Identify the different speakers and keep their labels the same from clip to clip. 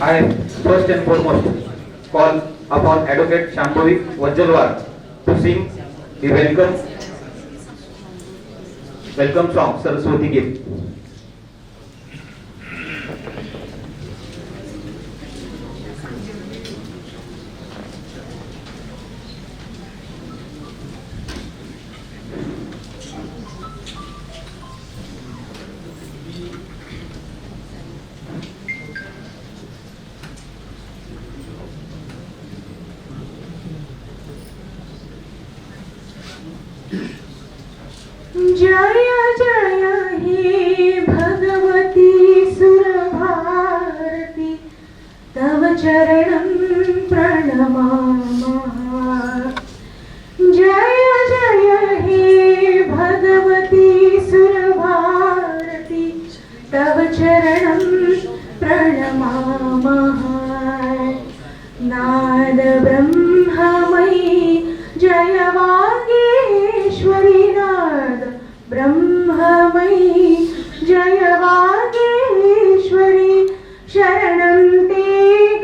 Speaker 1: I first and foremost call upon Advocate Shambhavi Vajjalwar to sing the welcome song Saraswati Gift.
Speaker 2: जय जय हे भगवती सुरभारती तव चरणं प्रणमामः। जय जय हे भगवती सुरभारती तव चरणं प्रणमामः। नाद ब्रह्ममयी जय वागीश्वरी नाद ब्रह्ममयी जय वागीश्वरी शरणं ते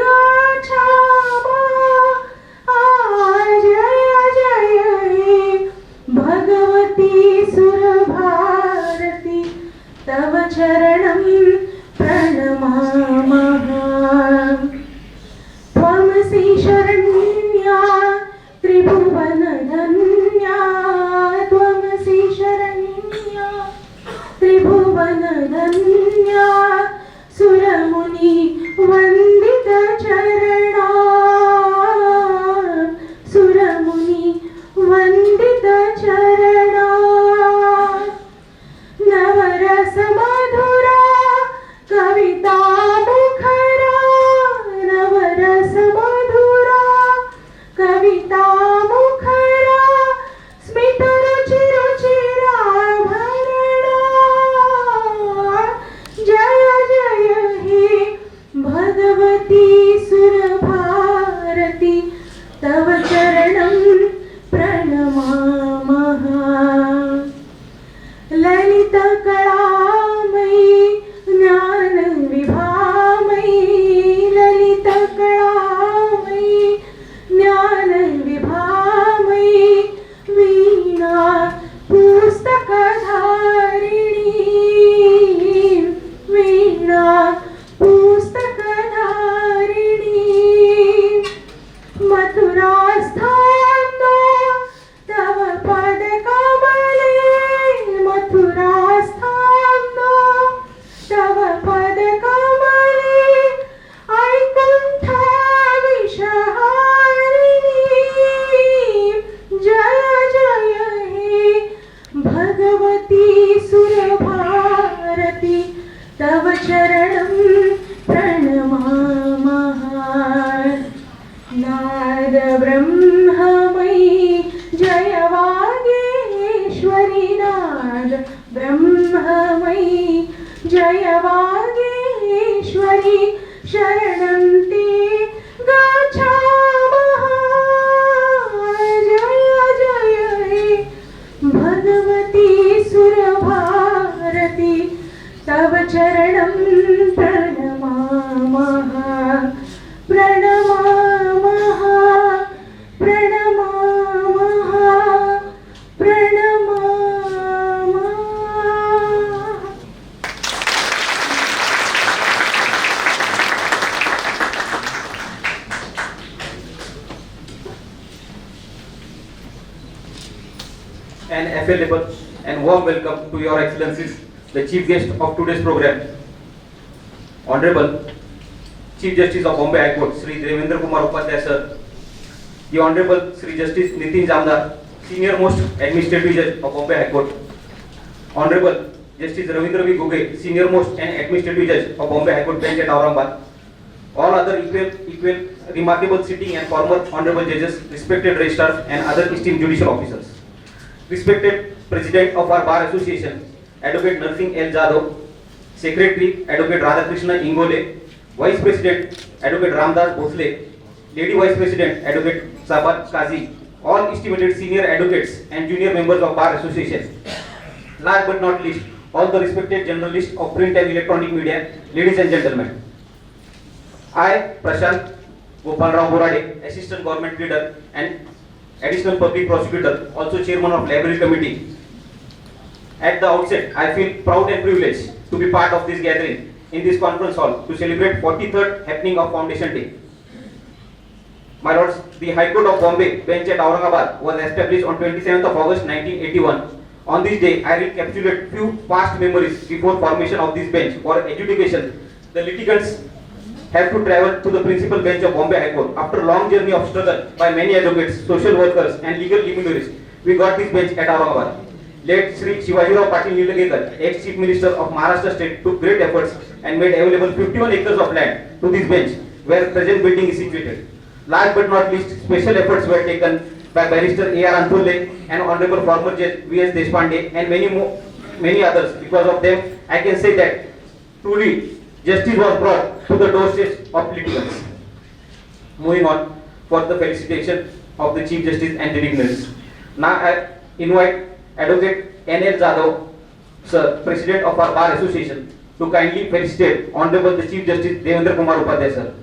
Speaker 2: गच्छामः। जय जय हे भगवती सुरभारती तव चरणं प्रणमामः। त्वमसि शरण्या त्रिभुवनधन्या त्वमसि शरण्या त्रिभुवनधन्या सुरमुनि वन्दित चरणा सुरमुनि वन्दित चरणा। नवरस मधुरा कविता मुखरा नवरस मधुरा कविता मुखरा स्मित रुचि रुचिरा भरणा। जय जय हे भगवती सुरभारती तव चरणं प्रणमामः। ललित कलामयी ज्ञान विभामयी ललित कलामयी ज्ञान विभामयी वीणा पुस्तकधारिणी वीणा पुस्तकधारिणी। मथुरास्थानो तव पदकमले मथुरास्थानो तव पदकमले ऐकुण्ठा विषहारिणी। जय जय हे भगवती सुरभारती तव चरणं प्रणमामः। नाद ब्रह्ममयी जय वागीश्वरी नाद ब्रह्ममयी जय वागीश्वरी शरणं ते गच्छामः। जय जय हे भगवती सुरभारती तव चरणं प्रणमामः प्रणमामः प्रणमामः प्रणमामः।
Speaker 1: An affable and warm welcome to your excellencies, the chief guest of today's program, Honorable Chief Justice of Bombay High Court, Shri Ravindra Kumar Upadhyaya sir, the Honorable Shri Justice Nitin Jamdar, Senior Most Administrative Judge of Bombay High Court, Honorable Justice Ravindra Ghuge, Senior Most and Administrative Judge of Bombay High Court Bench at Aurangabad, all other equal remarkable sitting and former honorable judges, respected registrars and other esteemed judicial officers, respected President of our Bar Association, Advocate Narsingh L. Jadhav, Secretary Advocate Radhakrishna Ingole, Vice President Advocate Ramdas Bhosle, Lady Vice President Advocate Sabat Kazi, all estimated senior advocates and junior members of Bar Association. Last but not least, all the respected journalists of print and electronic media, ladies and gentlemen. I, Prashant Gopalrao Borade, Assistant Government Pleader and Additional Public Prosecutor, also Chairman of Library Committee. At the outset, I feel proud and privileged to be part of this gathering in this conference hall to celebrate 43rd happening of Foundation Day. My lords, the High Court of Bombay bench at Aurangabad was established on 27th of August 1981. On this day, I recapitulate few past memories before formation of this bench. For adjudication, the litigants have to travel to the principal bench of Bombay High Court. After a long journey of struggle by many advocates, social workers and legal luminaries, we got this bench at Aurangabad. Late Shri Shivajirao Patil Nilagekar, ex-Chief Minister of Maharashtra State, took great efforts and made available 51 acres of land to this bench where present building is situated. Last but not least, special efforts were taken by Barrister A.R. Antole and Honorable former Judge V.S. Deshpande and many others. Because of them, I can say that truly justice was brought to the doorsteps of litigants. Moving on for the felicitation of the Chief Justice and dignitaries. Now I invite Advocate N.L. Jadhav, Sir, President of our Bar Association, to kindly felicitate Honorable the Chief Justice Devendra Kumar Upadhyaya, Sir.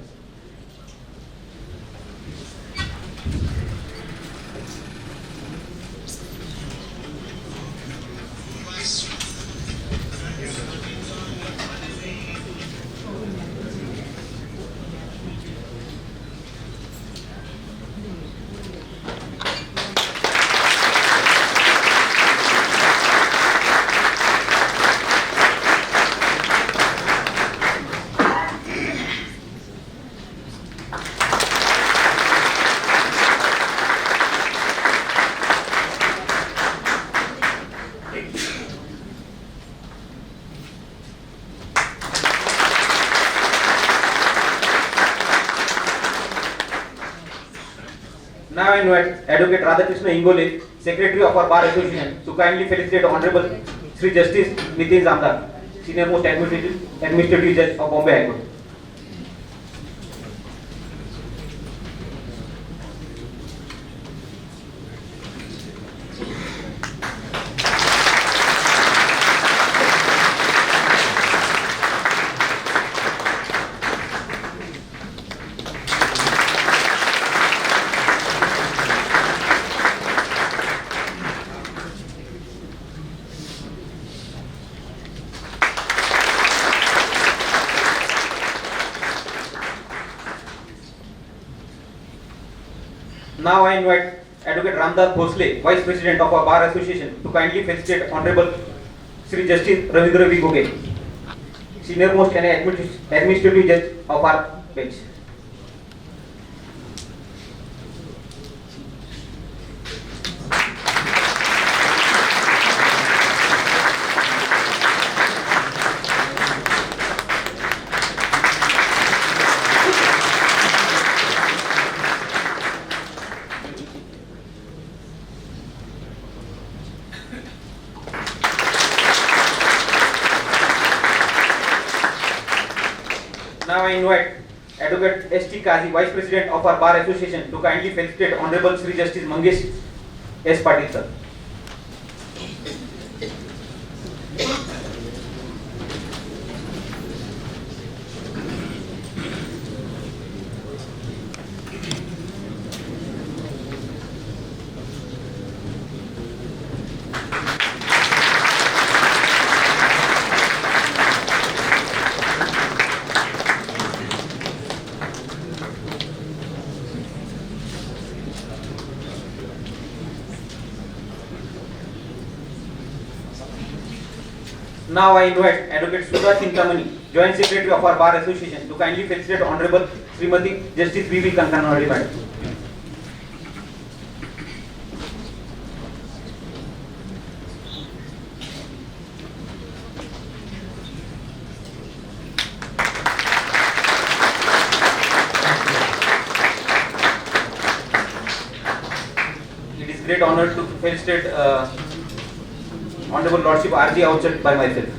Speaker 1: Now I invite Advocate Radhakrishna Ingole, Secretary of our Bar Association, to kindly felicitate Honorable Shri Justice Nitin Jamdar, Senior Most Administrative Judge of Bombay High Court. Now I invite Advocate Ramdas Bhosle, Vice President of our Bar Association, to kindly felicitate Honorable Shri Justice Ravindra V. Ghuge, Senior Most and Administrative Judge of our bench. Now I invite Advocate S.T. Kazi, Vice President of our Bar Association, to kindly felicitate Honorable Shri Justice Mangesh S. Patil, sir. Now I invite Advocate Sudha Chintamani, Joint Secretary of our Bar Association, to kindly felicitate Honorable Srimati Justice B.V. Kankanawadi, Madam. It is great honor to felicitate Honorable Lordship R.G. Outside by myself.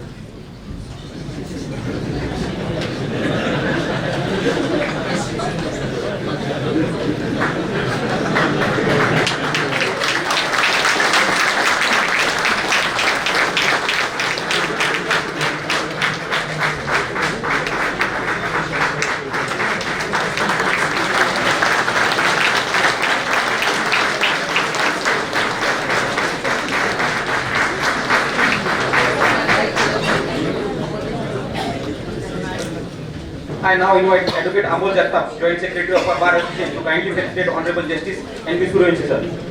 Speaker 1: I now invite Advocate Amol Jagtap, Joint Secretary of our Bar Association, to kindly felicitate Honorable Justice N.B. Suryavanshi, sir.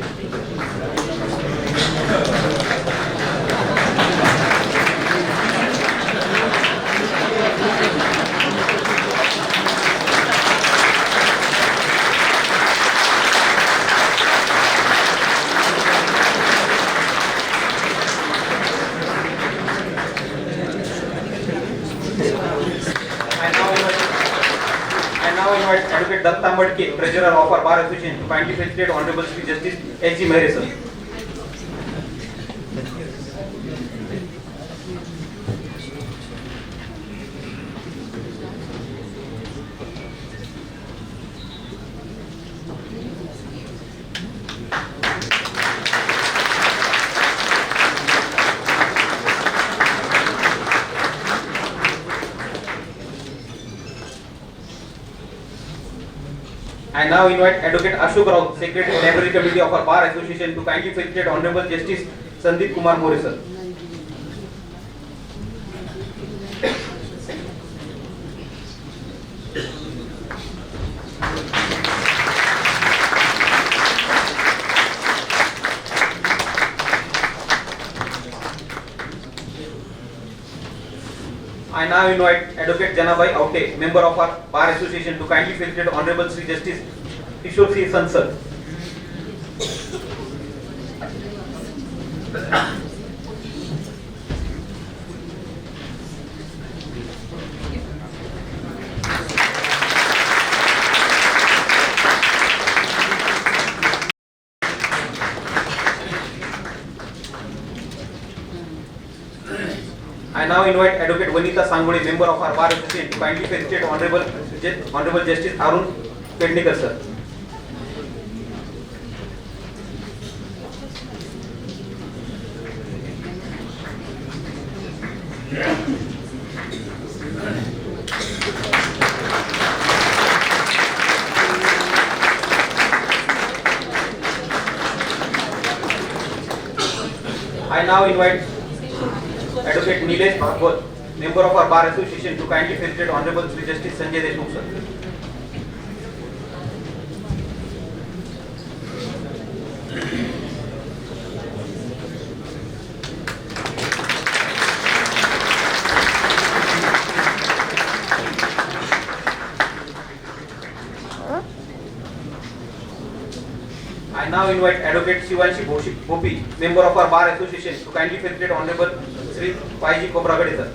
Speaker 1: I now invite Advocate Datta Madke, Treasurer of our Bar Association, to kindly felicitate Honorable Shri Justice H.G. Mehere, sir. I now invite Advocate Ashok Rao, Secretary Library Committee of our Bar Association, to kindly felicitate Honorable Justice Sandeep Kumar More, sir. I now invite Advocate Janabai Aute, member of our Bar Association, to kindly felicitate Honorable Sri Justice Kishore C. Sansar. I now invite Advocate Vanita Sangoli, member of our Bar Association, to kindly felicitate Honorable Justice Arun Pendikar, sir. I now invite Advocate Nilesh Bhagwat, member of our Bar Association, to kindly felicitate Honorable Sri Justice Sanjay Deshmukh, sir. I now invite Advocate Shivanshi Bopi, member of our Bar Association, to kindly felicitate Honorable Sri Paiji Kobragade, sir.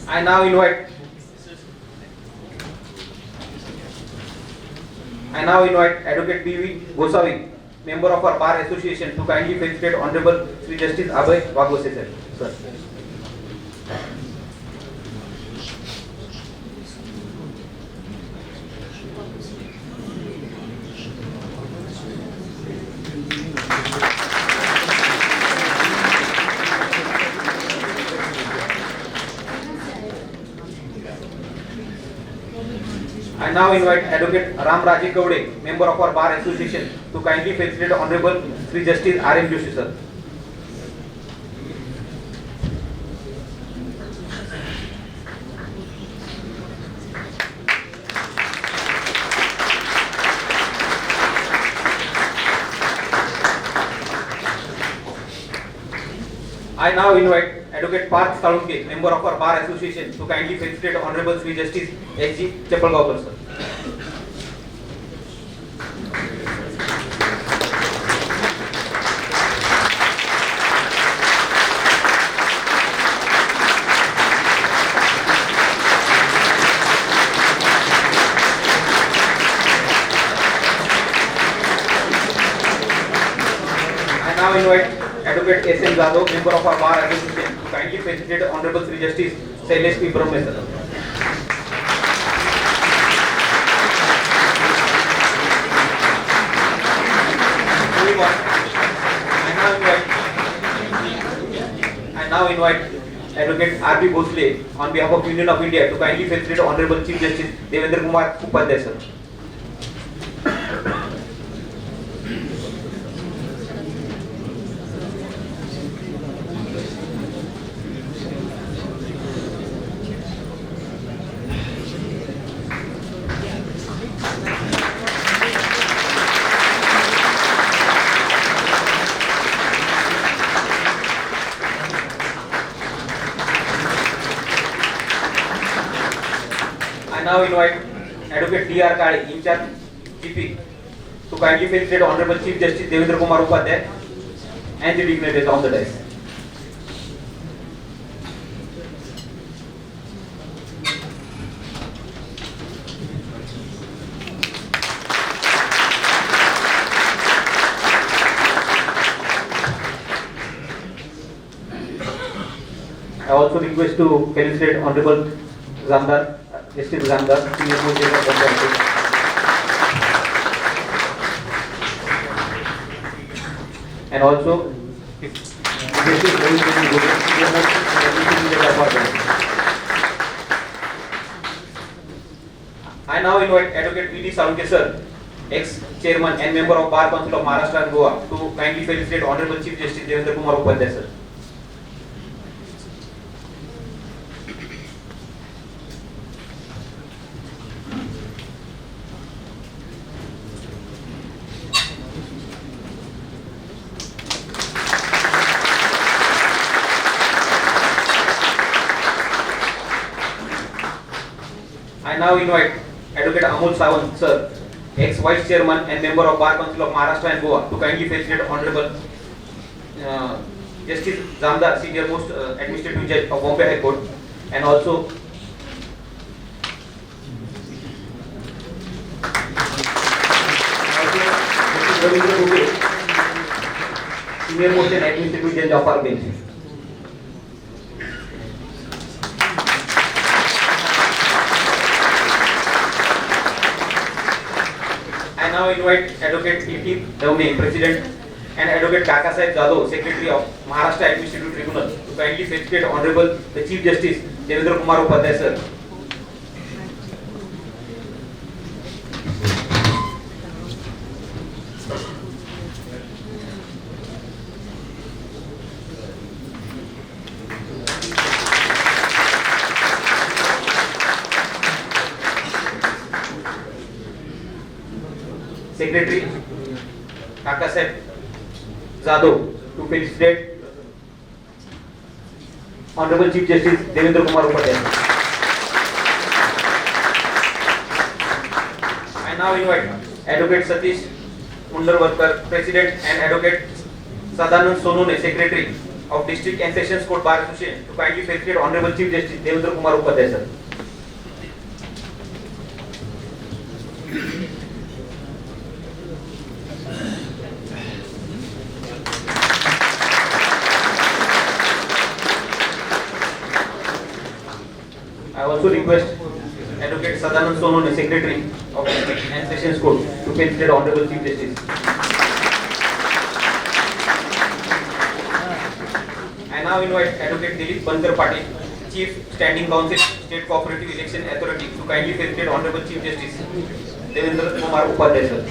Speaker 1: I now invite Advocate B.V. Gosavi, member of our Bar Association, to kindly felicitate Honorable Sri Justice Abhay Vagose, sir. I now invite Advocate Ram Raji Kaude, member of our Bar Association, to kindly felicitate Honorable Sri Justice R.M. Joshi, sir. I now invite Advocate Parth Salunke, member of our Bar Association, to kindly felicitate Honorable Sri Justice H.G. Chappalgaonkar, sir. I now invite Advocate S.M. Jadhav, member of our Bar Association, to kindly felicitate Honorable Sri Justice Shailesh P. Brahme, sir. I now invite Advocate R.B. Bhosle on behalf of Union of India to kindly felicitate Honorable Chief Justice Devendra Kumar Upadhyaya sir. I now invite Advocate D.R. Kade, in charge GP, to kindly felicitate Honorable Chief Justice Devendra Kumar Upadhyaya and the dignitaries on the dais. I also request to felicitate Honorable Jamdar, Justice Jamdar, Senior Most Judge of Bombay. And also, Justice Ravindra, Senior Most Judge of Bombay. I now invite Advocate V.D. Salunke sir, ex-chairman and member of Bar Council of Maharashtra and Goa, to kindly felicitate Honorable Chief Justice Devendra Kumar Upadhyaya sir. I now invite Advocate Amol Sawant sir, ex-vice chairman and member of Bar Council of Maharashtra and Goa, to kindly felicitate Honorable Justice Jamdar, Senior Most Administrative Judge of Bombay High Court, and also Justice Ravindra Ghuge, Senior Most Administrative Judge of our bench. I now invite Advocate E.T. Downe, President, and Advocate Kaka Sahib Jadhav, Secretary of Maharashtra Administrative Tribunal, to kindly felicitate Honorable the Chief Justice Devendra Kumar Upadhyaya sir. Secretary Kaka Sahib Jadhav to felicitate Honorable Chief Justice Devendra Kumar Upadhyaya. I now invite Advocate Satish Mundarwarkar, President, and Advocate Sadanand Sonone, Secretary of District and Sessions Court Bar Association, to kindly felicitate Honorable Chief Justice Devendra Kumar Upadhyaya sir. I also request Advocate Sadanand Sonone, Secretary of District and Sessions Court, to felicitate Honorable Chief Justice. I now invite Advocate Dilip Bankar Patil, Chief Standing Counsel, State Cooperative Election Authority, to kindly felicitate Honorable Chief Justice Devendra Kumar Upadhyaya sir.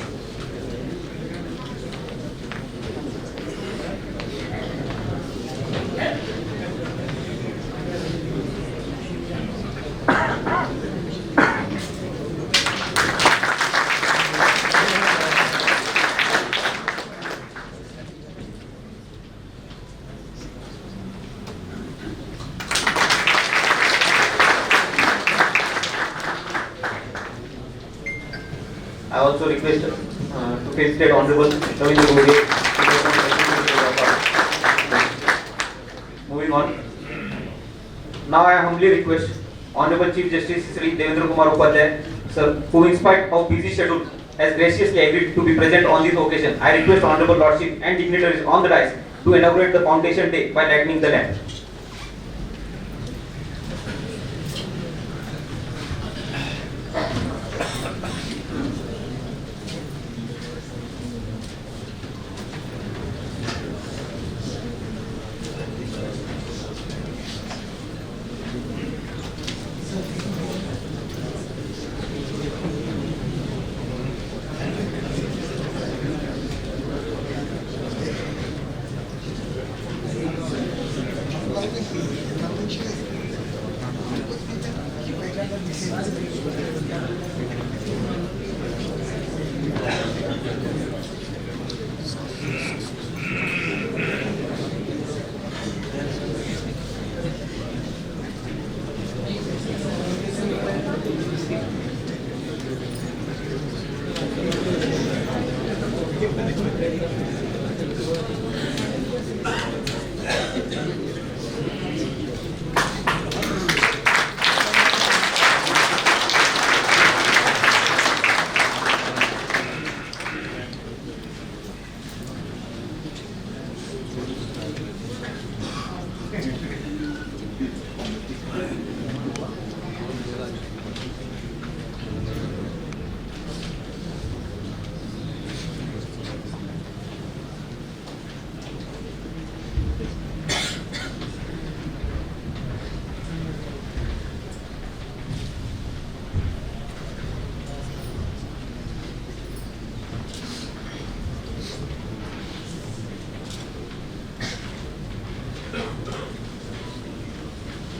Speaker 1: I also request to felicitate Honorable Ravindra Ghuge. Moving on. Now I humbly request Honorable Chief Justice Shri Devendra Kumar Upadhyaya sir, who in spite of busy schedule has graciously agreed to be present on this occasion. I request Honorable Lordship and dignitaries on the dais to inaugurate the foundation day by lighting the lamp.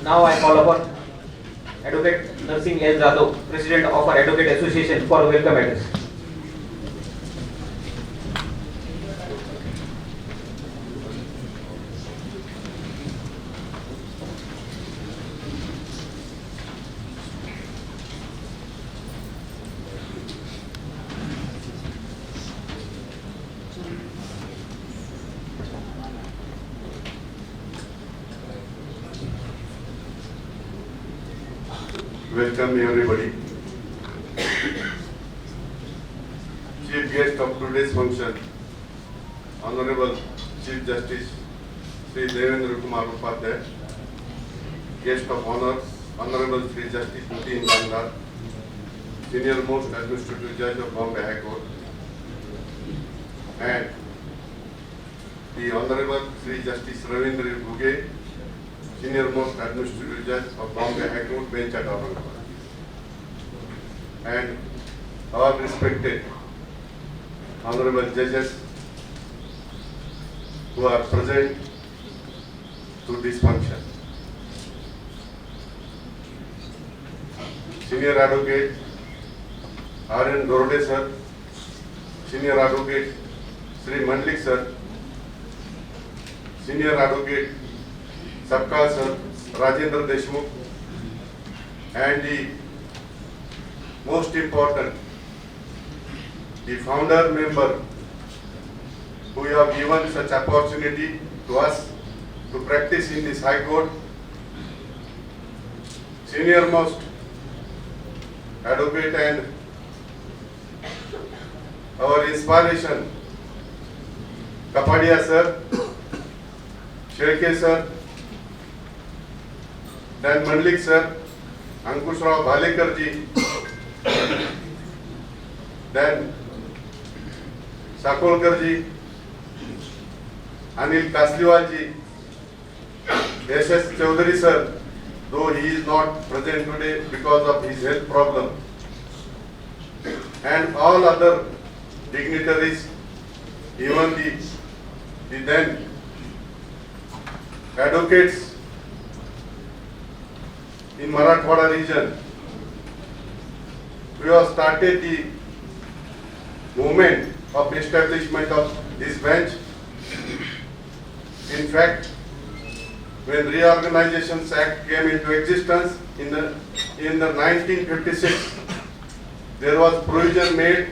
Speaker 1: Now I call upon Advocate Nursing S. Jadhav, President of our Advocate Association, for a welcome address.
Speaker 3: Welcome everybody. Chief guest of today's function, Honorable Chief Justice Shri Devendra Kumar Upadhyaya. Guest of honor, Honorable Shri Justice Nitin, Jamdar, Senior Most Administrative Judge of Bombay High Court, and the Honorable Shri Justice Ravindra Ghuge, Senior Most Administrative Judge of Bombay High Court Bench at Aurangabad, and all respected Honorable Judges who are present to this function. Senior Advocate R.N. Dorode sir, Senior Advocate Shri Mandlik sir, Senior Advocate Sabka sir, Rajendra Deshmukh, and the most important, the founder member who have given such opportunity to us to practice in this High Court, senior most advocate and our inspiration, Kapadia sir, Shri sir, then Mandlik sir, Ankush Rao Bhalekar ji, then Sakolkar ji, Anil Kasliwal ji, S.S. Chaudhary sir, though he is not present today because of his health problem, and all other dignitaries, even the then advocates in Marathwada region. We have started the movement of establishment of this bench. In fact, when Reorganizations Act came into existence in the 1956, there was provision made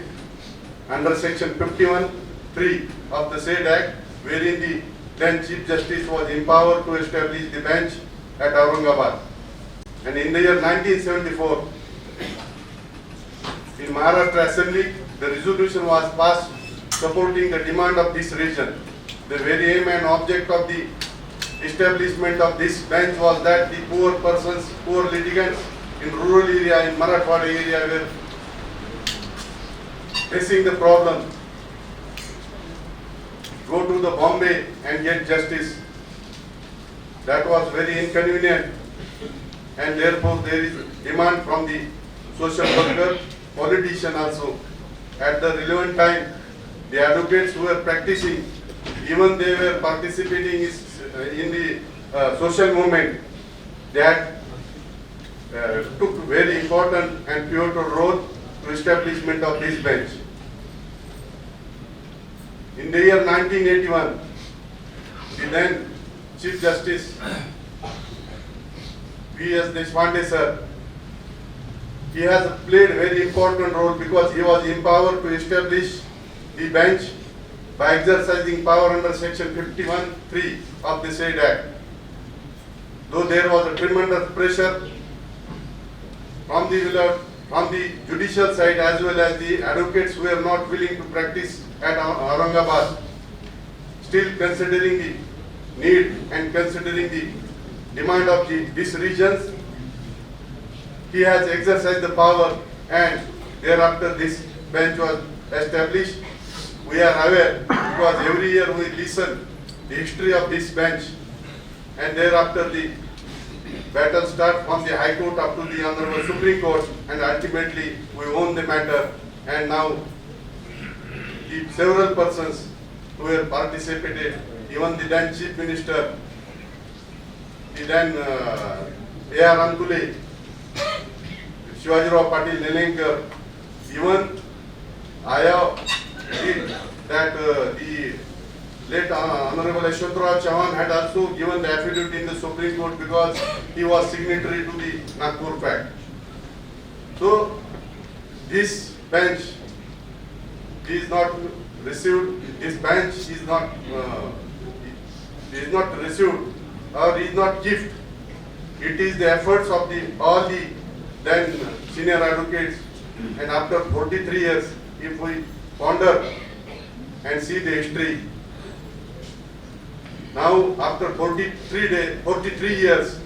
Speaker 3: under section 51(3) of the said act, wherein the then Chief Justice was empowered to establish the bench at Aurangabad. And in the year 1974, in Maharashtra Assembly, the resolution was passed supporting the demand of this region. The very aim and object of the establishment of this bench was that the poor persons, poor litigants in rural area, in Marathwada area were facing the problem, go to the Bombay and get justice. That was very inconvenient, and therefore there is demand from the social worker, politician also. At the relevant time, the advocates who were practicing, even they were participating in the social movement that took very important and pivotal role to establishment of this bench. In the year 1981, the then Chief Justice P.S. Deshpande sir, he has played a very important role because he was empowered to establish the bench by exercising power under section 51(3) of the said act. Though there was a tremendous pressure from the judicial side as well as the advocates who were not willing to practice at Aurangabad, still considering the need and considering the demand of these regions, he has exercised the power, and thereafter this bench was established. We are aware because every year we listen the history of this bench, and thereafter the battle starts from the High Court up to the Honorable Supreme Court, and ultimately we won the matter. And now the several persons who have participated, even the then Chief Minister, the then A.R. Antule, Shivajirao Patil Nelenkar, even I have read that the late Honorable Ashwatrao Chauhan had also given the affidavit in the Supreme Court because he was signatory to the Nagpur Pact. So this bench is not received, this bench is not received or is not gift. It is the efforts of all the then senior advocates, and after 43 years, if we ponder and see the history, now after 43 years,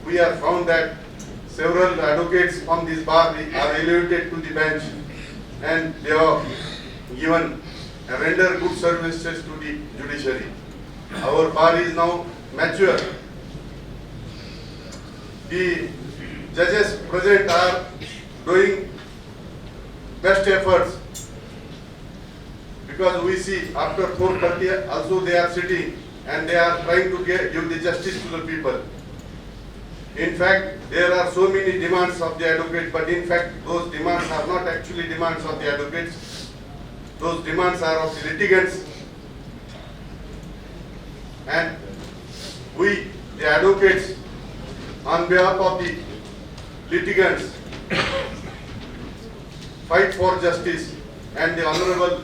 Speaker 3: we have found that several advocates from this bar are elevated to the bench, and they have given and render good services to the judiciary. Our bar is now mature. The judges present are doing best efforts because we see after 4:30 also they are sitting and they are trying to give the justice to the people. In fact, there are so many demands of the advocate, but in fact those demands are not actually demands of the advocates. Those demands are of the litigants, and we, the advocates, on behalf of the litigants, fight for justice, and the honorable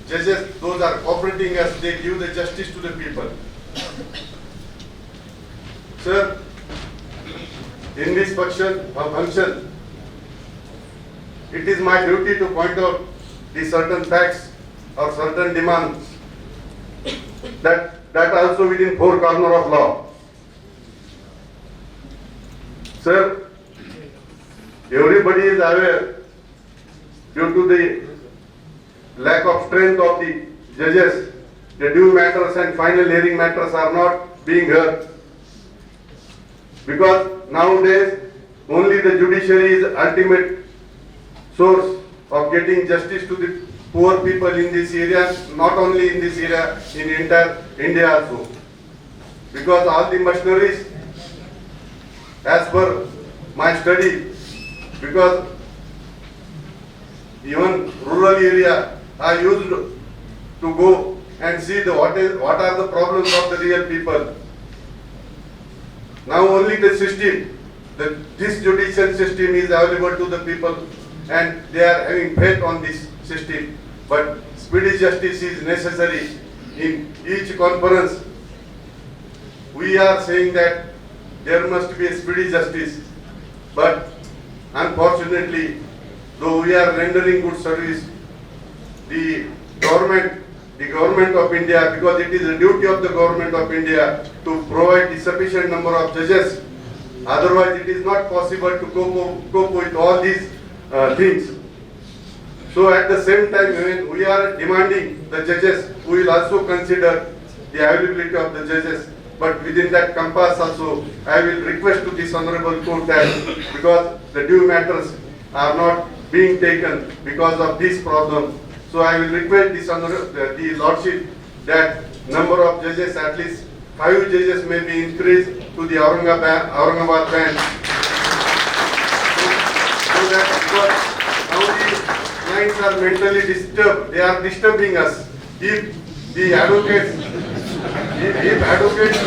Speaker 3: judges, those are cooperating as they give the justice to the people. Sir, in this function, it is my duty to point out the certain facts or certain demands that also within four corners of law. Sir, everybody is aware due to the lack of strength of the judges, the due matters and final hearing matters are not being heard. Because nowadays only the judiciary is ultimate source of getting justice to the poor people in this area, not only in this area, in entire India also. Because all the machineries, as per my study, because even rural area are used to go and see what are the problems of the real people. Now only the system, this judicial system is available to the people and they are having faith on this system. But speedy justice is necessary in each conference. We are saying that there must be a speedy justice, but unfortunately, though we are rendering good service, the government of India, because it is a duty of the government of India to provide the sufficient number of judges. Otherwise, it is not possible to cope with all these things. So at the same time, when we are demanding the judges, we will also consider the availability of the judges. But within that compass also, I will request to this honorable court that because the due matters are not being taken because of this problem. So I will request this the lordship that number of judges at least 5 judges may be increased to the Aurangabad bench. So that because now the clients are mentally disturbed, they are disturbing us. If the advocates, if advocates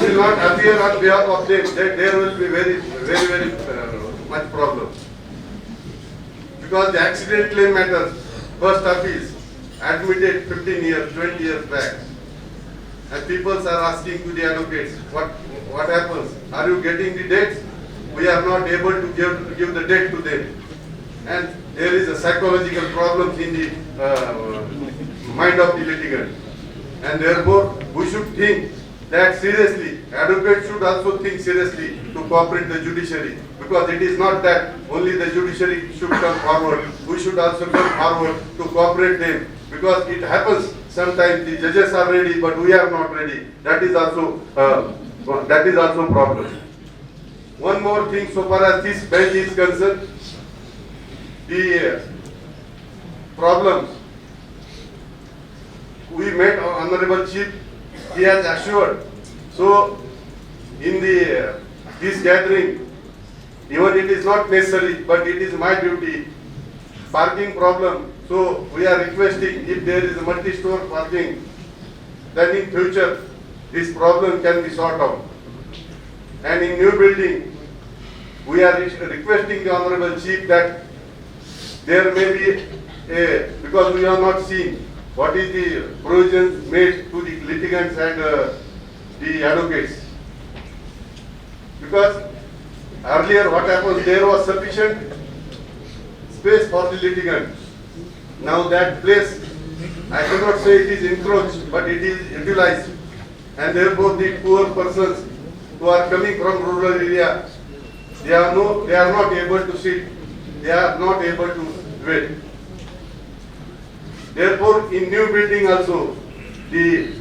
Speaker 3: will not appear on behalf of them, there will be very much problem. Because the accident claim matters, first appeal, admitted 15 years, 20 years back. And people are asking to the advocates, what happens? Are you getting the dates? We are not able to give the date to them. And there is a psychological problem in the mind of the litigant. And therefore, we should think that seriously, advocates should also think seriously to cooperate the judiciary. Because it is not that only the judiciary should come forward, we should also come forward to cooperate them. Because it happens sometimes the judges are ready, but we are not ready. That is also problem. One more thing, so far as this bench is concerned, the problems. We met Honorable Chief. He has assured. So in this gathering, even it is not necessary, but it is my duty. Parking problem. So we are requesting if there is a multi-store parking, then in future this problem can be sorted out. And in new building, we are requesting the Honorable Chief that there may be because we have not seen what is the provisions made to the litigants and the advocates. Because earlier what happened, there was sufficient space for the litigant. Now that place, I cannot say it is encroached, but it is utilized. And therefore the poor persons who are coming from rural area, they are not able to sit, they are not able to wait. Therefore, in new building also, the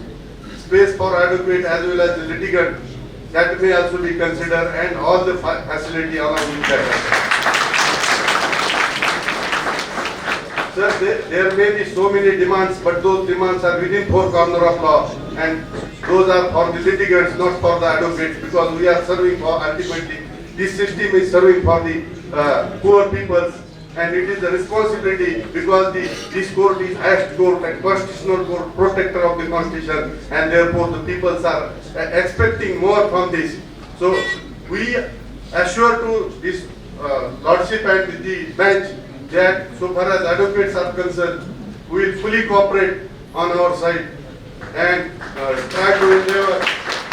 Speaker 3: space for advocate as well as the litigant, that may also be considered, and all the facility along with that. Sir, there may be so many demands, but those demands are within four corners of law, and those are for the litigants, not for the advocates, because we are serving for ultimately, this system is serving for the poor peoples, and it is the responsibility because this court is highest court and constitutional court, protector of the constitution, and therefore the peoples are expecting more from this. So we assure to this lordship and the bench that so far as advocates are concerned, we will fully cooperate on our side and try to endeavor to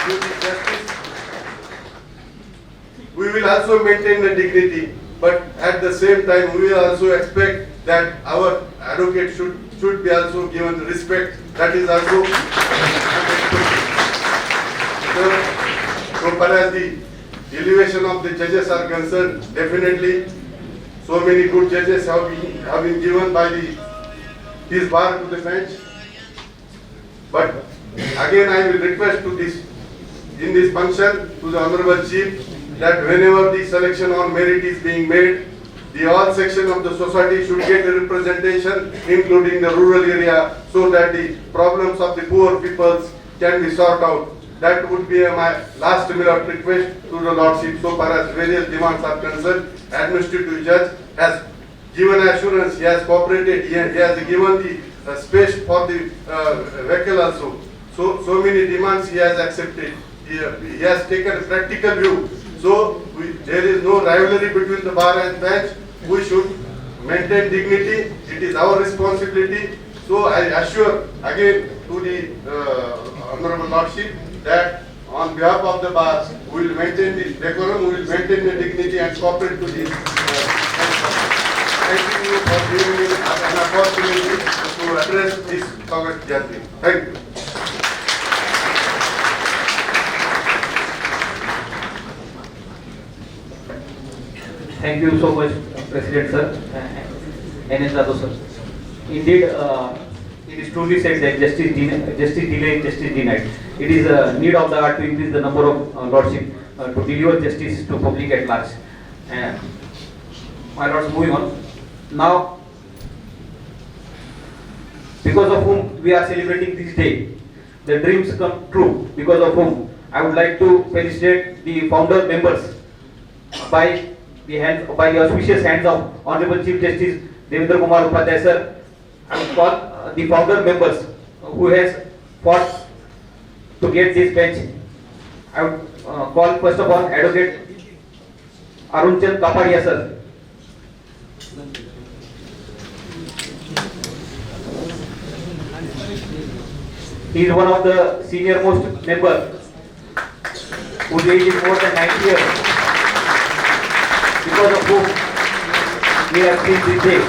Speaker 3: do the justice. We will also maintain the dignity, but at the same time we will also expect that our advocate should be also given the respect. That is also so far as the elevation of the judges are concerned, definitely so many good judges have been given by this bar to the bench. But again I will request to in this function to the Honorable Chief that whenever the selection on merit is being made, the all section of the society should get a representation, including the rural area, so that the problems of the poor peoples can be sorted out. That would be my last minute request to the Lordship. So far as various demands are concerned, administrative judge has given assurance, he has cooperated, he has given the space for the vehicle also. So many demands he has accepted. He has taken a practical view. So there is no rivalry between the bar and bench. We should maintain dignity. It is our responsibility. So I assure again to the Honorable Lordship that on behalf of the bar, we will maintain the decorum, we will maintain the dignity and cooperate to this. Thank you for giving me an opportunity to address this August gathering. Thank you.
Speaker 1: Thank you so much, President sir, and Yadav sir. Indeed, it is truly said that justice delayed, justice denied. It is a need of the hour to increase the number of lordship to deliver justice to public at large. And my lords, moving on. Now, because of whom we are celebrating this day, the dreams come true, because of whom I would like to felicitate the founder members by by the auspicious hands of Honorable Chief Justice Devendra Kumar Upadhyaya sir. I would call the founder members who has fought to get this bench. I would call first of all Advocate Arunchand Kapadia sir. He is one of the senior most member whose age is more than 90 years, because of whom we have seen this day.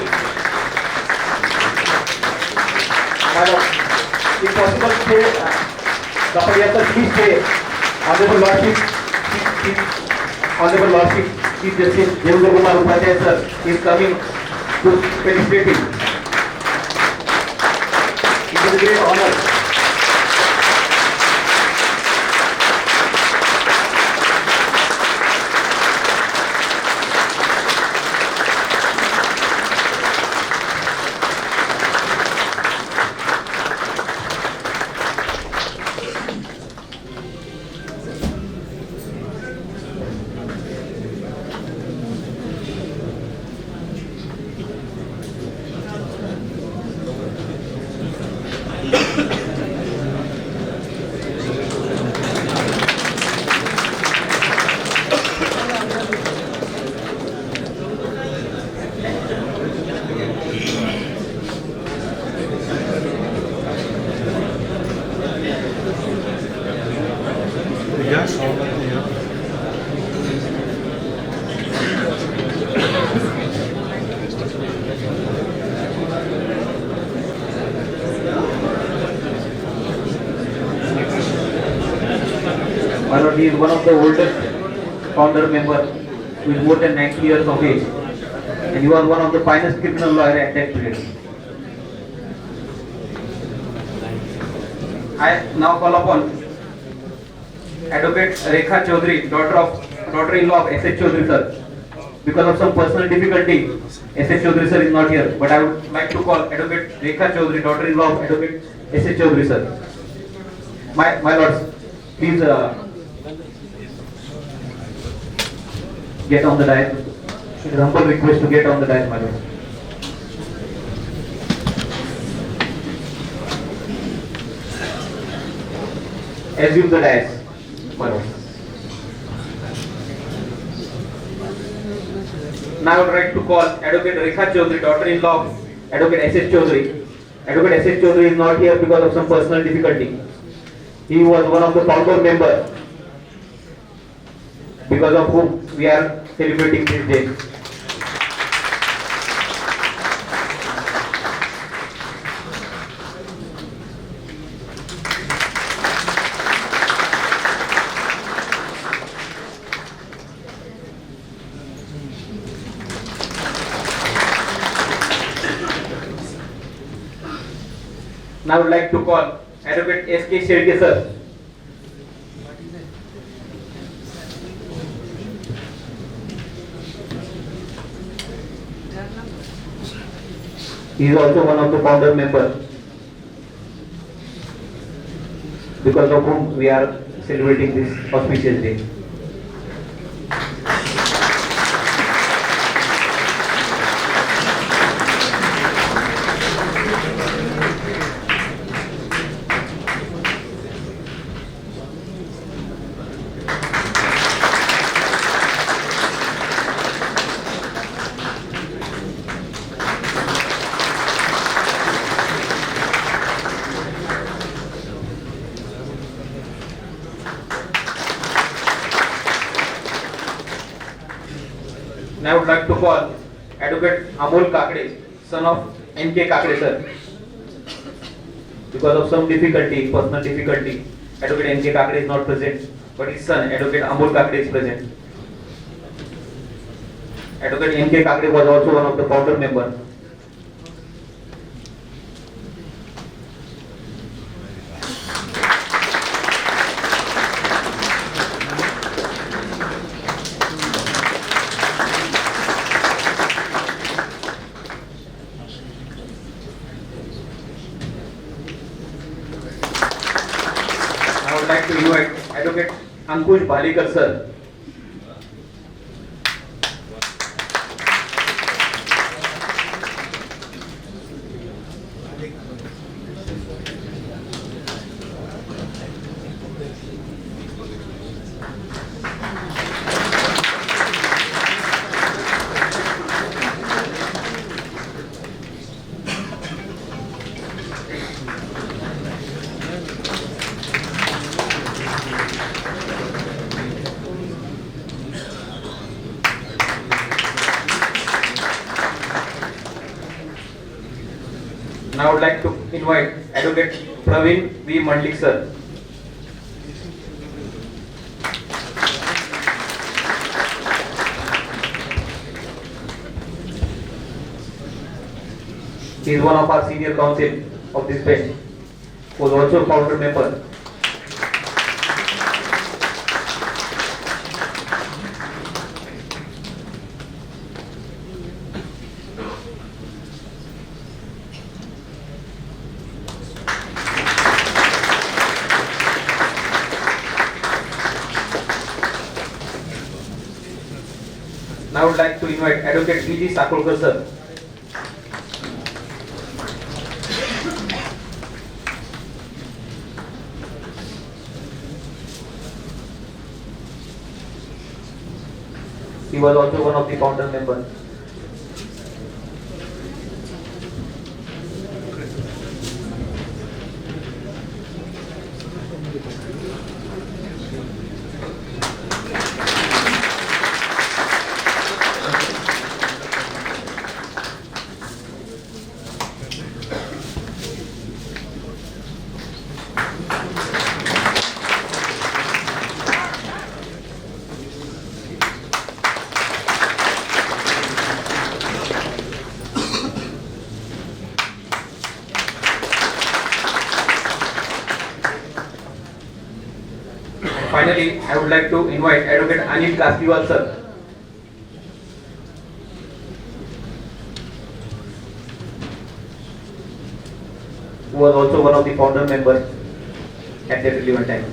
Speaker 1: Madam, if possible, stay, Kapadia sir, please stay. Honorable Lordship, Honorable Lordship, Chief Justice Devendra Kumar Upadhyaya sir is coming to felicitate him. It is a great honor. He is one of the oldest founder member who is more than 90 years of age, and he was one of the finest criminal lawyer at that period. I now call upon Advocate Rekha Chaudhary, daughter-in-law of S.H. Chaudhary sir. Because of some personal difficulty, S.H. Chaudhary sir is not here, but I would like to call Advocate Rekha Chaudhary, daughter-in-law of Advocate S.H. Chaudhary sir. My lords, please get on the dais. It is a humble request to get on the dais, my lord. Assume the dais, my lord. Now I would like to call Advocate Rekha Chaudhary, daughter-in-law of Advocate S.H. Chaudhary. Advocate S.H. Chaudhary is not here because of some personal difficulty. He was one of the founder members, because of whom we are celebrating this day. Now I would like to call Advocate S.K. Shri sir. He is also one of the founder members, because of whom we are celebrating this auspicious day. Now I would like to call Advocate Amol Kakade, son of N.K. Kakade sir. Because of some difficulty, personal difficulty, Advocate N.K. Kakade is not present, but his son, Advocate Amol Kakade, is present. Advocate N.K. Kakade was also one of the founder members. Ankush Bhalikar sir. Now I would like to invite Advocate Praveen V. Mandlik sir. He is one of our senior counsel of this bench, who is also a founder member. Now I would like to invite Advocate V.G. Sakolkar sir. He was also one of the founder members. Finally, I would like to invite Advocate Anil Kasliwal sir. Who was also one of the founder members at that relevant time.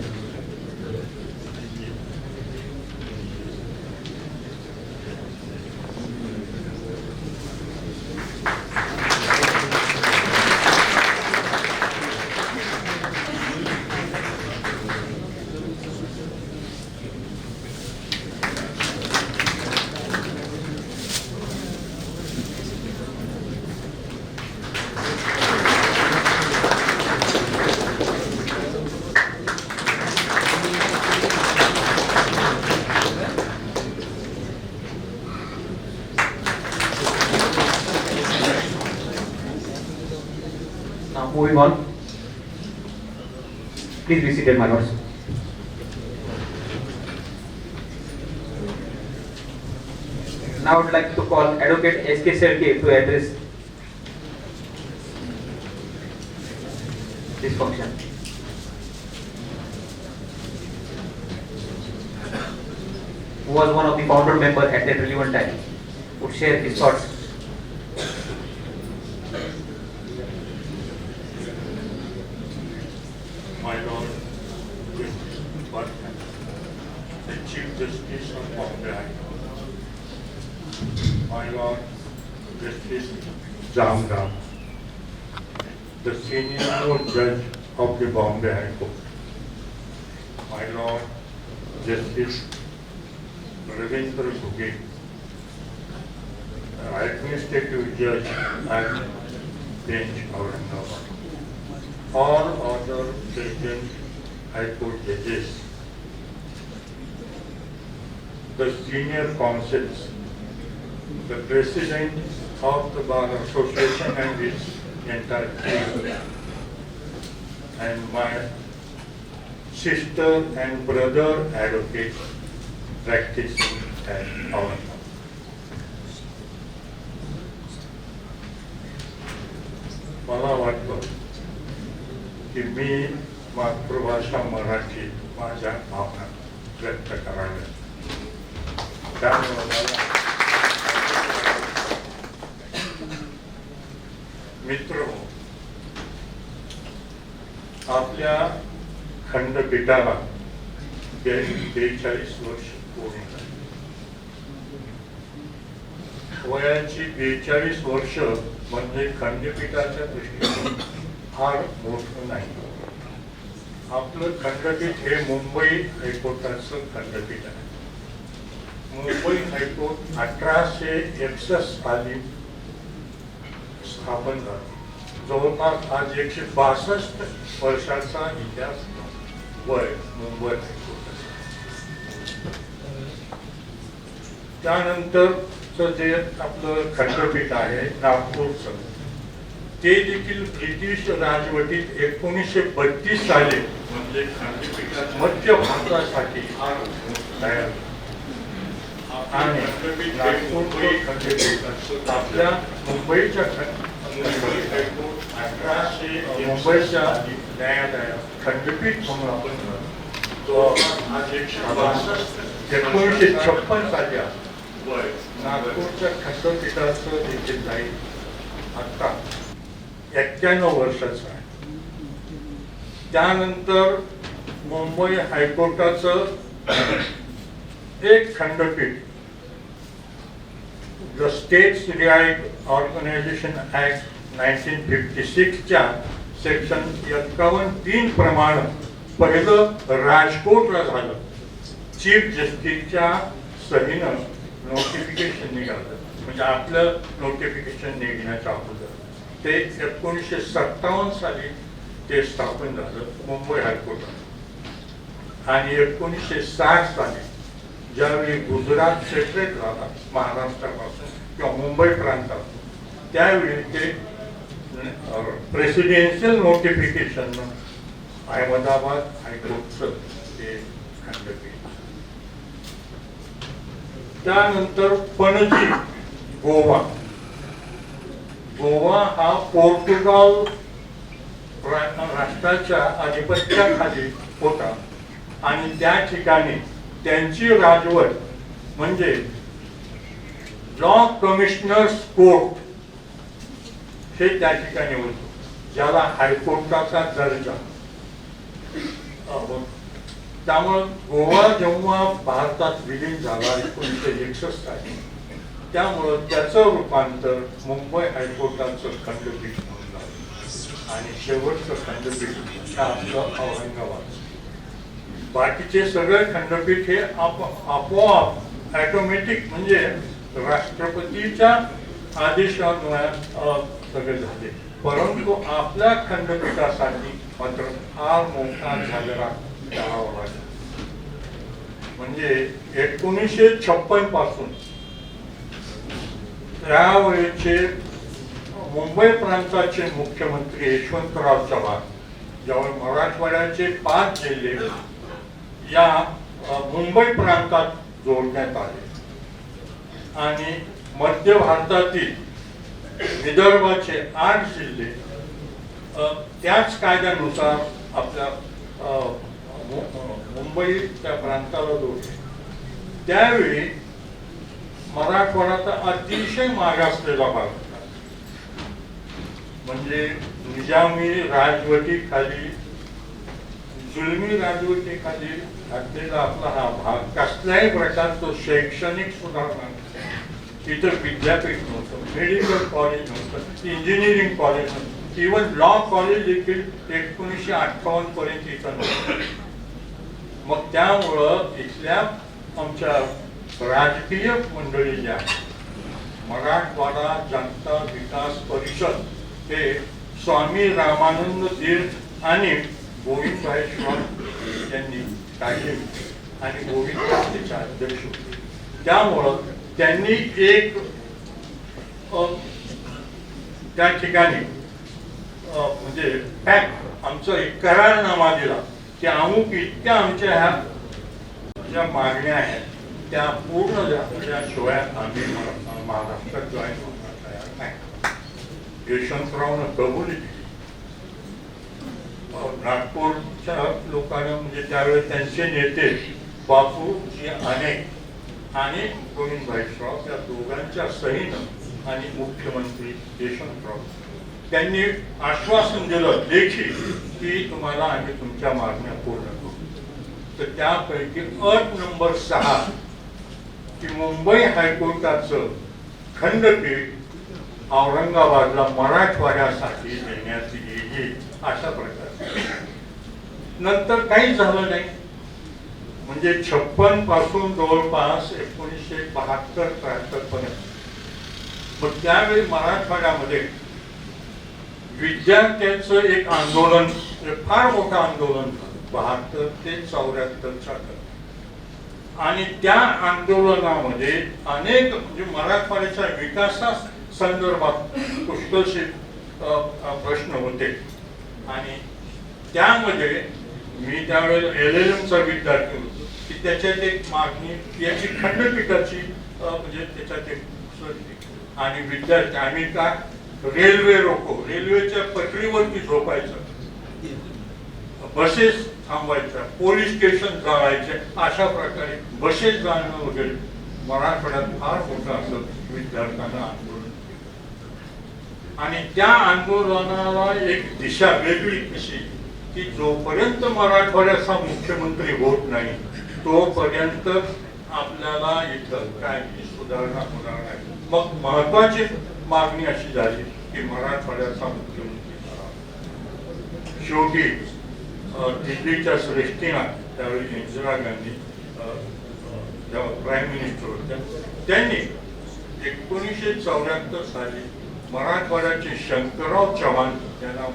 Speaker 1: Now moving on, please be seated, my lords. Now I would like to call Advocate S.K. Selke to address this function. Who was one of the founder member at that relevant time, would share his thoughts.
Speaker 4: My Lord, the Chief Justice of Bombay, my Lord, Justice Jamdar, the Senior Most Judge of the Bombay High Court, my Lord, Justice Ravindra Ghuge, Administrative Judge at Bench Aurangabad, all other present High Court judges, the senior counsels, the President of the Bar Association and its entire team, and my sister and brother advocates practicing at Aurangabad. मला वाटतं की मी मातृभाषा मराठी माझ्या भावना व्यक्त कराव्या. त्यामुळे मला मित्र आपल्या खंडपीठाला 42 वर्ष पूर्ण झाली. वयाची 42 वर्ष म्हणजे खंडपीठाच्या दृष्टीने फार मोठं नाही. आपलं खंडपीठ हे मुंबई हायकोर्टाचं खंडपीठ आहे. मुंबई हायकोर्ट 1861 साली स्थापन झालं. जवळपास आज 162 वर्षाचा इतिहास वय मुंबई हायकोर्टाचा. त्यानंतरचं जे आपलं खंडपीठ आहे नागपूरचं, ते देखील ब्रिटिश राजवटीत 1932 साली म्हणजे खंडपीठात मध्य भारतासाठी तयार झालं. आणि नागपूर खंडपीठ आपल्या मुंबईच्या मुंबईच्या न्यायालयात खंडपीठ म्हणून आपण 1956 साली नागपूरच्या खंडपीठाचं देखील जाईल आता 91 वर्षाचं आहे. त्यानंतर मुंबई हायकोर्टाचं एक खंडपीठ द स्टेट्स रिआइट ऑर्गनायझेशन ऍक्ट 1956 च्या सेक्शन 51(3) प्रमाणे पहिलं राजकोटला झालं. चीफ जस्टिसच्या सहीनं नोटिफिकेशन निघालं, म्हणजे आपलं नोटिफिकेशन निघण्याच्या अगोदर. ते 1957 साली ते स्थापन झालं मुंबई हायकोर्टात. आणि 1960 साली ज्यावेळी गुजरात सेपरेट झाला महाराष्ट्रापासून किंवा मुंबई प्रांतात, त्यावेळी ते प्रेसिडेन्शियल नोटिफिकेशन अहमदाबाद हायकोर्टचं ते खंडपीठ. त्यानंतर पणजी गोवा. गोवा हा पोर्तुगाल राष्ट्राच्या आधिपत्याखाली होता आणि त्या ठिकाणी त्यांची राजवट म्हणजे लॉ कमिशनर्स कोर्ट हे त्या ठिकाणी होतं, ज्याला हायकोर्टाचा दर्जा. त्यामुळे गोवा जेव्हा भारतात विलीन झाला 1961 साली, त्यामुळं त्याचं रूपांतर मुंबई हायकोर्टाचं खंडपीठ म्हणून झालं. आणि शेवटचं खंडपीठ आपलं औरंगाबाद. बाकीचे सगळे खंडपीठ हे आपोआप ऑटोमॅटिक म्हणजे राष्ट्रपतीच्या आदेशान्वये सगळे झाले. परंतु आपल्या खंडपीठासाठी मात्र फार मोठा झगडा करावा लागला. म्हणजे 1956 पासून त्यावेळेचे मुंबई प्रांताचे मुख्यमंत्री यशवंतराव चव्हाण, ज्यावेळी मराठवाड्याचे 5 जिल्हे या मुंबई प्रांतात जोडण्यात आले आणि मध्य भारतातील विदर्भाचे 8 जिल्हे त्याच कायद्यानुसार आपल्या मुंबई त्या प्रांताला जोडले. त्यावेळी मराठवाडा अतिशय मागासलेला भाग होता. म्हणजे निजामी राजवटीखाली, जुलमी राजवटीखाली घातलेला आपला हा भाग कसल्याही प्रकारचं शैक्षणिक सुधारणा, इथं विद्यापीठ नव्हतं, मेडिकल कॉलेज नव्हतं, इंजिनिअरिंग कॉलेज नव्हतं, इव्हन लॉ कॉलेज देखील 1958 पर्यंत इथं नव्हतं. मग त्यामुळं इथल्या आमच्या राजकीय मंडळी ज्या मराठवाडा जनता विकास परिषद हे स्वामी रामानंद तीर्थ आणि गोविंदभाई श्रॉफ यांनी काढले आणि गोविंद त्याचे अध्यक्ष होते. त्यामुळं त्यांनी एक त्या ठिकाणी म्हणजे फॅक्ट आमचा एक करारनामा दिला की अमुक इतक्या आमच्या ह्या ज्या मागण्या आहेत त्या पूर्ण झाल्याशिवाय आम्ही महाराष्ट्रात जॉईन होणार तयार नाही. यशवंतरावनं कबुली दिली. नागपूरच्या लोकांना म्हणजे त्यावेळेस त्यांचे नेते बापूजी अनेक आणि गोविंदभाई श्रॉफ या दोघांच्या सहीनं आणि मुख्यमंत्री यशवंतराव त्यांनी आश्वासन दिलं लेखी की तुम्हाला आम्ही तुमच्या मागण्या पूर्ण करू. तर त्यापैकी अट नंबर 6 की मुंबई हायकोर्टाचं खंडपीठ औरंगाबादला मराठवाड्यासाठी देण्यात येईल अशा प्रकारे. नंतर काही झालं नाही. म्हणजे 56 पासून जवळपास 1972-73 पर्यंत. मग त्यावेळी मराठवाड्यामध्ये विद्यार्थ्यांचं एक आंदोलन, फार मोठं आंदोलन 72 ते 74च्या. आणि त्या आंदोलनामध्ये अनेक म्हणजे मराठवाड्याच्या विकासा संदर्भात पुष्कळसे प्रश्न होते. आणि त्यामध्ये मी त्यावेळेला LLMचा विद्यार्थी होतो की त्याच्यात एक मागणी याची खंडपीठाची म्हणजे त्याच्यात एक. आणि विद्यार्थी आम्ही का रेल्वे रोको, रेल्वेच्या पटरीवरती झोपायचं, बसेस थांबवायच्या, पोलीस स्टेशन जाळायचे, अशा प्रकारे बसेस जाणं वगैरे मराठवाड्यात फार मोठं असं विद्यार्थ्यांना आंदोलन. आणि त्या आंदोलनाला एक दिशा वेगळी कशी की जोपर्यंत मराठवाड्याचा मुख्यमंत्री होत नाही तोपर्यंत आपल्याला इथं काही सुधारणा होणार नाही. मग महत्वाची मागणी अशी झाली की मराठवाड्याचा मुख्यमंत्री करावा. शेवटी दिल्लीच्या श्रेष्ठीना त्यावेळी इंदिरा गांधी जेव्हा प्राईम मिनिस्टर होत्या त्यांनी 1974 साली मराठवाड्याचे शंकरराव चव्हाण यांना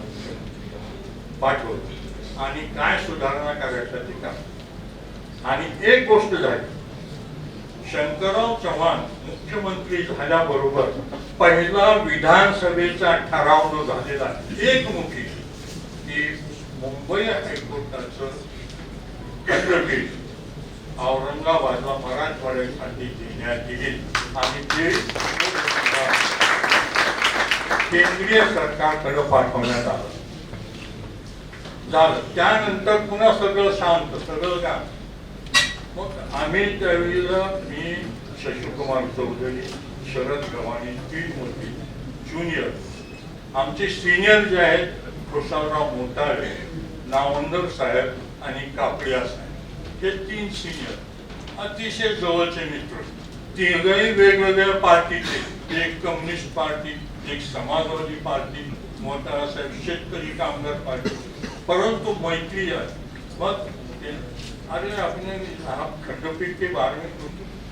Speaker 4: पाठवलं आणि काय सुधारणा करायच्या ते काम. आणि एक गोष्ट झाली, शंकरराव चव्हाण मुख्यमंत्री झाल्याबरोबर पहिला विधानसभेचा ठराव जो झालेला एकमुखी की मुंबई हायकोर्टाचं खंडपीठ औरंगाबादला मराठवाड्यासाठी देण्यात येईल आणि ते केंद्रीय सरकारकडे पाठवण्यात आलं. झालं. त्यानंतर पुन्हा सगळं शांत, सगळं काम. मग आम्ही त्यावेळेला मी शशिकुमार चौधरी, शरद गव्हाणे, 3 मोठी ज्युनियर, आमचे सिनियर जे आहेत खुशालराव मोताळे, नावंदर साहेब आणि कापडिया साहेब, हे 3 सिनियर अतिशय जवळचे मित्र. तिघही वेगवेगळ्या पार्टीचे, एक कम्युनिस्ट पार्टी, एक समाजवादी पार्टी, मोताळा साहेब शेतकरी कामगार पार्टी, परंतु मैत्री आहे. मग अरे आपने आप खंडपीठ के बारे में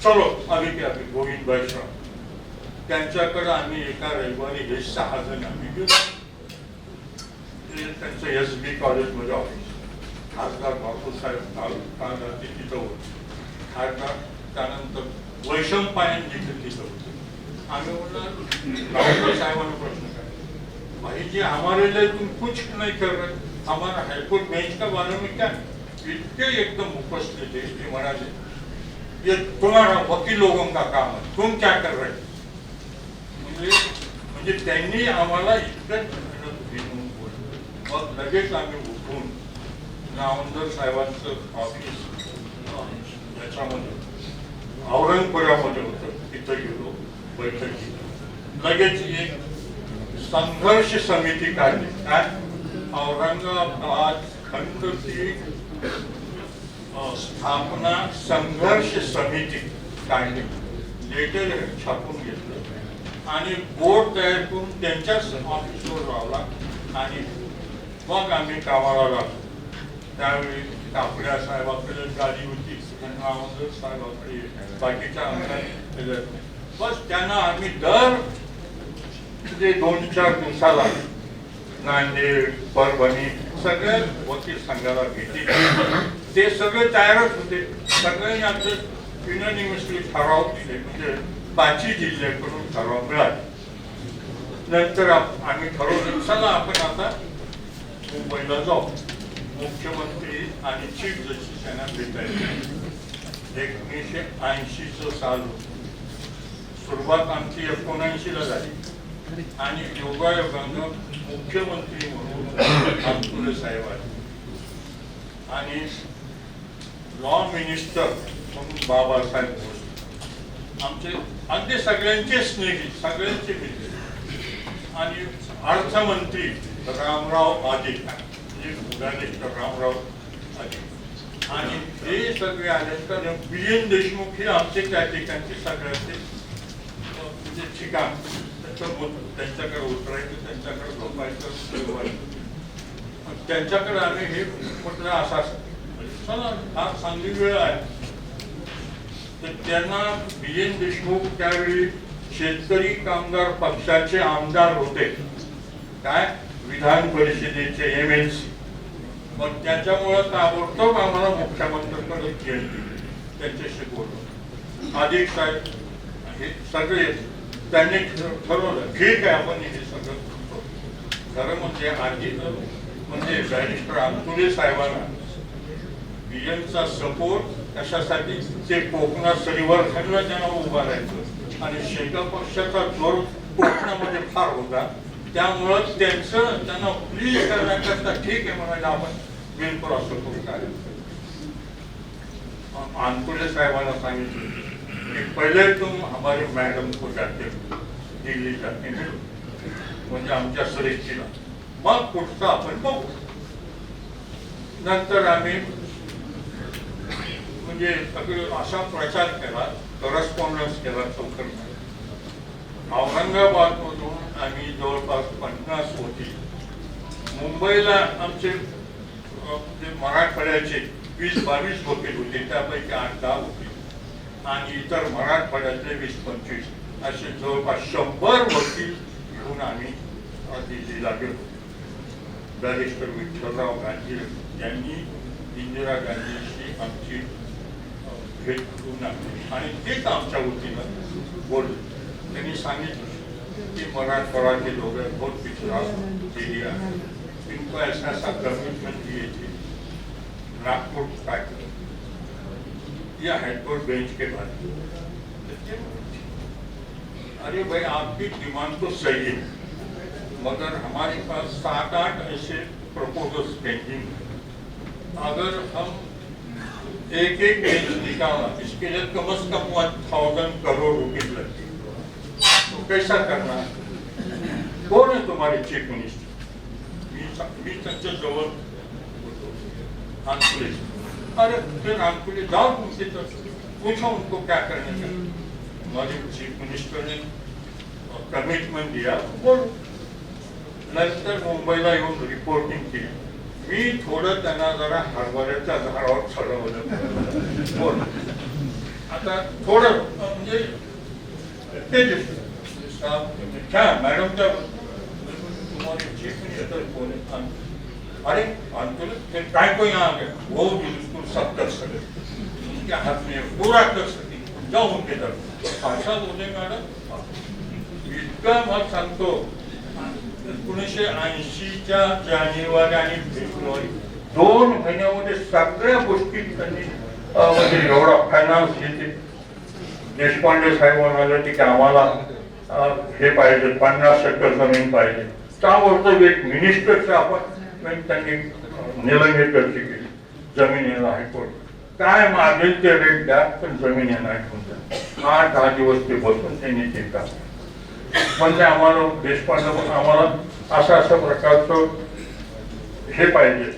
Speaker 4: चलो अभी क्या गोविंद भाई श्राव त्यांच्याकडे आम्ही एका रविवारी हे 6 जण आम्ही गेलो. त्यांचं SB कॉलेजमध्ये ऑफिस, खासदार बापूसाहेब काळाचे तिथं होते, खासदार त्यानंतर वैशंपायन जिथे तिथं होते. आम्ही म्हणलं साहेबांना प्रश्न काय भाई जी हमारे लिए तुम कुछ नहीं कर रहे, हमारा हाईकोर्ट बेंच का बारे में क्या. इतके एकदम उपस्थित थे कि महाराज ये तुम्हारा वकील लोगों का काम है, तुम क्या कर रहे. म्हणजे त्यांनी आम्हाला इतकं मग लगेच आम्ही उठून नावंदर साहेबांचं ऑफिस याच्यामध्ये औरंगपुरामध्ये होतं, तिथं गेलो बैठकी. लगेच एक संघर्ष समिती काढली. काय औरंगाबाद खंडपीठ स्थापना संघर्ष समिती काढली. लेटर छापून घेतलं आणि बोर्ड तयार करून त्यांच्याच ऑफिसवर लावला आणि मग आम्ही कामाला लागलो. त्यावेळी कापड्या साहेबाकडे गाडी होती आणि नावंदर साहेबाकडे बाकीच्या अंगाने. बस त्यांना आम्ही दर 2-4 दिवसाला नांदेड, परभणी सगळ्या वकील संघाला भेटी. ते सगळे तयारच होते. सगळ्यांनी आमचं युनानिमसली ठराव दिले, म्हणजे 5 जिल्ह्याकडून ठराव मिळाले. नंतर आम्ही ठरवलं चला आपण आता मुंबईला जाऊ. मुख्यमंत्री आणि चीफ जस्टिस यांना भेटायला 1980 साल होतं. सुरुवात आमची 79ला झाली आणि योगायोगानं मुख्यमंत्री म्हणून आमचे साहेब आले आणि लॉ मिनिस्टर म्हणून बाबासाहेब भोसले, आमचे अगदी सगळ्यांचे स्नेही, सगळ्यांचे मित्र. आणि अर्थमंत्री रामराव आदित्य, म्हणजे रामराव आदित्य, आणि हे सगळे आले तर BN देशमुख हे आमचे त्या ठिकाणचे सगळ्यांचे म्हणजे ठिकाण त्यांच्याकडे उतरायचं, त्यांच्याकडे झोपायचं, त्यांच्याकडे आम्ही हे म्हटलं असा चला हा चांगली वेळ आहे. तर त्यांना BN देशमुख त्यावेळी शेतकरी कामगार पक्षाचे आमदार होते, काय विधान परिषदेचे MLC. मग त्याच्यामुळं ताबडतोब आम्हाला मुख्यमंत्र्यांकडे गेली, त्यांच्याशी बोललो. अधिक साहेब हे सगळे त्यांनी ठरवलं ठीक आहे आपण हे सगळं करतो. खरं म्हणजे आधी म्हणजे बॅरिस्टर अंतुले साहेबांना BNचा सपोर्ट कशासाठी ते कोकणात परिवर्तनला त्यांना उभा राहायचं आणि शेका पक्षाचा जोर कोकणामध्ये फार होता. त्यामुळं त्यांना प्लीज करण्याकरता ठीक आहे म्हणायला आपण बिलकुल असं करू काय. अंतुले साहेबांना सांगितलं कि पहले तुम हमारे मैडम को जाते दिल्ली जाते म्हणजे आमच्या सुरेशजीला, मग पुढचं आपण बघू. नंतर आम्ही म्हणजे असा प्रचार केला, करस्पॉन्डन्स केला चौकट. औरंगाबाद मधून आम्ही जवळपास 50 होती. मुंबईला आमचे मराठवाड्याचे 20-22 वकील होते, त्यापैकी 8-10 होते आणि इतर मराठवाड्यातले 20-25 असे जवळपास 100 वकील घेऊन आम्ही दिल्लीला गेलो. बॅरिस्टर विठ्ठलराव गांधी यांनी इंदिरा गांधींशी आमची भेट करून आणली आणि तेच आमच्या वतीनं बोलले. त्यांनी सांगितलं की मराठवाड़ा के लोग बहुत पिछड़ा एरिया है, इनको ऐसा ऐसा कमिटमेंट दिए थे नागपुर या हाईकोर्ट बेंच के बाद. अरे भाई आपकी डिमांड तो सही है, मगर हमारे पास 7-8 ऐसे प्रपोजल्स पेंडिंग है. अगर हम एक बेंच निकालना, इसके लिए कम से कम 1000 करोड़ रुपए लगते, तो कैसा करना है? कौन है तुम्हारे चीफ मिनिस्टर? मी त्यांच्या जवळ होतो, अंकुले. अरे फिर अंकुले जाओ उनसे तो पूछो उनको क्या करने का. हमारे चीफ मिनिस्टर ने कमिटमेंट दिया, बोल. नंतर मुंबईला येऊन रिपोर्टिंग केली. मी थोडं त्यांना जरा हरभऱ्याच्या झाडावर चढवलं. बोल आता थोडं म्हणजे ते क्या मैडम क्या तुम्हारे चीफ मिनिस्टर कौन है? अरे अंतुल काय को यहाँ आ गया, वो बिल्कुल सब कर सके, उनके हाथ में पूरा कर सके, जाओ उनके तरफ. भाषा बोले मॅडम इतकं मग सांगतो. 1980च्या जानेवारी आणि फेब्रुवारी 2 महिन्यामध्ये सगळ्या गोष्टी त्यांनी म्हणजे एवढा फायनान्स घेते. देशपांडे साहेब म्हणाले की आम्हाला हे पाहिजे 50 एकर जमीन पाहिजे. त्यावरचं एक मिनिस्टरचं अपॉइंटमेंट त्यांनी निलंगेकरची केली. जमिनीला हायकोर्ट काय मागेल ते रेट द्या, पण जमीन नाही ठेवून 8-10 दिवस ते बसून त्यांनी ते का म्हणजे आम्हाला देशपांडे आम्हाला अशा प्रकारचं हे पाहिजे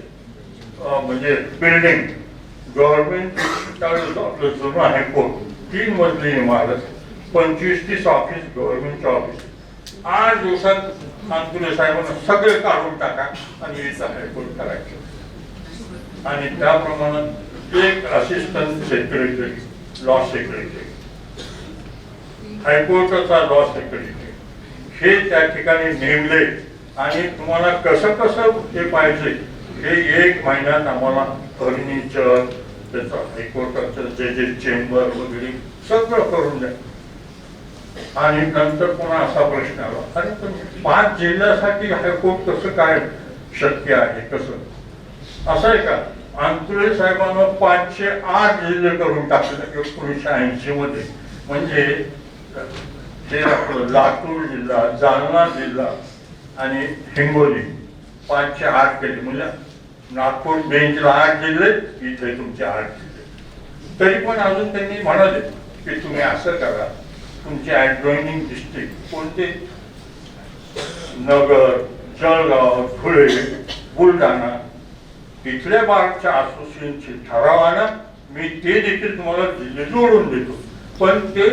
Speaker 4: म्हणजे बिल्डिंग गव्हर्नमेंट त्यावेळेस आपलं जुनं हायकोर्ट 3 मजली इमारत 25-30 ऑफिस गव्हर्नमेंटचे ऑफिस. 8 दिवसात अंतुले साहेबांना सगळे काढून टाका आणि याचा हायकोर्ट करायचं. आणि त्याप्रमाणे एक असिस्टंट सेक्रेटरी लॉ सेक्रेटरी, हायकोर्टाचा लॉ सेक्रेटरी हे त्या ठिकाणी नेमले. आणि तुम्हाला कसं कसं हे पाहिजे हे 1 महिन्यात आम्हाला फर्निचर त्याचं हायकोर्टाचं जे चेंबर वगैरे सगळं करून द्या. आणि नंतर पुन्हा असा प्रश्न आला, अरे पण 5 जिल्ह्यासाठी हायकोर्ट कसं काय शक्य आहे? कसं असं आहे का? अंतुले साहेबांना 508 जिल्हे करून टाकले 1980 मध्ये. म्हणजे हे आपलं लातूर जिल्हा, जालना जिल्हा आणि हिंगोली 508 केले. म्हणजे नागपूर बेंचला 8 जिल्हे, इथे तुमचे 8 जिल्हे. तरी पण अजून त्यांनी म्हणाले की तुम्ही असं करा, तुमचे ऍडजॉइनिंग डिस्ट्रिक्ट कोणते नगर, जळगाव, धुळे, बुलढाणा तिथल्या बारच्या असोसिएशनचे ठरावानं मी ते देखील तुम्हाला जोडून देतो, पण ते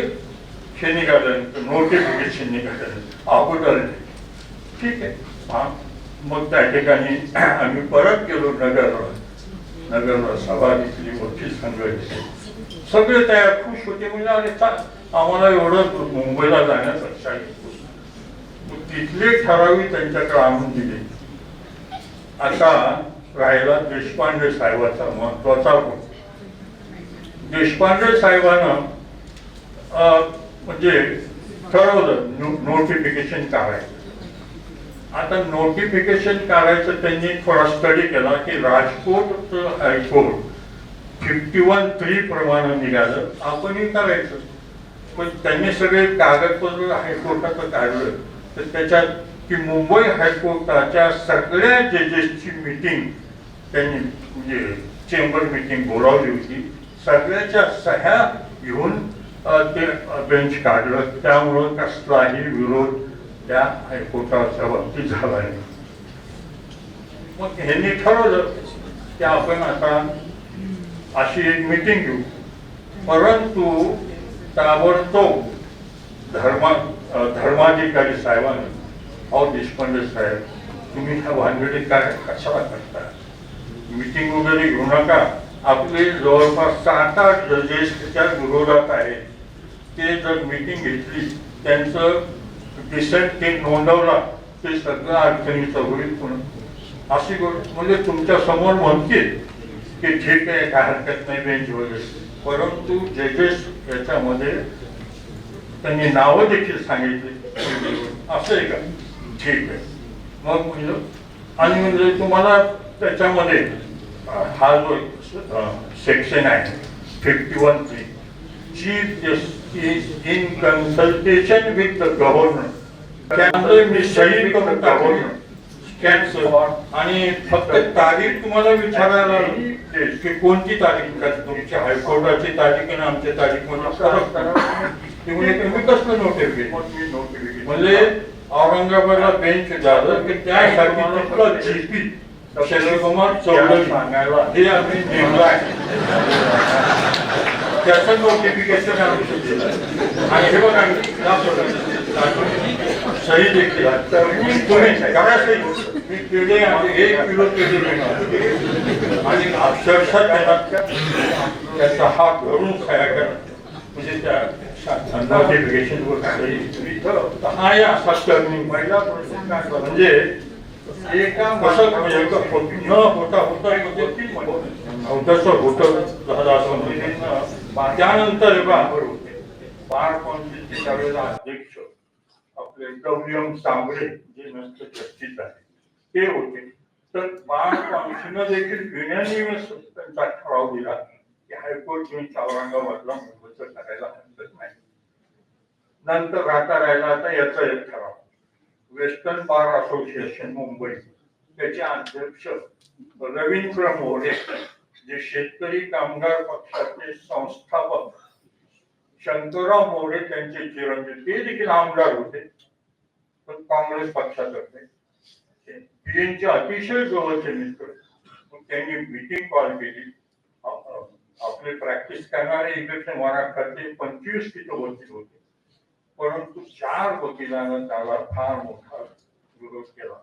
Speaker 4: निघालं नोटिफिकेशन निघालं अगोदर. ठीक आहे. मग त्या ठिकाणी आम्ही परत गेलो नगरला सभा घेतली, मोठी संघटना, सगळे तयार खुश होते. म्हणजे आम्हाला एवढं मुंबईला जाण्यापेक्षा तिथले ठराविक त्यांच्याकडे आणून दिले. आता राहिला देशपांडे साहेबाचा महत्वाचा गुण. देशपांडे साहेबांना म्हणजे ठरवलं नोटिफिकेशन काढायचं. आता नोटिफिकेशन काढायचं त्यांनी थोडा स्टडी केला की राजकोट हायकोर्ट 51(3) प्रमाणे निघालं, आपणही करायचं. पण त्यांनी सगळे कागदपत्र हायकोर्टाचं काढलं तर त्याच्यात की मुंबई हायकोर्टाच्या सगळ्या जजेसची मीटिंग त्यांनी म्हणजे चेंबर मीटिंग बोलावली होती. सगळ्याच्या सह्या घेऊन ते बेंच काढलं. त्यामुळं कसलाही विरोध त्या हायकोर्टाच्या बाबतीत झाला नाही. मग ह्यांनी ठरवलं की आपण आता अशी एक मीटिंग घेऊ, परंतु ताबडतोब धर्माधिकारी साहेबांनी, अहो देशपांडे साहेब तुम्ही ह्या भानगडीत काय कशाला करता, मीटिंग वगैरे घेऊ नका. आपले जवळपास 7-8 जजेस त्याच्या विरोधात आहेत. ते जर मीटिंग घेतली त्यांचं डिसेंट ते नोंदवला ते सगळं अडचणीचं होईल. पुन्हा अशी गोष्ट म्हणजे तुमच्या समोर म्हणतील की ठीक आहे काय हरकत नाही बेंच वगैरे, परंतु जजेस याच्यामध्ये त्यांनी नावं देखील सांगितली. असं आहे का? ठीक आहे. मग म्हणजे आणि म्हणजे तुम्हाला त्याच्यामध्ये हा जो सेक्शन आहे 51(3) chief justice in consultation with the governor, त्यामुळे मी सही करून टाकून आणि फक्त तारीख तुम्हाला विचारायला की कोणती तारीख तुमच्या हायकोर्टाची तारीख आणि आमच्या तारीख मध्ये तुम्ही कसलं नोटिफिकेशन म्हणजे औरंगाबादला बेंच झालं की त्यासाठी तिथला जीपी शरदकुमार चौधरी सांगायला हे आम्ही नेमलाय, त्याचं नोटिफिकेशन आम्ही दिलं. आणि हे बघा सही देखील मी केले आणि 1 किलो केले आणि अक्षरशः त्याचा हात धरून सह्या करा म्हणजे त्या नोटिफिकेशन वर हा या असा टर्निंग पहिला प्रोसेस म्हणजे एका कसं न होता तसं होतं झालं असं म्हणजे. त्यानंतर बार कौन्सिलचे त्यावेळेला अध्यक्ष आपले WM सांबळे जे नंतर जस्टिस आहे ते होते. तर बार कौन्सिलनं देखील युनॅनिमस त्यांचा ठराव दिला की हायकोर्ट बेंच औरंगाबादला मुंबईचं करायला हरकत नाही. नंतर राहिला आता याचा एक ठराव वेस्टर्न बार असोसिएशन मुंबई, त्याचे अध्यक्ष रवींद्र मोरे जे शेतकरी कामगार पक्षाचे संस्थापक शंकरराव मोरे त्यांचे चिरंजीव ते देखील आमदार होते पण काँग्रेस पक्षात होते. पीएनचे अतिशय जवळचे मित्र. त्यांनी मीटिंग कॉल केली. आपले प्रॅक्टिस करणारे इलेक्शन वराखाते 25 तिथं वकील होते, परंतु 4 वकिलांना त्याला फार मोठा विरोध केला.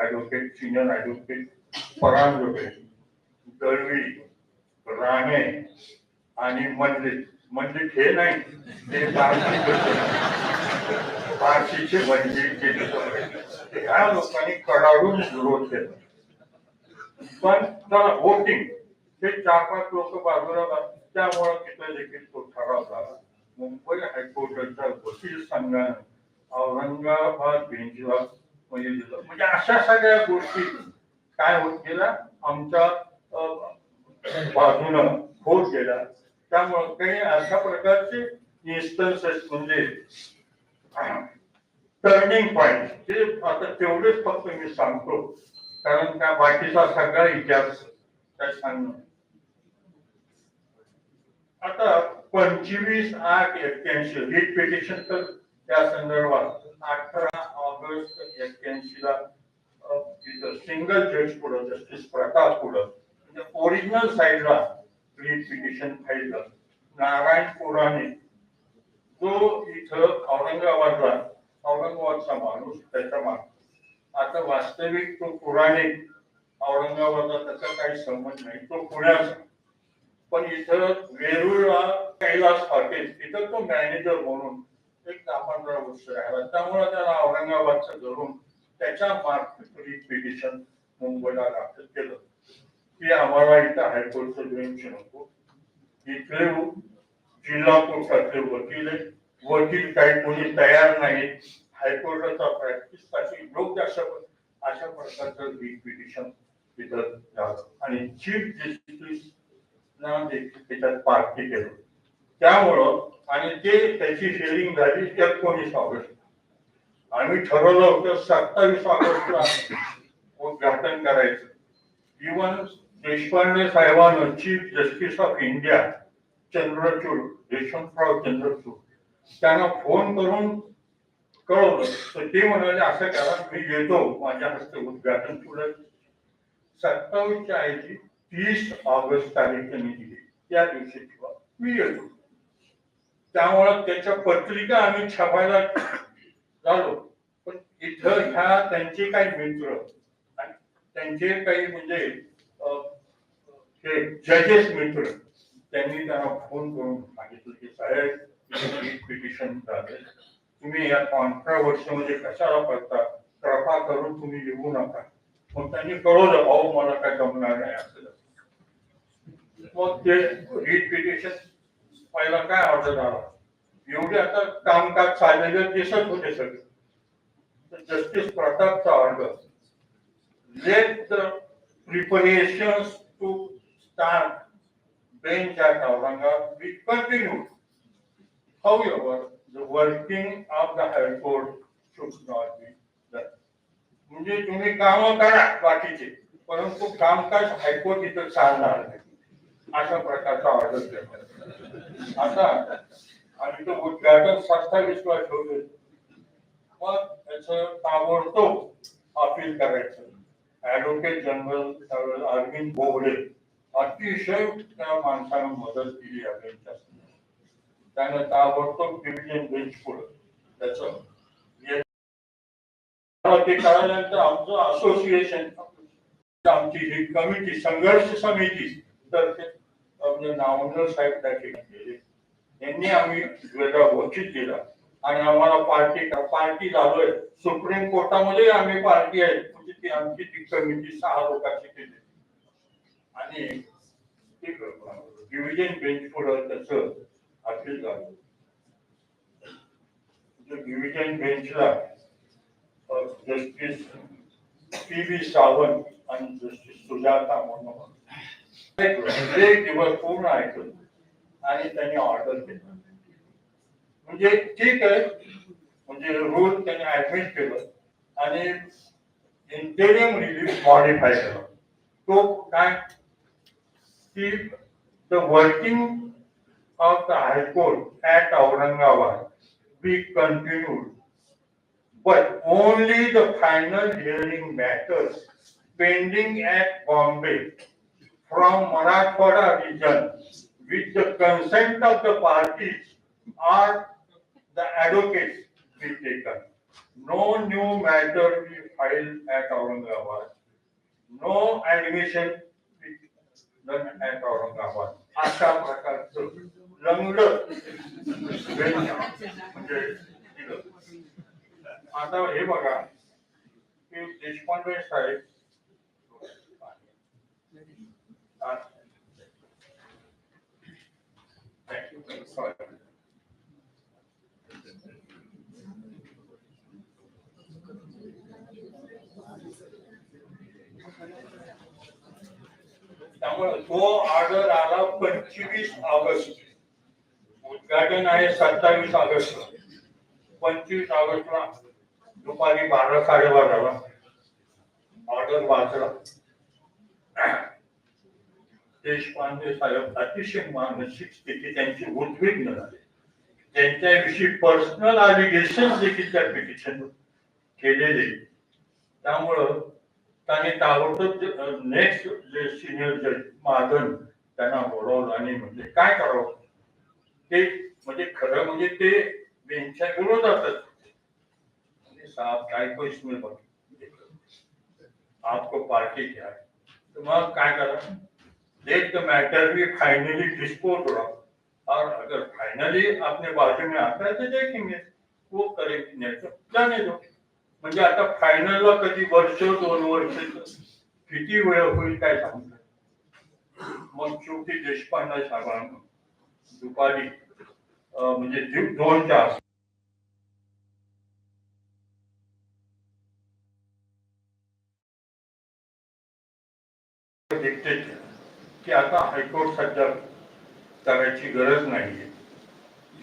Speaker 4: Advocate senior advocate Paranjpe, Dalvi, Rane आणि मंडित हे नाही ते फारशीचे मंडित केले. ह्या लोकांनी कडाडून विरोध केला. पण चला वोटिंग हे 4-5 लोक बाजूला, त्यामुळे तिथे देखील तो ठराव झाला. मुंबई हायकोर्टाच्या वकील संघाने औरंगाबाद बेंचला म्हणजे दिलं. म्हणजे अशा सगळ्या गोष्टी काय होत गेल्या आमच्या बाजूनं होत गेल्या. त्यामुळे काही अशा प्रकारचे इन्स्टन्सेस म्हणजे टर्निंग पॉइंट ते आता तेवढेच फक्त मी सांगतो कारण त्या बाकीचा सगळा इतिहास काय सांगणं. आता 25/8/81 रीट पिटिशन तर त्या संदर्भात 18 ऑगस्ट 81 ला सिंगल जज पुढं जस्टिस प्रताप पुढं ओरिजिनल साईडला रीट पिटिशन फाईल झालं. नारायण पुराणे जो इथं औरंगाबादचा माणूस त्याचा माणूस, आता वास्तविक तो पुराणे औरंगाबादला त्याचा काही संबंध नाही, तो पुण्याचा. पण इथं वेरूळला कैलास हॉटेल तिथं तो मॅनेजर म्हणून एक 10-15 वर्ष राहिला. त्यामुळे त्याला औरंगाबादचं धरून त्याच्या मार्फत रीट पिटिशन मुंबईला दाखल केलं की आम्हाला इथं हायकोर्टचं बेंच नको. इथले जिल्हा कोर्टातले वकील काही कोणी तयार नाहीत. हायकोर्टाचा प्रॅक्टिससाठी लोक अशा प्रकारचं रीट पिटिशन तिथं झालं आणि चीफ जस्टिस ना देखील त्याच्यात पार्टी केलं. त्यामुळं आणि ते त्याची हिअरिंग झाली 19 ऑगस्ट. आम्ही ठरवलं होतं 27 ऑगस्टला उद्घाटन करायचं. इवन देशपांडे साहेबांना chief justice of India Chandrachud Yashwantrao Chandrachud त्यांना फोन करून कळवलं तर ते म्हणाले असं करा मी येतो, माझ्या हस्ते उद्घाटन पुढे. 27च्या ऐवजी 30 ऑगस्ट तारीख त्यांनी दिली. त्या दिवशी किंवा मी येतो. त्यामुळं त्याच्या पत्रिका आम्ही छापायला झालो. पण इथं ह्या त्यांचे काही मित्र आणि त्यांचे काही म्हणजे जजेस मित्र त्यांनी त्यांना फोन करून सांगितलं की साहेब पिटिशन झाले, तुम्ही या कॉन्ट्रावर्सीमध्ये कशाला पडता, कृपा करून तुम्ही लिहू नका. मग त्यांनी कळवलं अहो मला काय जमणार नाही असं. मग ते रीट पिटिशन पहिला काय ऑर्डर झाला, एवढे आता कामकाज चाललेलं दिसत होते सगळे. जस्टिस प्रतापचा order, let the preparations to start bench at Aurangabad we continued. However, the working of the High Court should not be done. म्हणजे तुम्ही काम करा बाकीचे, परंतु कामकाज हायकोर्ट इथं चालणार नाही अशा प्रकारचा ऑर्डर देतात. आता आम्ही तो उद्घाटन 27ला ठेवले. मग त्याचं ताबडतोब अपील करायचं. ऍडव्होकेट जनरल अरविंद बोबडे अतिशय त्या माणसानं मदत केली आहे. त्यानं ताबडतोब डिव्हिजन बेंच पुढे त्याचं ते कळाल्यानंतर आमचं असोसिएशन, आमची ही कमिटी संघर्ष समिती तर्फे म्हणजे नामदार साहेब त्या ठिकाणी गेले. यांनी आम्ही वेगळा घोषित केला आणि आम्हाला पार्टी झालोय. सुप्रीम कोर्टामध्ये आम्ही पार्टी आहे. म्हणजे ती आमची ती कमिटी 6 लोकांची केली आणि डिव्हिजन बेंच पुढे त्याचं अपील झालं. डिव्हिजन बेंचला जस्टिस पी.बी. सावंत आणि जस्टिस सुजाता मनोहर एक दिवस पूर्ण ऐकलं आणि त्यांनी ऑर्डर केलं. म्हणजे ठीक आहे, म्हणजे रूल त्यांनी ऍडमिट केलं आणि इंटेरियम रिलीफ मॉडिफाय केला. तो काय की the working of the High Court at Aurangabad be continued, but only the final hearing matters pending at Bombay from Marathwada region with the consent of the parties or the advocates be taken. No new matter be filed at Aurangabad. No admission done at Aurangabad. अशा प्रकारचं लंगडं म्हणजे आता हे बघा की देशपांडे साहेब त्यामुळे तो order आला 25 August. उद्घाटन आहे 27 ऑगस्ट. 25 ऑगस्टला दुपारी 12-12:30 ऑर्डर वाचला. देशपांडे साहेब अतिशय मानसिक स्थिती त्यांची उद्विग्न झाली. त्यांच्याविषयी पर्सनल अलिगेशन देखील त्या पिटिशन केलेले. त्यामुळं त्याने ताबडतोब नेक्स्ट जे सिनियर जज महाजन त्यांना बोलवलं आणि म्हणजे काय करावं ते म्हणजे खरं म्हणजे ते बेंचच्या विरोधातच म्हणजे साहब काय को इसमें आपको पार्टी क्या है तो मग काय करा लेट द मैटर भी फाइनली डिस्पोज हो और अगर फाइनली अपने बाजू में आता है तो देखेंगे वो करेक्ट नहीं तो जाने दो म्हणजे आता फायनलला कधी वर्ष 2 वर्ष किती वेळ होईल काय सांगता मग शेवटी देशपांडे साहेबांना दुपारी म्हणजे 2च्या डिक्टेट की आता हायकोर्ट सध्या करायची गरज नाहीये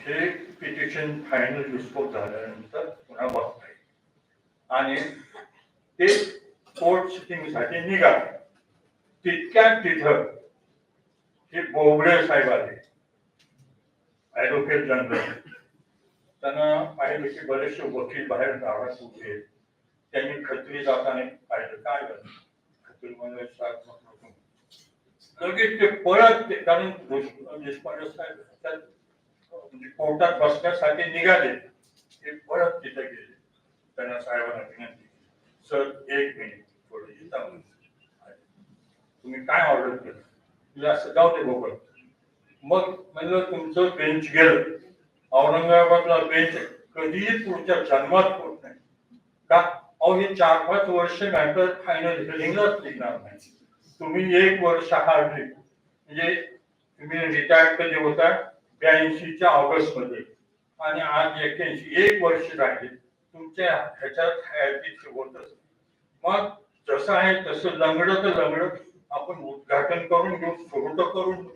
Speaker 4: हे पिटिशन फायनल डिस्पोज झाल्यानंतर पुन्हा बघता येईल आणि ते कोर्ट सिटिंगसाठी निघाले तितक्यात तिथं हे बोबडे साहेब आले ऍडव्होकेट जनरल त्यांना पाहिलं की बरेचसे वकील बाहेर गावात उभे त्यांनी खत्री जाताना पाहिलं काय झालं खत्री म्हणजे लगेच ते पळत ते कारण देशपांडे साहेब म्हणजे कोर्टात बसण्यासाठी निघाले ते पळत तिथे गेले त्यांना साहेबांना विनंती सर 1 मिनिट थोडं तुम्ही काय ऑर्डर केलं तुला असं जाऊ दे बोबड मग म्हणलं तुमचं बेंच गेलं औरंगाबादला बेंच कधीही पुढच्या जन्मात होत नाही का अहो हे 4-5 वर्ष मॅटर फायनल हिअरिंगलाच निघणार नाही तुम्ही 1 वर्ष हार्डली म्हणजे तुम्ही रिटायर्ड कधी होता 82च्या ऑगस्ट मध्ये आणि आज 81 1 वर्ष राहिले तुमच्या ह्याच्यात हयातीत होतच मग जसं आहे तसं लंगडं तर लंगडं आपण उद्घाटन करून घेऊ सुरू तर करून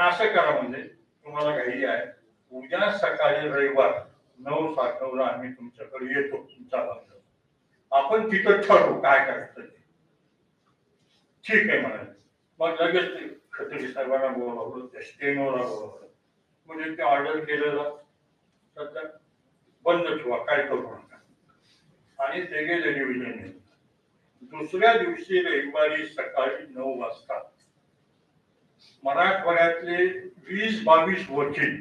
Speaker 4: असं करा म्हणजे तुम्हाला घाई आहे उद्या सकाळी रविवार 9:09 आम्ही तुमच्याकडे येतो तुमचा बंद आपण तिथं ठरवू काय करायचं ठीक आहे म्हणाले मग लगेच ते खत्री साहेबांना बोलावलं त्या स्टेनोला बोलावलं म्हणजे ते ऑर्डर केलेलं सध्या बंद ठेवा काय करू नका आणि ते गेले डिव्हिजनने दुसऱ्या दिवशी रविवारी सकाळी 9 वाजता मराठवाड्यातले 20-22 वकील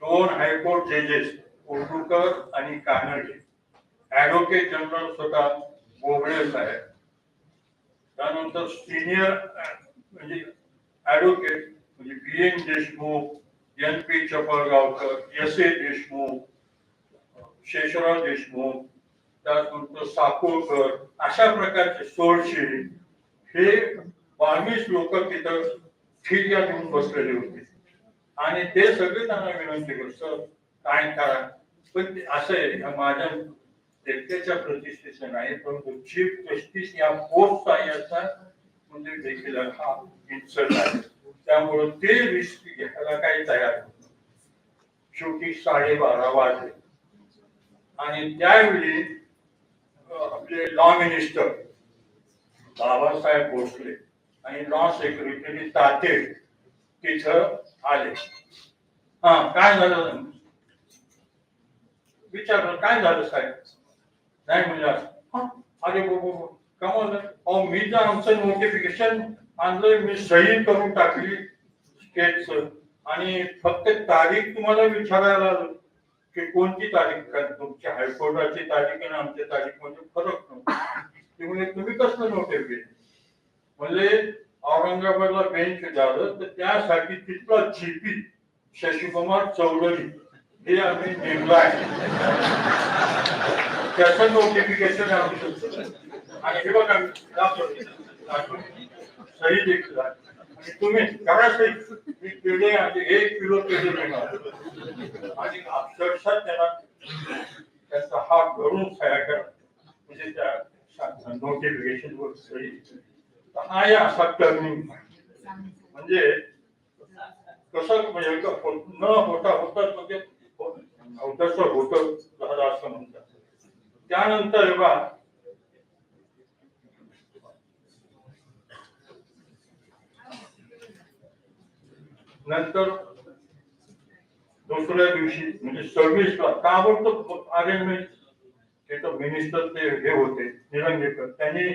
Speaker 4: 2 हायकोर्ट जजेस उर्दूकर आणि कानडे ऍडव्होकेट जनरल स्वतः बोबडे साहेब त्यानंतर सिनियर म्हणजे ऍडव्होकेट म्हणजे BN Deshmukh NP Chapalgaonkar SA Deshmukh Sheshrao Deshmukh त्यानंतर साकोळकर अशा प्रकारचे 1600 हे 22 लोक तिथं ठिय्या देऊन बसलेले होते आणि ते सगळे त्यांना विनंती करत काय करा पण असं आहे माझ्या एकट्याच्या प्रतिष्ठेचं नाही परंतु चीफ जस्टिस या पोस्टचा याचा म्हणजे देखील हा इन्सल्ट आहे त्यामुळे ते रिस्क घ्यायला काही तयार होत शेवटी 12:30 वाजले आणि त्यावेळी आपले लॉ मिनिस्टर बाबासाहेब भोसले आणि लॉ सेक्रेटरी ताते तिथं आले हा काय झालं विचारलं काय झालं साहेब नाही म्हणजे अरे कमाल अहो मी तर आमचं नोटिफिकेशन आणलंय मी सही करून टाकली स्टेटचं आणि फक्त तारीख तुम्हाला विचारायला आलो की कोणती तारीख तुमच्या हायकोर्टाची तारीख आणि आमच्या तारीख मध्ये फरक नव्हता त्यामुळे तुम्ही कसलं नोटिफिकेशन म्हणजे औरंगाबादला बेंच झालं तर त्यासाठी तिथला GP शशिकुमार चौधरी हे आम्ही नेमलाय त्याचं नोटिफिकेशन आणि हे बघा सही देखील आणि तुम्ही करा सही मी पेढे आणि 1 किलो पेढे देणार आणि अक्षरशः त्याला त्याचा हात धरून सह्या करा म्हणजे त्या नोटिफिकेशन वर सही हा या असा टर्निंग म्हणजे कसं म्हणजे न होता म्हणजे तसं होतं झालं असं म्हणतात त्यानंतर बघा नंतर दुसऱ्या दिवशी म्हणजे 26ला ताबडतोब अरेंजमेंट ते तर मिनिस्टर ते हे होते निलंगेकर, त्यांनी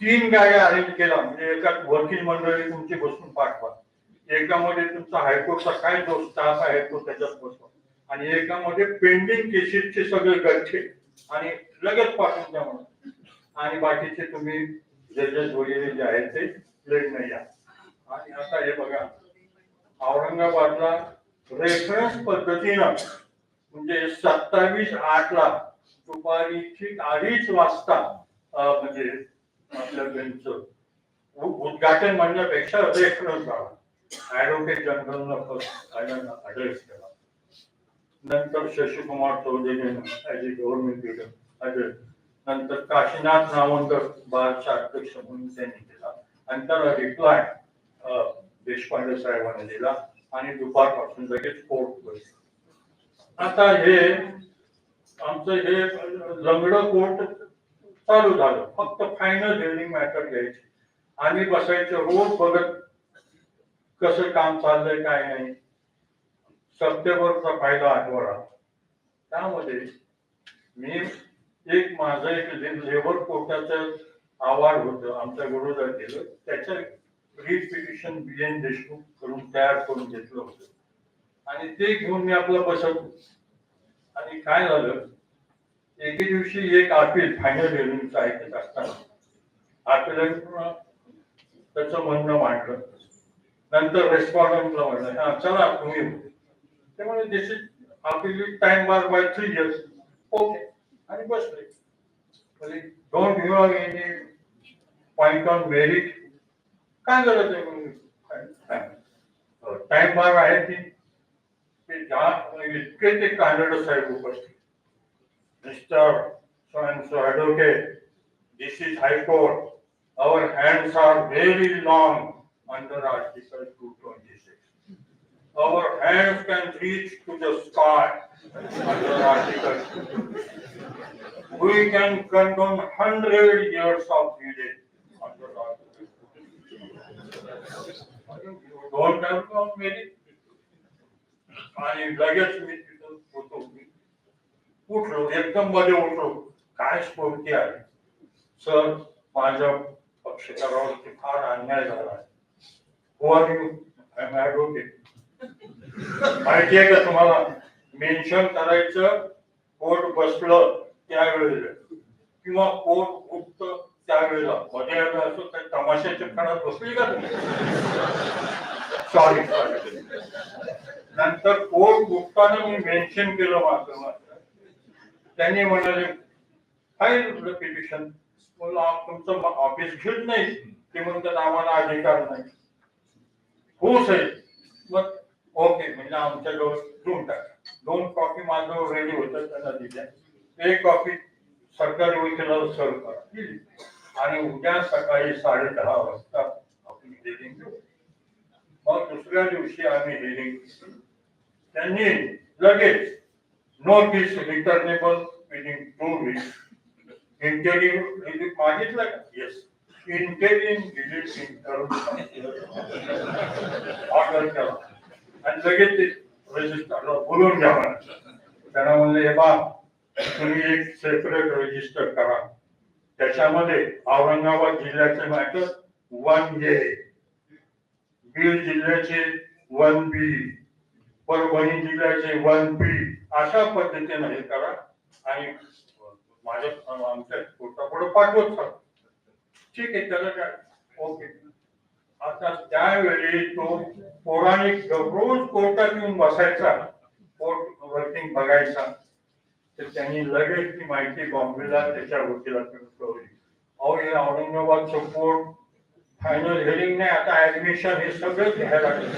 Speaker 4: 3 गाड्या अरेंज केला, म्हणजे एका वकील मंडळी तुमची बसून पाठवा, एकामध्ये तुमचा हायकोर्टचा काय जो स्टाफ आहे तो त्याच्यात बसवा, आणि एकामध्ये पेंडिंग केसेसचे सगळे गठ्ठे आणि लगेच पाठवून द्या म्हणून, आणि बाकीचे तुम्ही जजेस वगैरे जे आहेत ते लढणं या. आणि आता हे बघा, औरंगाबादला रेफरन्स पद्धतीनं म्हणजे 27/8 दुपारी 2:30 वाजता म्हणजे आपल्या बेंचचं उद्घाटन म्हणण्यापेक्षा रेफरन्स झाला. ऍडव्होकेट जनरलनं फर्स्ट ऍड्रेस केला, नंतर शशिकुमार चौधरीनं as a government leader address, नंतर काशीनाथ नावंकर बारच्या अध्यक्ष म्हणून त्यांनी केला, आणि त्याला रिप्लाय देशपांडे साहेबांनी दिला, आणि दुपारपासून लगेच कोर्ट बसला. आता हे आमचं हे लंगडं कोर्ट चालू झालं, फक्त फायनल हिअरिंग मॅटर घ्यायची, आम्ही बसायचं रोज बघत कसं काम चाललंय काय नाही. सप्टेंबरचा पहिला आठवडा, त्यामध्ये मी माझं एक लेबर कोर्टाचं आवाज होतं आमच्या विरोधात केलं, त्याचं रीट पिटिशन BN देशमुख करून तयार करून घेतलं होतं, आणि ते घेऊन मी आपलं बसवतो. आणि काय झालं, एके दिवशी एक अपील फायनल हिअरिंगचं ऐकत असताना अपील त्याचं म्हणणं मांडलं, नंतर रेस्पॉन्डंटला म्हणलं हा चला तुम्ही, ते म्हणजे this is appeal time bar by 3 years. Okay, आणि बसले. म्हणजे don't you have any point on merit, काय गरज आहे टाइम बार आहे की इतके ते कानडे साहेब उपस्थित, mister so and so advocate, this is high court, our hands are very long under article 226, our hands can reach to the sky under article 226, we can condone 100 years of delay under article 226. Don't have on merit. आणि लगेच मी तिथं होतो, उठलो, एकदम मध्ये उठलो, काय स्फूर्ती आली, सर माझ्या पक्षकारावरती फार अन्याय झाला, माहिती आहे का तुम्हाला, मेन्शन करायचं कोर्ट बसलं त्यावेळेला किंवा कोर्ट उठतं त्यावेळेला, मध्ये असं काही तमाशाच्या काळात बसली का तुम्ही, सॉरी. नंतर कोर्ट उठताना मी मेन्शन केलं माझं, त्यांनी म्हणाले फाईल पिटिशन, तुमचं ऑफिस घेत नाही, ते म्हणतात आम्हाला अधिकार नाही, हो साहेब, मग ओके म्हणजे आमच्याजवळ देऊन टाका. 2 कॉपी माझ्याजवळ रेडी होतं, त्यांना दिल्या, 1 कॉपी सरकारी वकिलाला सर्व करा दिली, आणि उद्या सकाळी 10:30 वाजता आपली हिअरिंग घेऊ. मग दुसऱ्या दिवशी आम्ही हिअरिंग, त्यांनी लगेच notice returnable within 2 weeks, interim relief मागितलं का, येस, इंटेरिम रिलीफ ऑर्डर केला, आणि लगेच ते रजिस्टरला बोलून घ्या म्हणा. त्यांना म्हणले हे बा तुम्ही एक सेपरेट रजिस्टर करा, त्याच्यामध्ये औरंगाबाद जिल्ह्याचे मॅटर 1A, बीड जिल्ह्याचे 1B, परभणी जिल्ह्याचे 1B, अशा पद्धतीने हे करा, आणि माझ्या आमच्या कोर्टापुढे पाठवत सर. ठीक आहे, त्याला काय ओके. आता त्यावेळी तो पौराणिक रोज कोर्टात येऊन बसायचा, कोर्ट वर्किंग बघायचा, तर त्यांनी लगेच ती माहिती बॉम्बेला त्याच्या वकिलाकडे कळवली. अहो हे औरंगाबादचं कोर्ट फायनल हिअरिंग नाही, आता ऍडमिशन हे सगळं घ्यायला लागलं.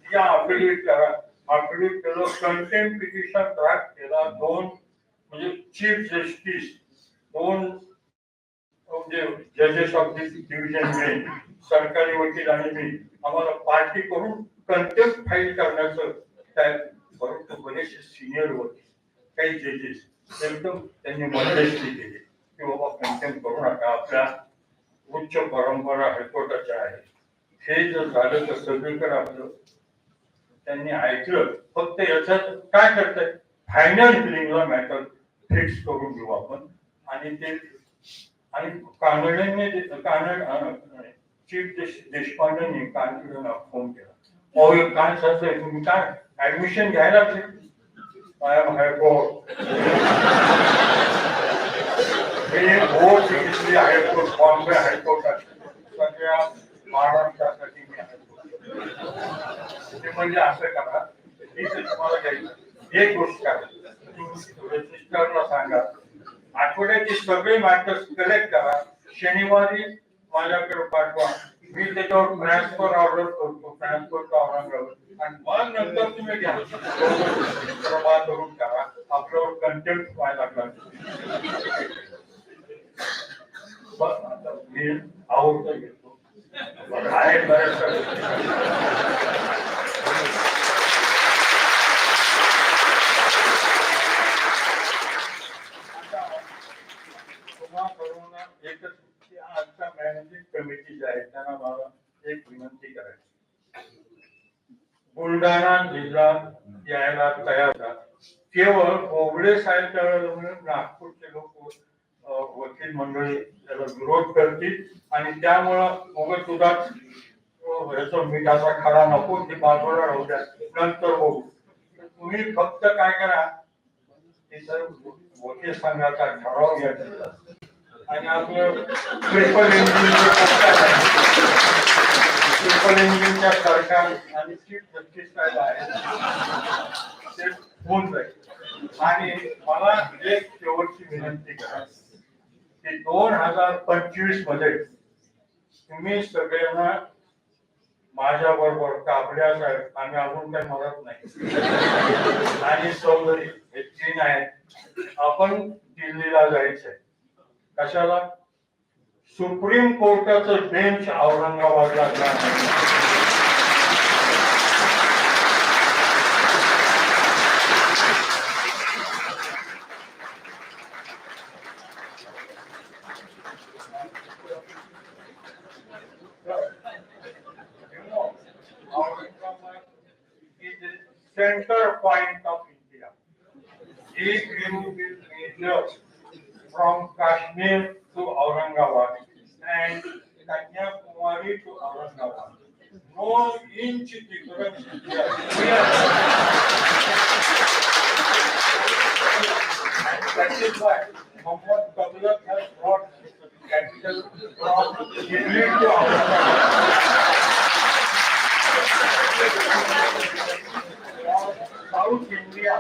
Speaker 4: या अफिडेव्हिट करा, अफिडेव्हिट केलं, कंटेम्प्ट पिटिशन ड्राफ्ट केला, 2 म्हणजे चीफ जस्टिस, 2 जजेस ऑफ दिस डिव्हिजन, सरकारी वकील आणि मी, आम्हाला पार्टी करून कंटेम्प्ट फाईल करण्याचं काय, परंतु बरेचसे सिनियर वकील काही जजेस एकदम त्यांनी मध्यस्थी केली की बाबा कंटेम्प्ट करू नका, आपल्या उच्च परंपरा हायकोर्टाच्या आहेत. हे जर झालं तर सगळीकडे आपलं त्यांनी ऐकलं. फक्त याच्यात काय करताय, फायनल बिलिंगला मॅटर फिक्स करून घेऊ आपण. आणि ते आणि कानडेंनी चीफ देशपांडेंनी कानडेंना फोन केला. अहो काय चालतंय, तुम्ही काय ऍडमिशन घ्यायला I am high court. Hey board घेतली हायकोर्ट, बॉम्बे हायकोर्टात सगळ्या महाराष्ट्रासाठी मी हायकोर्ट. ते म्हणजे असं करा, मी तुम्हाला घ्यायचं एक गोष्ट करा, तुम्ही रजिस्टरला सांगा आठवड्याचे सगळे मॅटर्स कलेक्ट करा, शनिवारी माझ्याकडे पाठवा, मी त्याच्यावर ट्रान्सफर ऑर्डर करतो, ट्रान्सफर टू औरंगाबाद. आणि मग नंतर तुम्ही घ्या, प्रभा करून करा, आपल्यावर कंटेम्प्ट व्हायला लागला. आता मी आवडतं घेतो आहे बऱ्याचशा एकच आजच्या मॅनेजिंग कमिटी जे आहे त्यांना मला एक विनंती करायची. बुलढाणा जिल्हा यायला तयार होता. केवळ बोबडे साहेब त्यावेळेला म्हणून नागपूरचे लोक वकील मंडळी त्याला विरोध करतील आणि त्यामुळं उगाच तुझाच ह्याचा मिठाचा खडा नको, ती बाजूला राहू द्या, नंतर बघू. तुम्ही फक्त काय करा, तिथं वकील संघाचा ठराव घ्या आणि आपलं ट्रिपल इंजिनच्या सरकार आणि चीफ जस्टिस साहेब आहे ते होऊन जाईल. आणि मला एक शेवटची विनंती करा की 2025 मध्ये तुम्ही सगळ्यांना माझ्या बरोबर कापड्या साहेब आम्ही अजून काही म्हणत नाही आणि चौधरी हे तीन आहेत, आपण दिल्लीला जायचंय. कशाला? सुप्रीम कोर्टाचं बेंच औरंगाबादला center point of India. If you will measure from Kashmir to Aurangabad and Kanyakumari to Aurangabad, no inch difference is there. And that is why Muhammad Tughlaq has brought the capital from Delhi to Aurangabad. South India,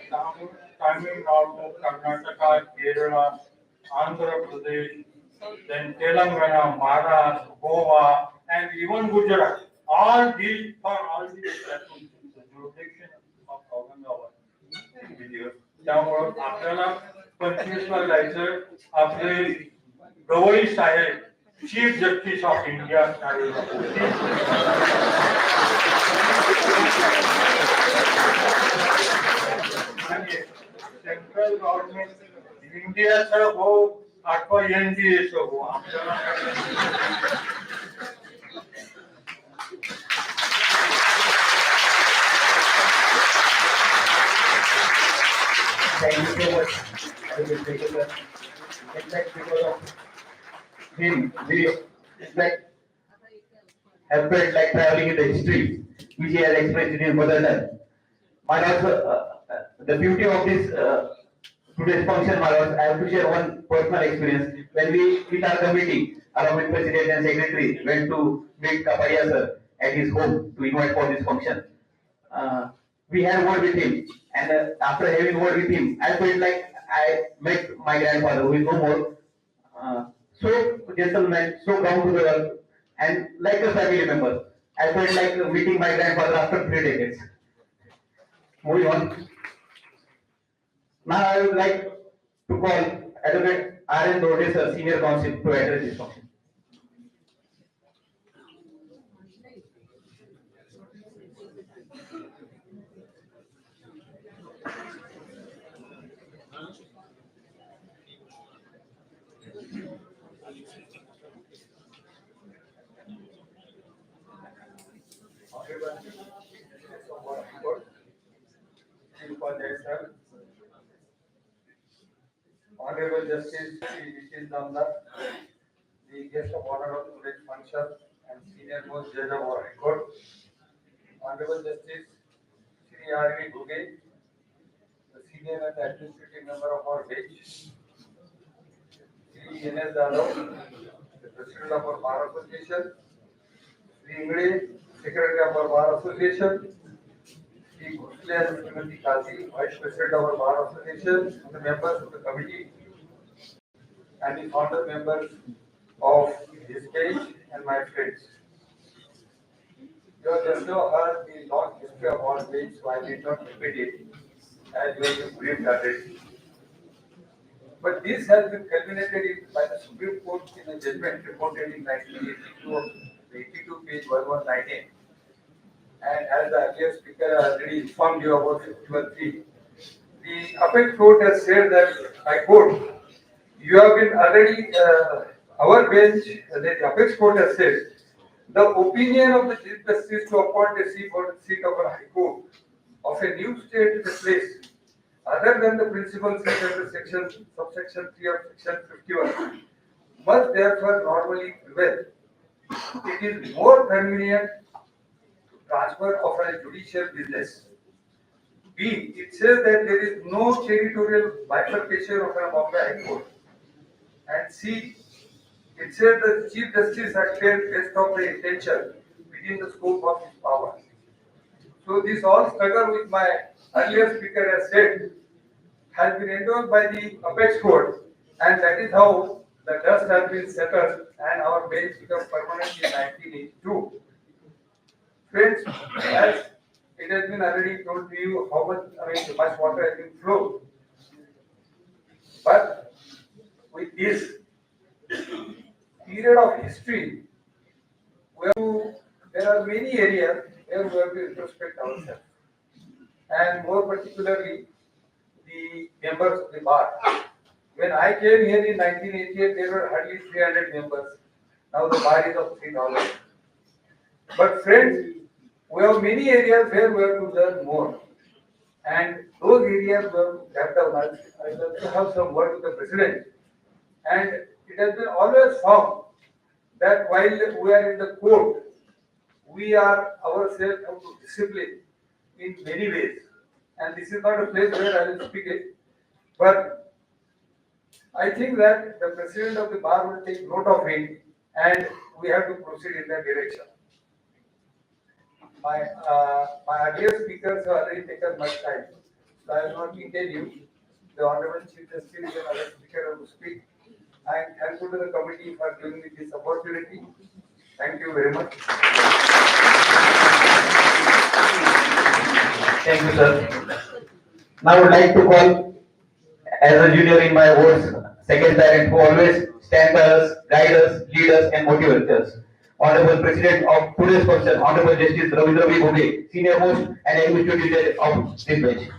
Speaker 4: Tamil Nadu, Karnataka, Kerala, Andhra Pradesh, then Telangana, Maharashtra, Goa, and even Gujarat. All these the jurisdiction of Aurangabad. त्यामुळे आपल्याला 25 ला जायचं. आपले गवई साहेब chief justice of India central government इंडियाचा हो अथवा एनडीएचा हो आपल्याला
Speaker 1: Thank you so much. I will take it. In fact, because of him, we like have felt like traveling in the history, which he has expressed in his mother tongue. And also, the beauty of this today's function, Malas, I have to share one personal experience. When we with our committee, along with President and Secretary, went to meet Kapadia sir at his home to invite for this function. We had a word with him, and after having word with him, I felt like I met my grandfather, who is no more. So gentleman, so down to the earth, and like a family member. I felt like meeting my grandfather after 3 decades. Moving on. Now I would like to call Advocate R.N. Dode, sir, Senior Counsel, to address this function.
Speaker 5: Honorable Justice Shri Nitin Jamdar, the guest of honor of today's function and senior most judge of our High Court, Honorable Justice Shri Ghuge, the senior and administrative member of our bench, Shri N.S. the President of our Bar Association, Shri, Secretary of our Bar Association, Shri Ghuge and Srimati Kazi, Vice President of our Bar Association, and the members of the committee, and the founder members of this page and my friends. You have just now heard the long history of our page, so I did not repeat it as you have been briefed already. But this has been culminated by the Supreme Court in a judgment reported in 1982 of the 82 page 1119. And as the earlier speaker already informed you about 51.3, the Appellate Court has said that, I quote, you have been already, our bench, the Apex Court has said, the opinion of the Chief Justice to appoint a seat of a High Court of a new state is a place other than the principal seat under subsection 3 of section 51 must therefore normally prevail. It is more convenient to transfer of a judicial business. B. It says that there is no territorial bifurcation of a Bombay High Court. And C. It says the Chief Justice acted based on the intention within the scope of his power. So this all struggle with my earlier speaker has said has been endorsed by the Apex Court, and that is how the dust has been settled and our bench became permanent in 1982. Friends, as it has been already told to you how much water has been flowed. But with this period of history, there are many areas where we have to introspect ourselves, and more particularly the members of the bar. When I came here in 1988, there were hardly 300 members. Now the bar is of 3,000. But friends, we have many areas where we have to learn more, and those areas we have to have. I also have some word with the president, and it has been always found that while we are in the court, we are ourselves have to discipline in many ways. And this is not a place where I will speak it, but I think that the president of the bar will take note of it, and we have to proceed in that direction. My earlier speakers have already taken much time, so I will not detain you. The Honorable Chief Justice and other speaker will speak. I am thankful to the committee for giving me this opportunity. Thank you very much.
Speaker 1: Thank you, sir. Now I would like to call, as a junior in my words, second parent who always stand by us, guide us, lead us, and motivate us. Honorable President of today's function, Honorable Justice Ravindra Ghuge, Senior Most and Administrative Judge of this bench.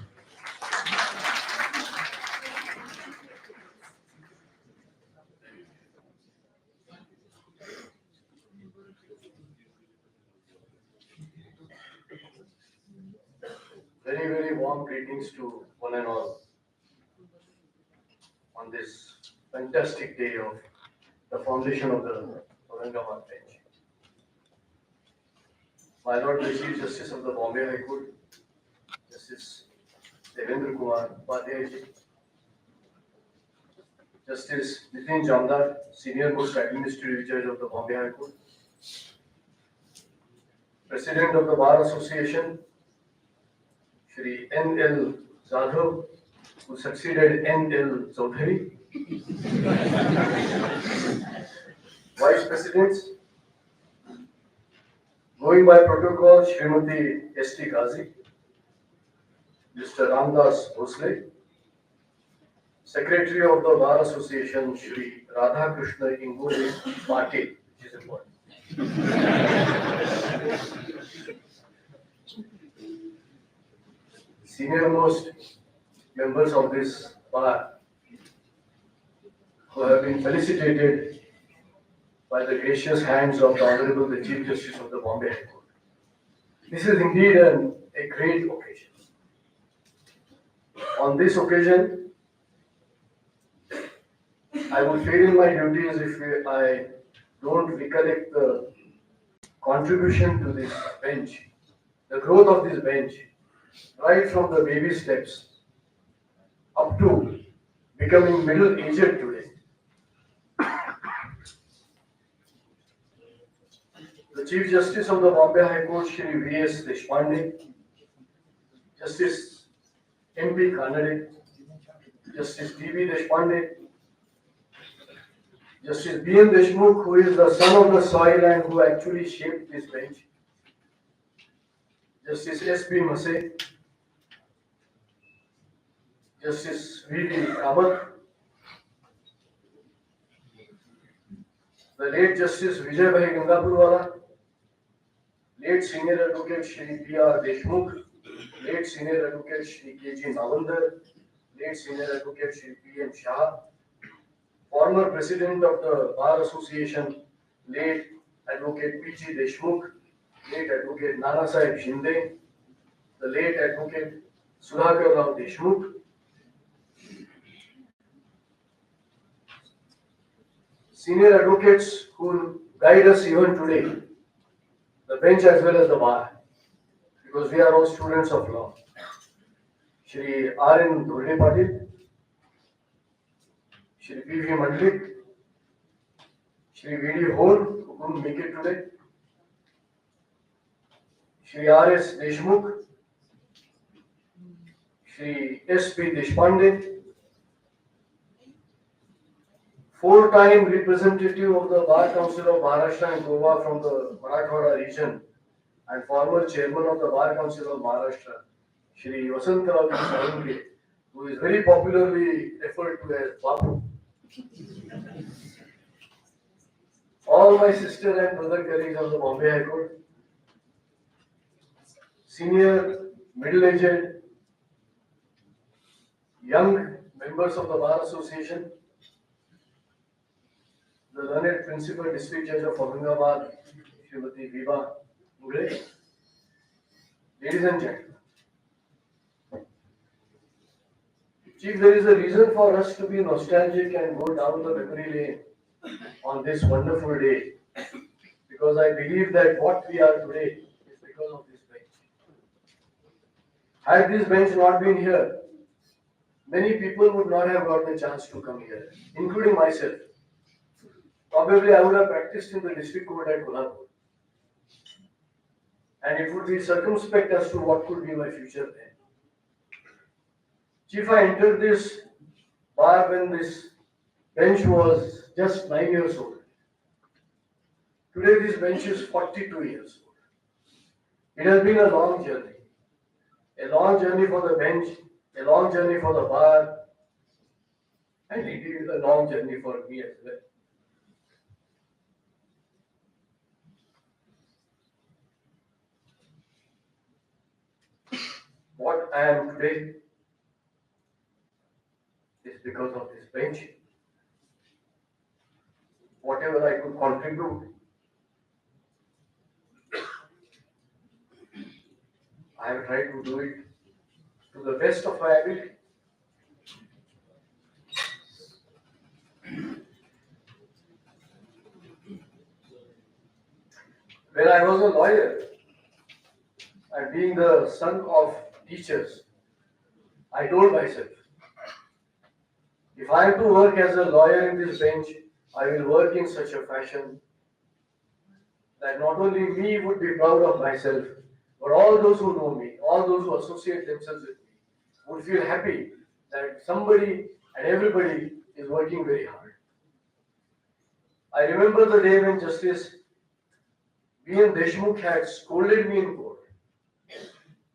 Speaker 6: Very, very warm greetings to one and all on this fantastic day of the foundation of the Aurangabad bench. My Lord the Chief Justice of the Bombay High Court, Justice Devendra Kumar Upadhyaya, Justice Nitin Jamdar, Senior Most Administrative Judge of the Bombay High Court, President of the Bar Association, Shri N.L. Zadhav, who succeeded N.L. Chaudhary, Vice Presidents, going by protocol, Srimati S.T. Ghazi, Mr. Ramdas Bhosle, Secretary of the Bar Association, Shri Radha Krishna Ingole Patil, which is important. Senior most members of this bar who have been felicitated by the gracious hands of the Honorable the Chief Justice of the Bombay High Court. This is indeed a great occasion. On this occasion, I would fail in my duties if I don't recollect the contribution to this bench, the growth of this bench, right from the baby steps up to becoming middle-aged today. The Chief Justice of the Bombay High Court, Shri V.S. Deshpande, Justice M.P. Kanade, Justice D.B. Deshpande, Justice B.N. Deshmukh, who is the son of the soil and who actually shaped this bench, Justice S.P. Masay, Justice V.D. Kamath, the late Justice Vijay Bhai Gangapurwala, late Senior Advocate Shri P.R. Deshmukh, late Senior Advocate Shri K.G. Navandar, late Senior Advocate Shri P.M. Shah, former President of the Bar Association, late Advocate P.G. Deshmukh, late Advocate Nana Sahib Shinde, the late Advocate Sudhakar Rao Deshmukh, senior advocates who guide us even today, the bench as well as the bar, because we are all students of law. Shri R.N. Dhole Patil, Shri P.V. Mandlik, Shri V.D. Hole, who couldn't make it today, Shri R.S. Deshmukh, Shri S.P. Deshpande, four-time representative of the Bar Council of Maharashtra and Goa from the Marathwada region and former chairman of the Bar Council of Maharashtra, Shri Vasantrao Sarunge, who is very popularly referred to as Bapu. All my sister and brother colleagues of the Bombay High Court, senior, middle-aged, young members of the Bar Association, the learned Principal District Judge of Aurangabad, Srimati Viva Ghuge, ladies and gentlemen. Chief, there is a reason for us to be nostalgic and go down the memory lane on this wonderful day, because I believe that what we are today is because of this bench. Had this bench not been here, many people would not have got the chance to come here, including myself. Probably I would have practiced in the district court at Kolhapur. And it would be circumspect as to what could be my future then. Chief, I entered this bar when this bench was just 9 years old. Today this bench is 42 years old. It has been a long journey. A long journey for the bench, a long journey for the bar, and it is a long journey for me as well. What I am today is because of this bench. Whatever I could contribute, I have tried to do it to the best of my ability. When I was a lawyer and being the son of teachers, I told myself, if I have to work as a lawyer in this bench, I will work in such a fashion that not only me would be proud of myself, but all those who know me, all those who associate themselves with me, would feel happy that somebody and everybody is working very hard. I remember the day when Justice B.N. Deshmukh had scolded me in court.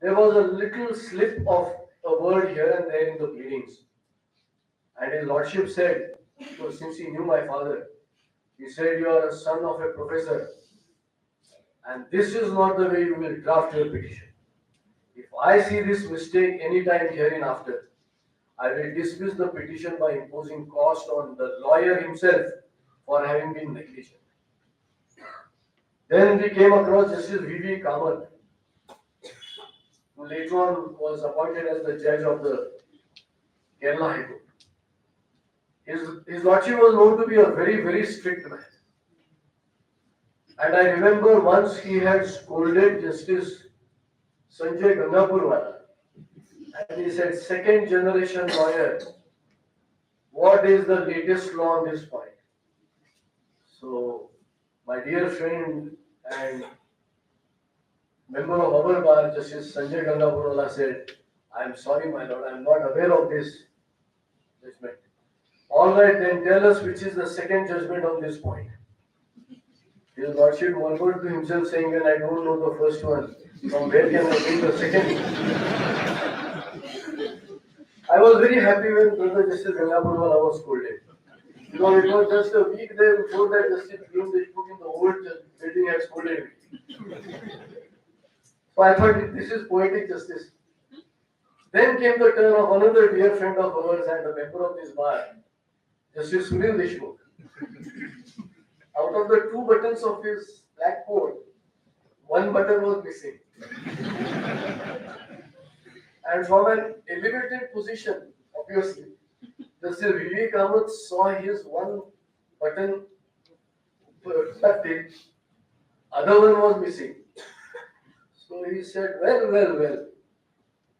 Speaker 6: There was a little slip of a word here and there in the pleadings. And his lordship said, so since he knew my father, he said, you are a son of a professor, and this is not the way you will draft your petition. If I see this mistake anytime hereinafter, I will dismiss the petition by imposing cost on the lawyer himself for having been negligent. Then we came across Justice V.V. Kamath, who later on was appointed as the judge of the Kerala High Court. His lordship was known to be a very, very strict man. And I remember once he had scolded Justice Sanjay Gangapurwala. And he said, second generation lawyer, what is the latest law on this point? So, my dear friend and member of our bar, Justice Sanjay Gangapurwala said, I am sorry, my lord, I am not aware of this judgment. All right, then tell us which is the second judgment on this point. His lordship murmured to himself, saying, when I don't know the first one, from where can I take the second? I was very happy when Brother Justice Gangapurwala was scolded. Because it was just a week there before that Justice Devendra in the old building had scolded me. So I thought this is poetic justice. Then came the turn of another dear friend of ours and a member of this bar, Justice Shri. Out of the two buttons of his black coat, one button was missing. And from an elevated position, obviously, Justice Vivek Ahmed saw his one button tucked, other one was missing. So he said, well,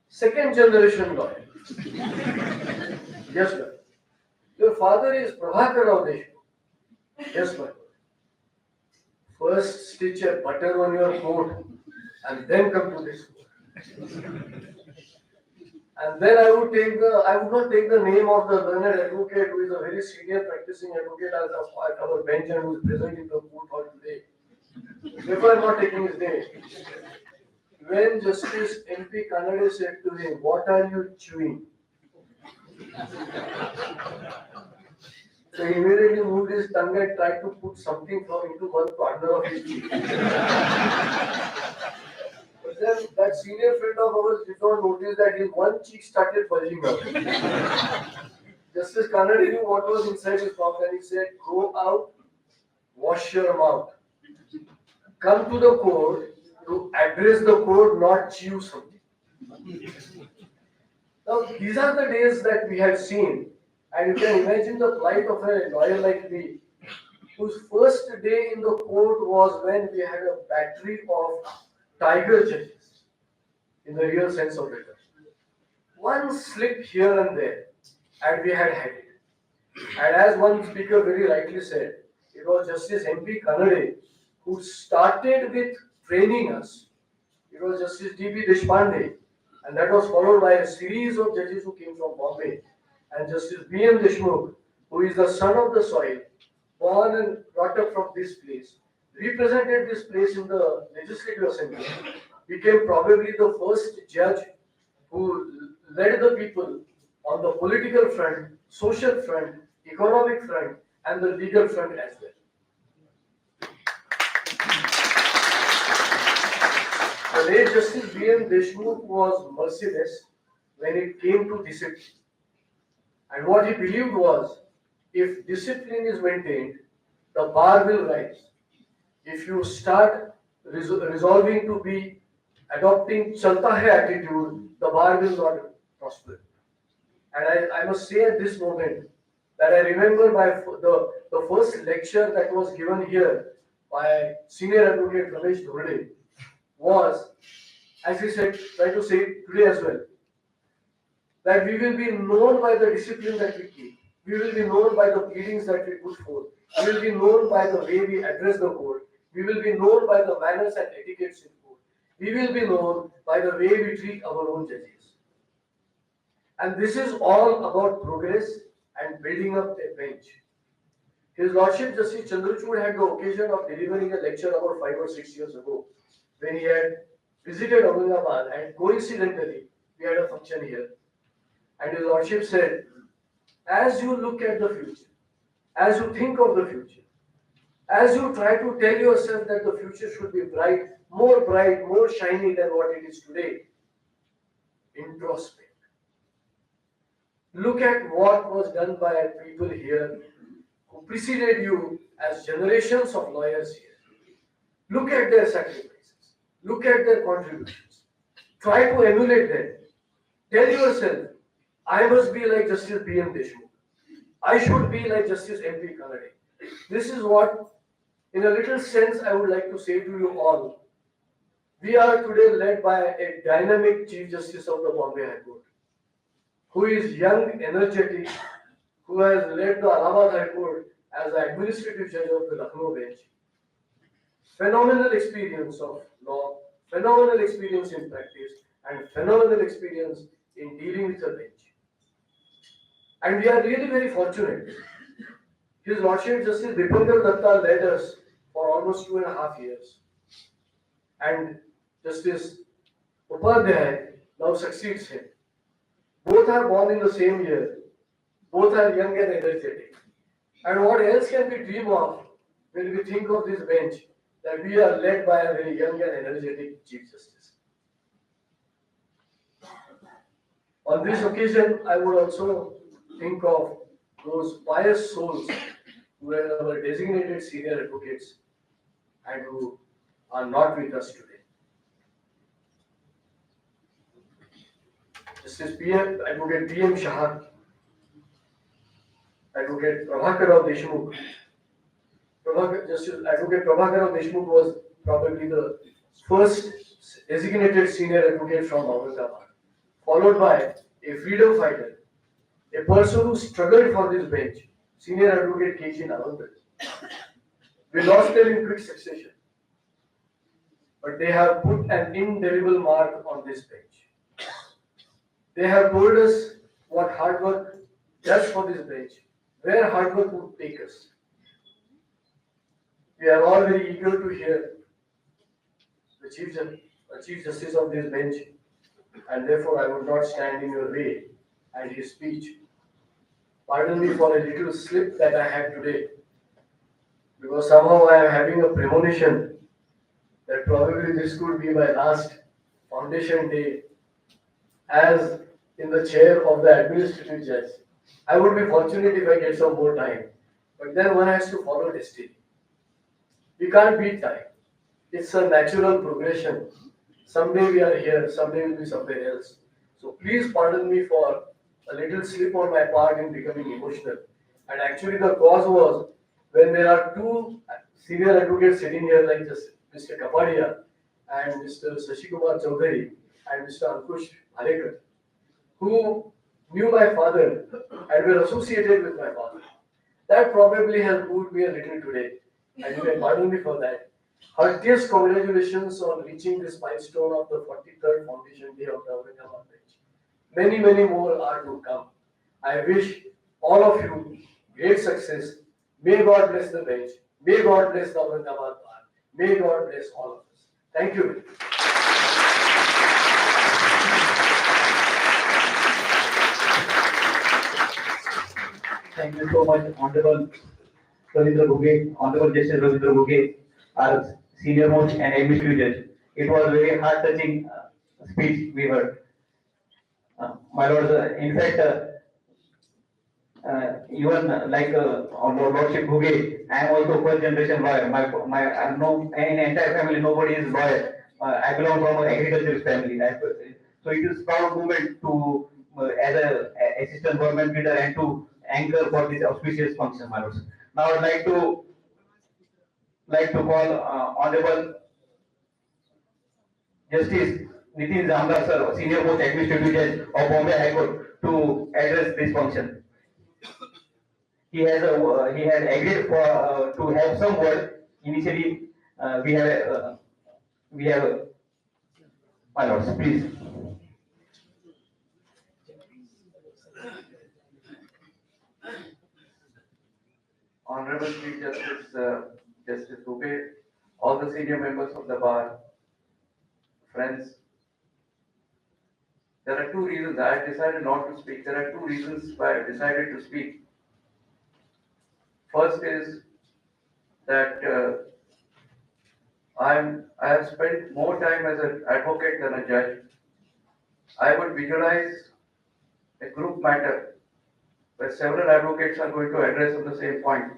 Speaker 6: second generation lawyer. Yes, sir. Your father is Prabhakar Rao Deshmukh. Yes, my lord. First stitch a button on your coat and then come to this court. And then I would not take the name of the learned advocate who is a very senior practicing advocate as our bench and who is present in the court hall today. Therefore, I am not taking his name. When Justice MP Kannade said to him, what are you chewing? So he immediately moved his tongue and tried to put something into one corner of his cheek. But then that senior friend of ours did not notice that his one cheek started bulging out. Justice Kannade knew what was inside his mouth and he said, go out, wash your mouth. Come to the court to address the court, not chew something. Now, these are the days that we have seen. And you can imagine the plight of a lawyer like me, whose first day in the court was when we had a battery of tiger judges, in the real sense of it. One slip here and there, and we had it. And as one speaker very rightly said, it was Justice MP Kannade who started with training us. It was Justice D.B. Deshpande, and that was followed by a series of judges who came from Bombay, and Justice B.M. Deshmukh, who is the son of the soil, born and brought up from this place, represented this place in the Legislative Assembly, became probably the first judge who led the people on the political front, social front, economic front, and the legal front as well. The late Justice B.M. Deshmukh was merciless when it came to discipline. And what he believed was, if discipline is maintained, the bar will rise. If you start resolving to be adopting chalta hai attitude, the bar will not prosper. And I must say at this moment that I remember the first lecture that was given here by senior advocate Ramesh Dhurde was, as he said, try to say it today as well, that we will be known by the discipline that we keep. We will be known by the pleadings that we put forth. We will be known by the way we address the court. We will be known by the manners and etiquettes in court. We will be known by the way we treat our own judges. And this is all about progress and building up a bench. His Lordship Justice Chandrachud had the occasion of delivering a lecture about 5 or 6 years ago when he had visited Aurangabad, and coincidentally we had a function here. And his Lordship said, as you look at the future, as you think of the future, as you try to tell yourself that the future should be bright, more shiny than what it is today, introspect. Look at what was done by people here who preceded you as generations of lawyers here. Look at their sacrifices. Look at their contributions. Try to emulate them. Tell yourself, I must be like Justice B.M. Deshmukh. I should be like Justice M.P. Kannadi. This is what, in a little sense, I would like to say to you all. We are today led by a dynamic Chief Justice of the Bombay High Court, who is young, energetic, who has led the Allahabad High Court as the administrative judge of the Lucknow bench. Phenomenal experience of law, phenomenal experience in practice, and phenomenal experience in dealing with the bench. And we are really very fortunate. His Lordship Justice Dipendra Datta led us for almost 2.5 years. And Justice Upadhyaya now succeeds him. Both are born in the same year. Both are young and energetic. And what else can we dream of when we think of this bench that we are led by a very young and energetic Chief Justice? On this occasion, I would also think of those pious souls who were our designated senior advocates and who are not with us today. Justice PM, Advocate PM Shah, Advocate Prabhakar Deshmukh. Justice Advocate Prabhakar Deshmukh was probably the first designated senior advocate from Aurangabad, followed by a freedom fighter, a person who struggled for this bench, Senior Advocate K.G. Ravindra. We lost them in quick succession, but they have put an indelible mark on this bench. They have told us what hard work does for this bench, where hard work would take us. We are all very eager to hear the Chief Justice of this bench, and therefore I would not stand in your way and his speech. Pardon me for a little slip that I had today, because somehow I am having a premonition that probably this could be my last foundation day as in the chair of the administrative judge. I would be fortunate if I get some more time, but then one has to follow destiny. We can't beat time. It's a natural progression. Someday we are here, someday we'll be somewhere else. So please pardon me for a little slip on my part in becoming emotional. And actually the cause was when there are two senior advocates sitting here like this, Mr. Kapadia and Mr. Sashikumar Chaudhary and Mr. Ankush Bharekar, who knew my father and were associated with my father. That probably has moved me a little today, and you can pardon me for that. Heartiest congratulations on reaching this milestone of the 43rd Foundation Day of the Aurangabad bench. Many, many more are to come. I wish all of you great success. May God bless the bench. May God bless the Aurangabad bar. May God bless all of us. Thank you.
Speaker 1: Thank you so much, Honorable Ravindra Ghuge, Honorable Justice Ravindra Ghuge, our senior most and administrative judge. It was very heart-touching speech we heard. My lord, in fact, even like Lordship Ghuge, I am also first generation lawyer. No, in entire family nobody is lawyer. I belong from an agricultural family. So it is proud moment to as a assistant government leader and to anchor for this auspicious function, my lords. Now I would like to call Honorable Justice Nitin Jamdar sir, Senior Most Administrative Judge of Bombay High Court, to address this function. He had agreed for to have some word. Initially, we have my lords, please.
Speaker 7: Honorable Chief Justice, Justice Ghuge, all the senior members of the bar, friends. There are two reasons I decided not to speak. There are two reasons why I decided to speak. First is that I have spent more time as an advocate than a judge. I would visualize a group matter where several advocates are going to address on the same point.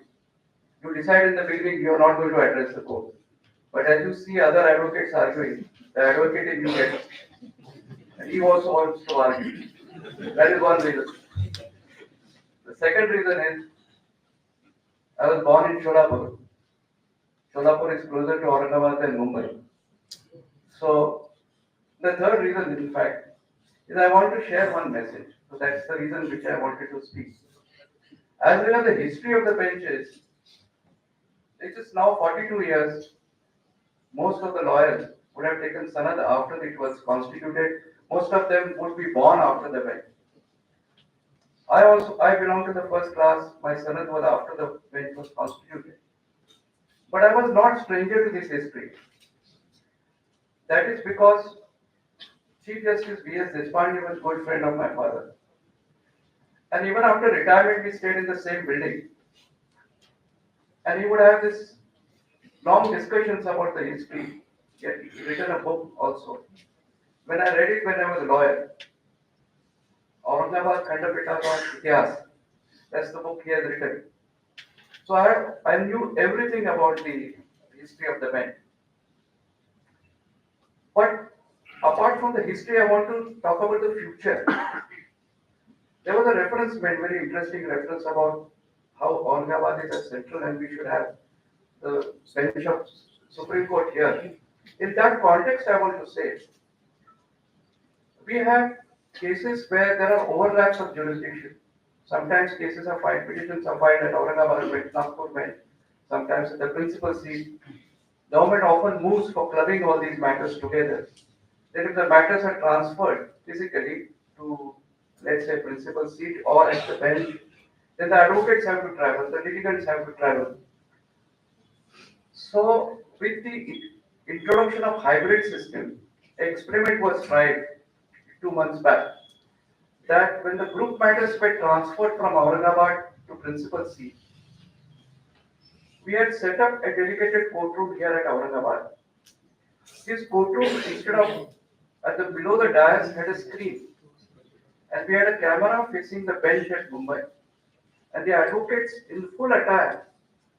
Speaker 7: You decide in the beginning you are not going to address the court. But as you see other advocates arguing, the advocate in you gets, and he also wants to argue. That is one reason. The second reason is I was born in Sholapur. Sholapur is closer to Aurangabad than Mumbai. So the third reason, in fact, is I want to share one message. So that's the reason which I wanted to speak. As well as the history of the benches, it is now 42 years. Most of the lawyers would have taken sanad after it was constituted. Most of them would be born after the bench. I belong to the first class. My sanad was after the bench was constituted. But I was not stranger to this history. That is because Chief Justice V.S. Deshpande was a good friend of my father. And even after retirement, we stayed in the same building. And he would have this long discussions about the history. He had written a book also. When I read it when I was a lawyer, Aurangabad Khandapita Ityas, that's the book he has written. So I knew everything about the history of the bench. But apart from the history, I want to talk about the future. There was a reference made, very interesting reference about how Aurangabad is a central and we should have the bench of Supreme Court here. In that context, I want to say, we have cases where there are overlaps of jurisdiction. Sometimes cases are filed, petitions are filed at Aurangabad bench, Nagpur bench, sometimes at the principal seat. Government often moves for clubbing all these matters together. Then if the matters are transferred physically to, let's say, principal seat or at the bench, then the advocates have to travel, the litigants have to travel. So with the introduction of hybrid system, experiment was tried 2 months back that when the group matters were transferred from Aurangabad to principal seat, we had set up a dedicated courtroom here at Aurangabad. This courtroom, instead of at the below the dais, had a screen, and we had a camera facing the bench at Bombay. And the advocates in full attire,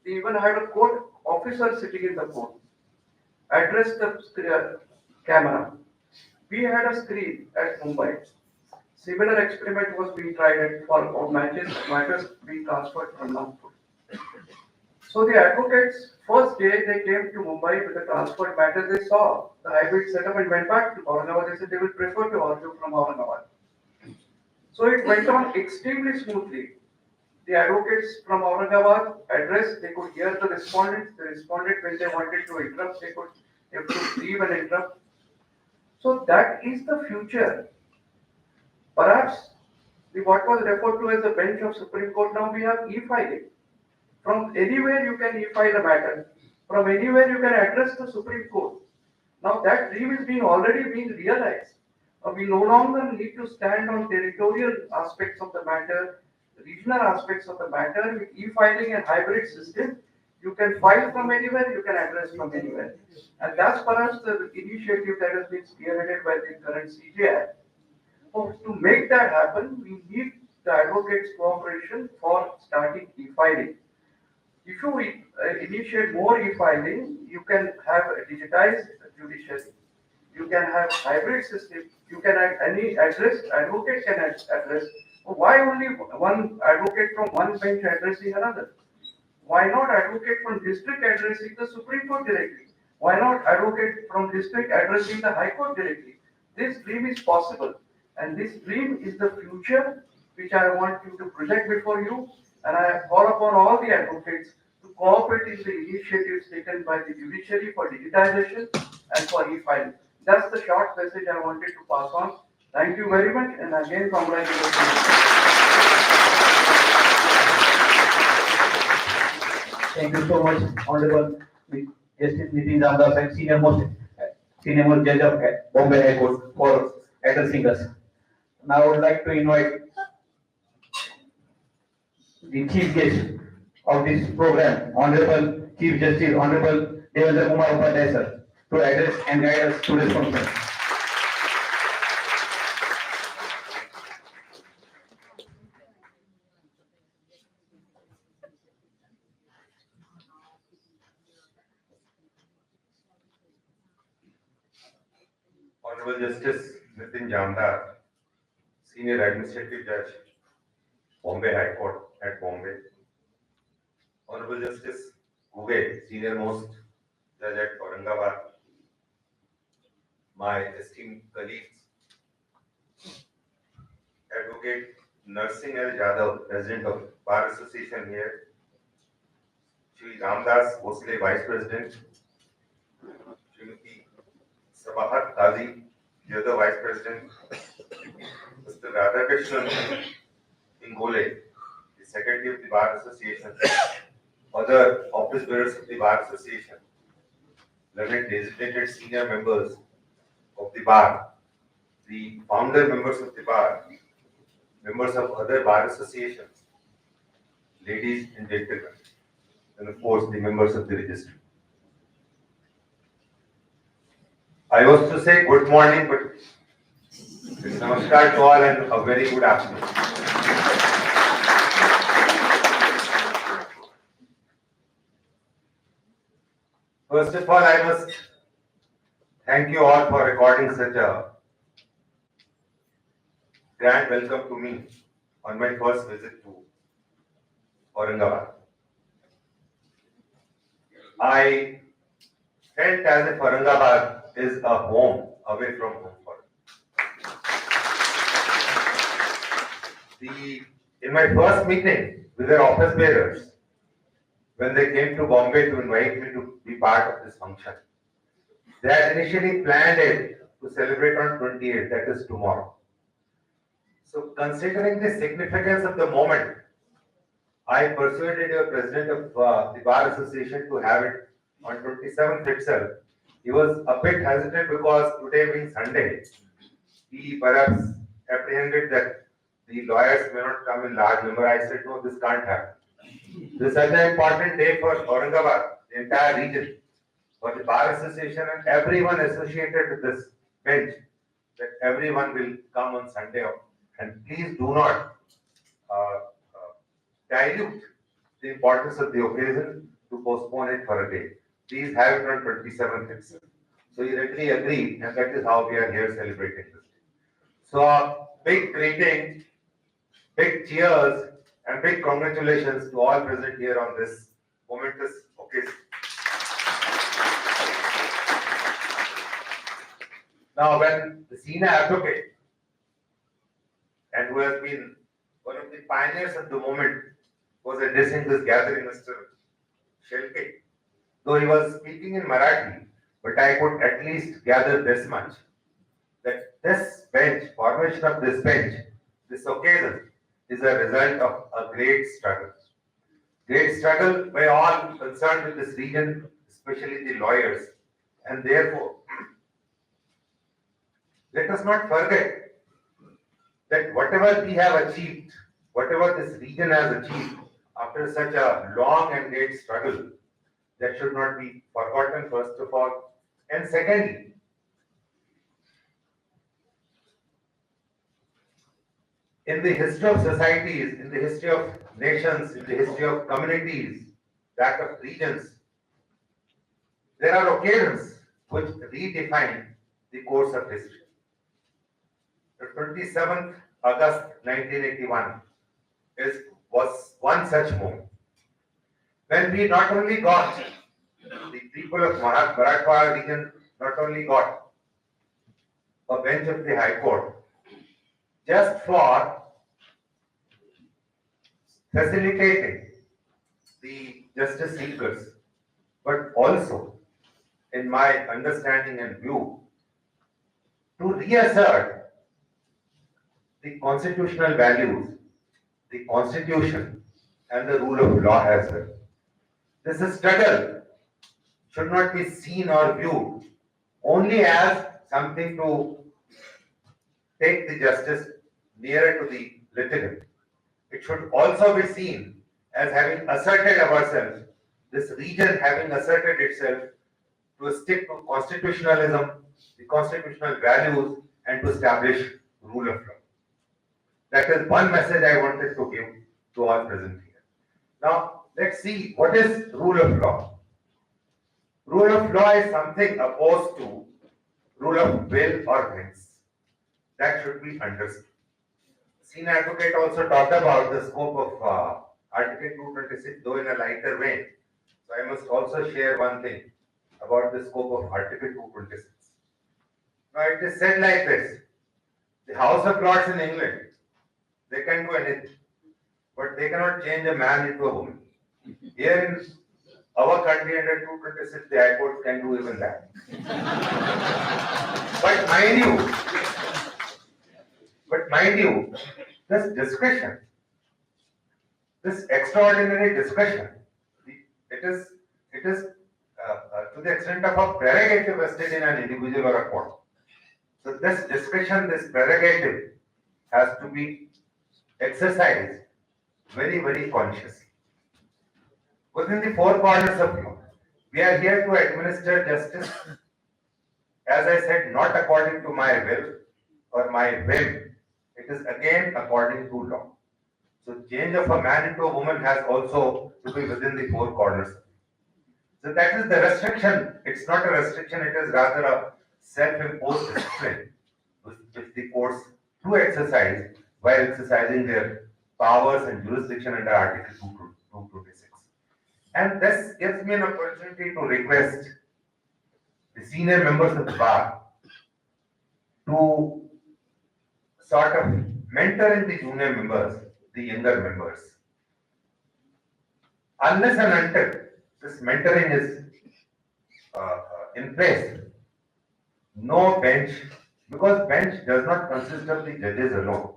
Speaker 7: they even had a court officer sitting in the court, addressed the camera. We had a screen at Mumbai. Similar experiment was being tried at for matters being transferred from Nagpur. So the advocates, first day they came to Mumbai with the transferred matters, they saw the hybrid setup and went back to Aurangabad. They said they will prefer to argue from Aurangabad. So it went on extremely smoothly. The advocates from Aurangabad addressed, they could hear the respondents. The respondent, when they wanted to interrupt, they could leave and interrupt. So that is the future. Perhaps what was referred to as the bench of Supreme Court, now we have e-filing. From anywhere you can e-file a matter. From anywhere you can address the Supreme Court. Now that dream is already being realized. We no longer need to stand on territorial aspects of the matter, regional aspects of the matter. With e-filing and hybrid system, you can file from anywhere, you can address from anywhere. And that's perhaps the initiative that has been spearheaded by the current CJI. So to make that happen, we need the advocates' cooperation for starting e-filing. If you initiate more e-filing, you can have a digitized judiciary. You can have hybrid system. You can add any address, advocate can address. Why only one advocate from one bench addressing another? Why not advocate from district addressing the Supreme Court directly? Why not advocate from district addressing the High Court directly? This dream is possible. And this dream is the future which I want you to project before you. And I call upon all the advocates to cooperate in the initiatives taken by the judiciary for digitization and for e-filing. That's the short message I wanted to pass on. Thank you very much, and again, congratulations.
Speaker 1: Thank you so much, Honorable Justice Nitin Jamdar, and senior most judge of Bombay High Court, for addressing us. Now I would like to invite the chief guest of this program, Honorable Chief Justice, Honorable Devendra Kumar Upadhyaya, sir, to address and guide us to this function.
Speaker 8: Honorable Justice Nitin Jamdar, Senior Administrative Judge, Bombay High Court at Bombay, Honorable Justice Ghuge, Senior Most Judge at Aurangabad, my esteemed colleagues, Advocate Narsingh L. Yadav, President of Bar Association here, Shri Ramdas Bhosle, Vice President, Srimati Sabahat Qazi, the other Vice President, Mr. Radhakrishnan Ingole, the Secretary of the Bar Association, other office bearers of the Bar Association, 11 designated senior members of the bar, the founder members of the bar, members of other bar associations, ladies and gentlemen, and of course the members of the registry. I was to say good morning, but it's namaskar to all and a very good afternoon. First of all, I must thank you all for recording such a grand welcome to me on my first visit to Aurangabad. I felt as if Aurangabad is a home away from home for me. In my first meeting with their office bearers, when they came to Bombay to invite me to be part of this function, they had initially planned it to celebrate on 28th, that is tomorrow. So considering the significance of the moment, I persuaded the president of the Bar Association to have it on 27th itself. He was a bit hesitant because today being Sunday, he perhaps apprehended that the lawyers may not come in large number. I said, no, this can't happen. This is such an important day for Aurangabad, the entire region, for the Bar Association and everyone associated with this bench, that everyone will come on Sunday. And please do not dilute the importance of the occasion to postpone it for a day. Please have it on 27th itself. So you readily agree, and that is how we are here celebrating this day. So big greeting, big cheers, and big congratulations to all present here on this momentous occasion. Now, when the senior advocate, and who has been one of the pioneers of the moment, was addressing this gathering, Mr. Shelke, though he was speaking in Marathi, but I could at least gather this much, that this bench, formation of this bench, this occasion, is a result of a great struggle. Great struggle by all concerned with this region, especially the lawyers. And therefore, let us not forget that whatever we have achieved, whatever this region has achieved after such a long and great struggle, that should not be forgotten, first of all. And secondly, in the history of societies, in the history of nations, in the history of communities, that of regions, there are occasions which redefine the course of history. The 27th August 1981 was one such moment, when we not only got, the people of Marathwada region not only got a bench of the High Court just for facilitating the justice seekers, but also, in my understanding and view, to reassert the constitutional values, the constitution, and the rule of law as well. This struggle should not be seen or viewed only as something to take the justice nearer to the litigant. It should also be seen as having asserted ourselves, this region having asserted itself to stick to constitutionalism, the constitutional values, and to establish rule of law. That is one message I wanted to give to all present here. Now, let's see what is rule of law. Rule of law is something opposed to rule of will or whims. That should be understood. senior advocate also talked about the scope of Article 226, though in a lighter vein. So I must also share one thing about the scope of Article 226. Now it is said like this: the House of Lords in England, they can do anything, but they cannot change a man into a woman. Here in our country under 226, the High Court can do even that. But mind you, this discretion, this extraordinary discretion, it is to the extent of a prerogative vested in an individual or a court. So this discretion, this prerogative has to be exercised very, very consciously. Within the four corners of law, we are here to administer justice, as I said, not according to my will or my whim. It is again according to law. So change of a man into a woman has also to be within the four corners. So that is the restriction. It's not a restriction, it is rather a self-imposed discipline which the courts do exercise while exercising their powers and jurisdiction under Article 226. And this gives me an opportunity to request the senior members of the bar to sort of mentoring the junior members, the younger members. Unless and until this mentoring is in place, no bench, because bench does not consist of the judges alone.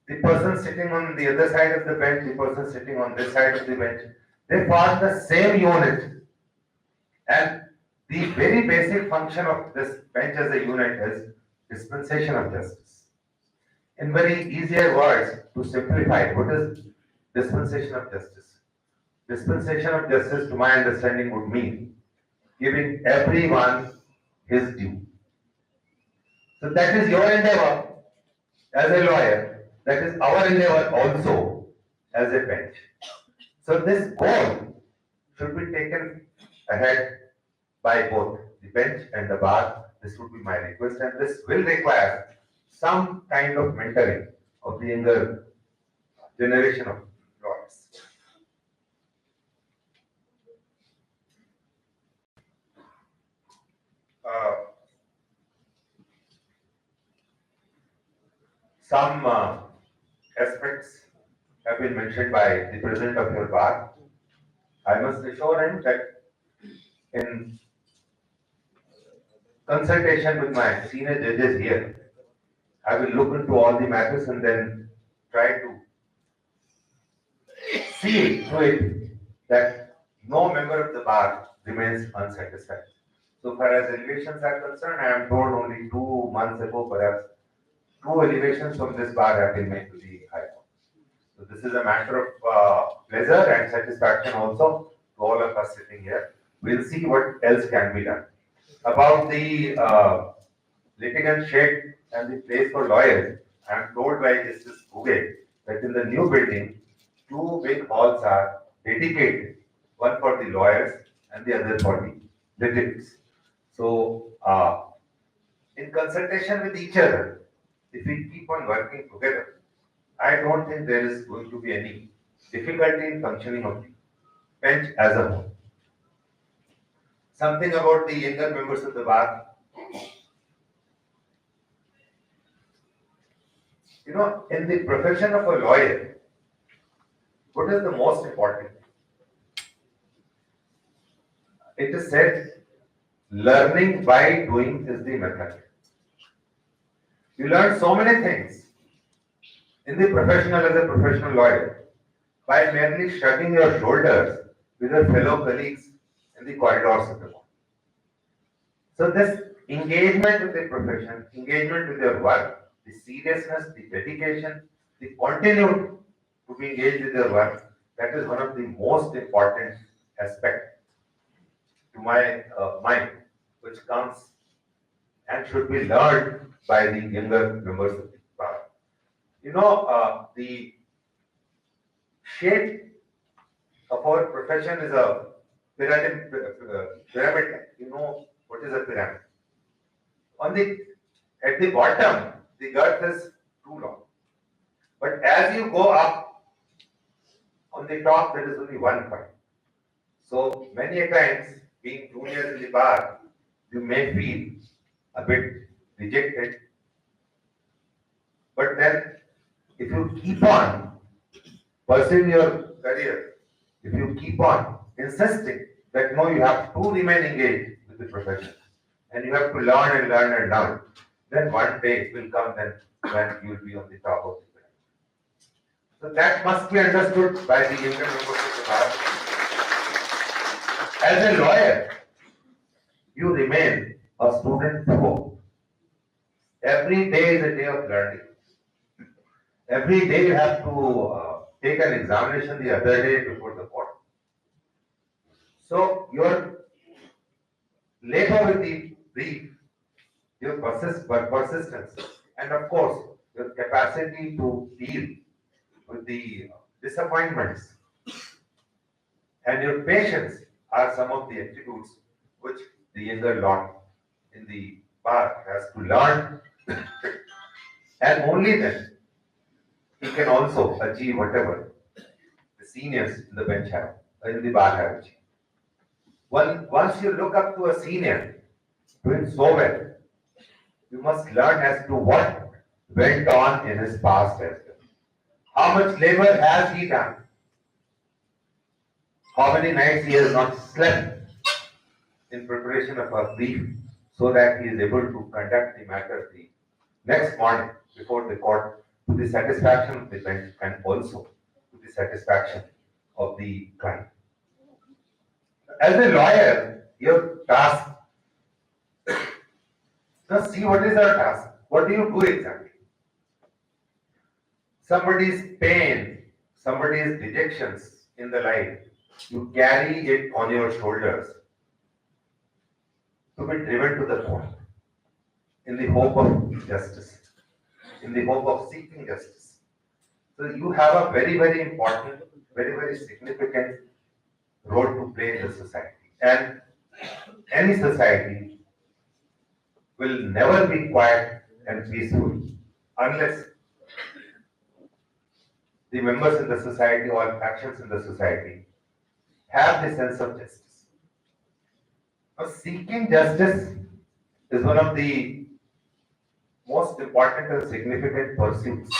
Speaker 8: The person sitting on the other side of the bench, the person sitting on this side of the bench, they form the same unit. And the very basic function of this bench as a unit is dispensation of justice. In very easier words, to simplify, what is dispensation of justice? Dispensation of justice, to my understanding, would mean giving everyone his due. So that is your endeavor as a lawyer. That is our endeavor also as a bench. So this goal should be taken ahead by both the bench and the bar. This would be my request, and this will require some kind of mentoring of the younger generation of lawyers. Some aspects have been mentioned by the president of your bar. I must assure him that in consultation with my senior judges here, I will look into all the matters and then try to see to it that no member of the bar remains unsatisfied. So far as elevations are concerned, I am told only 2 months ago, perhaps, 2 elevations from this bar have been made to the High Court. So this is a matter of pleasure and satisfaction also to all of us sitting here. We'll see what else can be done. About the litigant shed and the place for lawyers, I am told by Justice Ghuge that in the new building, 2 big halls are dedicated, one for the lawyers and the other for the litigants. So, in consultation with each other, if we keep on working together, I don't think there is going to be any difficulty in functioning of the bench as a whole. Something about the younger members of the bar. You know, in the profession of a lawyer, what is the most important? It is said, learning by doing is the method. You learn so many things in the professional as a professional lawyer by merely shrugging your shoulders with your fellow colleagues in the corridors of the court. So this engagement with the profession, engagement with your work, the seriousness, the dedication, the continuity to be engaged with your work, that is one of the most important aspects to my mind, which comes and should be learned by the younger members of the bar. You know, the shape of our profession is a pyramid. You know what is a pyramid? At the bottom, the girth is too long. But as you go up, on the top there is only one point. So many a times, being junior in the bar, you may feel a bit rejected. But then, if you keep on pursuing your career, if you keep on insisting that no, you have to remain engaged with the profession, and you have to learn and learn and learn, then one day will come then when you will be on the top of the pyramid. So that must be understood by the younger members of the bar. As a lawyer, you remain a student throughout. Every day is a day of learning. Every day you have to take an examination the other day before the court. So your labor with the brief, your persistence, and of course your capacity to deal with the disappointments and your patience are some of the attributes which the younger lord in the bar has to learn, and only then he can also achieve whatever the seniors in the bench have, in the bar have achieved. Once you look up to a senior doing so well, you must learn as to what went on in his past as well. How much labor has he done? How many nights he has not slept in preparation of a brief so that he is able to conduct the matter the next morning before the court to the satisfaction of the bench and also to the satisfaction of the client. As a lawyer, your task, just see what is our task. What do you do exactly? Somebody's pain, somebody's dejections in the life, you carry it on your shoulders to be driven to the court in the hope of justice, in the hope of seeking justice. So you have a very, very important, very, very significant role to play in the society. And any society will never be quiet and peaceful unless the members in the society or factions in the society have the sense of justice. Now, seeking justice is one of the most important and significant pursuits.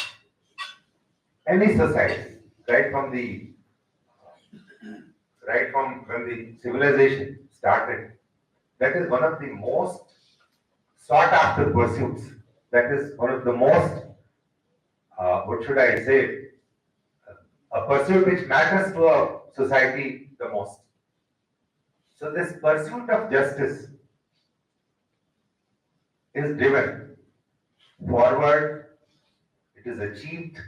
Speaker 8: Any society, right from when the civilization started, that is one of the most sought after pursuits. That is one of the most, what should I say, a pursuit which matters to a society the most. So this pursuit of justice is driven forward, it is achieved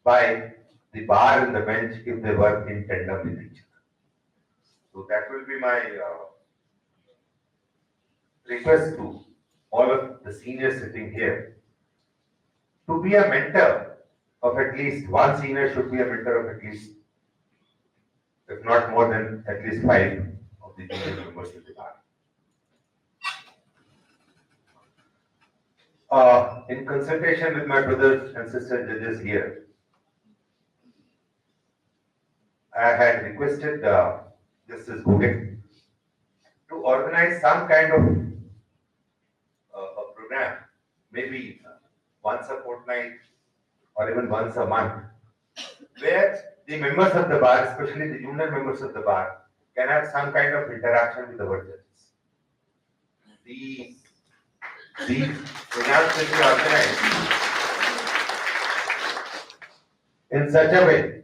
Speaker 8: by the bar and the bench if they work in tandem with each other. So that will be my request to all of the seniors sitting here to be a mentor of at least one senior should be a mentor of at least, if not more than at least 5 of the junior members of the bar. In consultation with my brothers and sisters judges here, I had requested Justice Ghuge to organize some kind of a program, maybe once a fortnight or even once a month, where the members of the bar, especially the junior members of the bar, can have some kind of interaction with our judges. These programs will be organized in such a way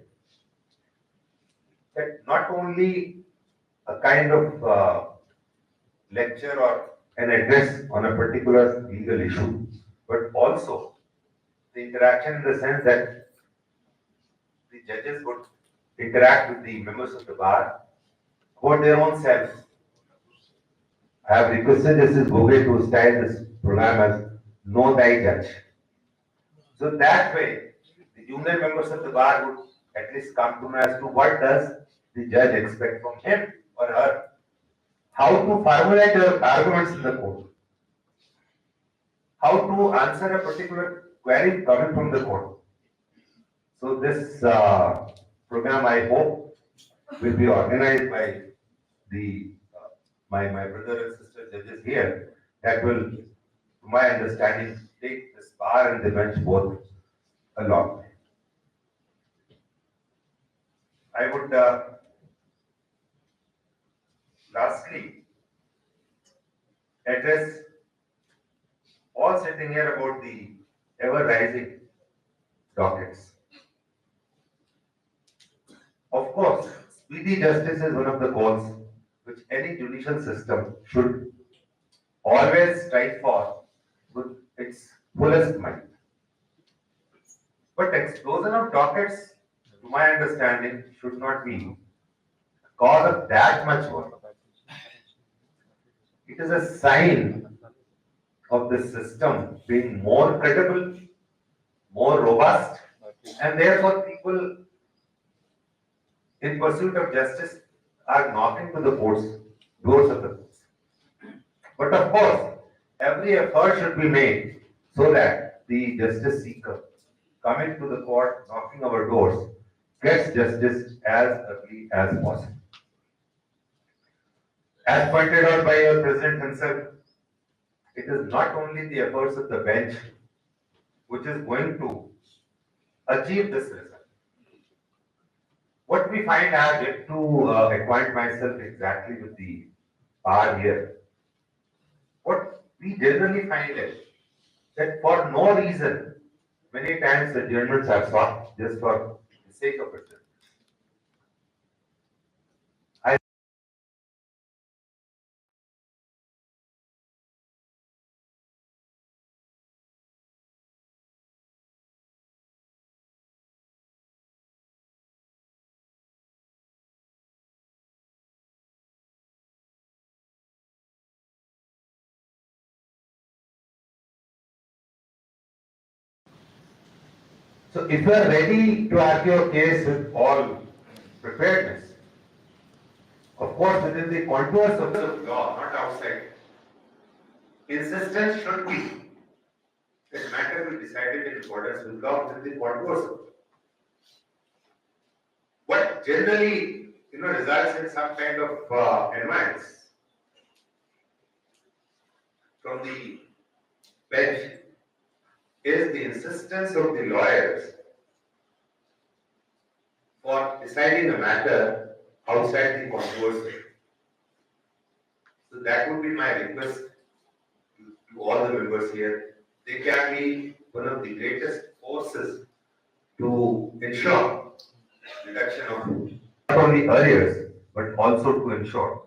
Speaker 8: that not only a kind of lecture or an address on a particular legal issue, but also the interaction in the sense that the judges would interact with the members of the bar about their own selves. I have requested Justice Ghuge to style this program as Know Thy Judge. So that way, the junior members of the bar would at least come to know as to what does the judge expect from him or her, how to formulate your arguments in the court, how to answer a particular query coming from the court. So this program, I hope, will be organized by the my brother and sister judges here. That will, to my understanding, take this bar and the bench both along. I would lastly address all sitting here about the ever rising dockets. Of course, speedy justice is one of the goals which any judicial system should always strive for with its fullest might. But explosion of dockets, to my understanding, should not be cause of that much work. It is a sign of the system being more credible, more robust, and therefore people in pursuit of justice are knocking to the doors of the courts. But of course, every effort should be made so that the justice seeker coming to the court, knocking our doors, gets justice as early as possible. As pointed out by your president himself, it is not only the efforts of the bench which is going to achieve this result. What we find, I have yet to acquaint myself exactly with the bar here. What we generally find is that for no reason, many times adjournments are sought just for the sake of it. So if you are ready to argue your case with all preparedness, of course within the contours of the law, not outside, insistence should be that matter be decided in accordance with law within the contours of it. What generally, results in some kind of annoyance from the bench is the insistence of the lawyers for deciding a matter outside the contours. So that would be my request to all the members here. They can be one of the greatest forces to ensure reduction of not only arrears but also to ensure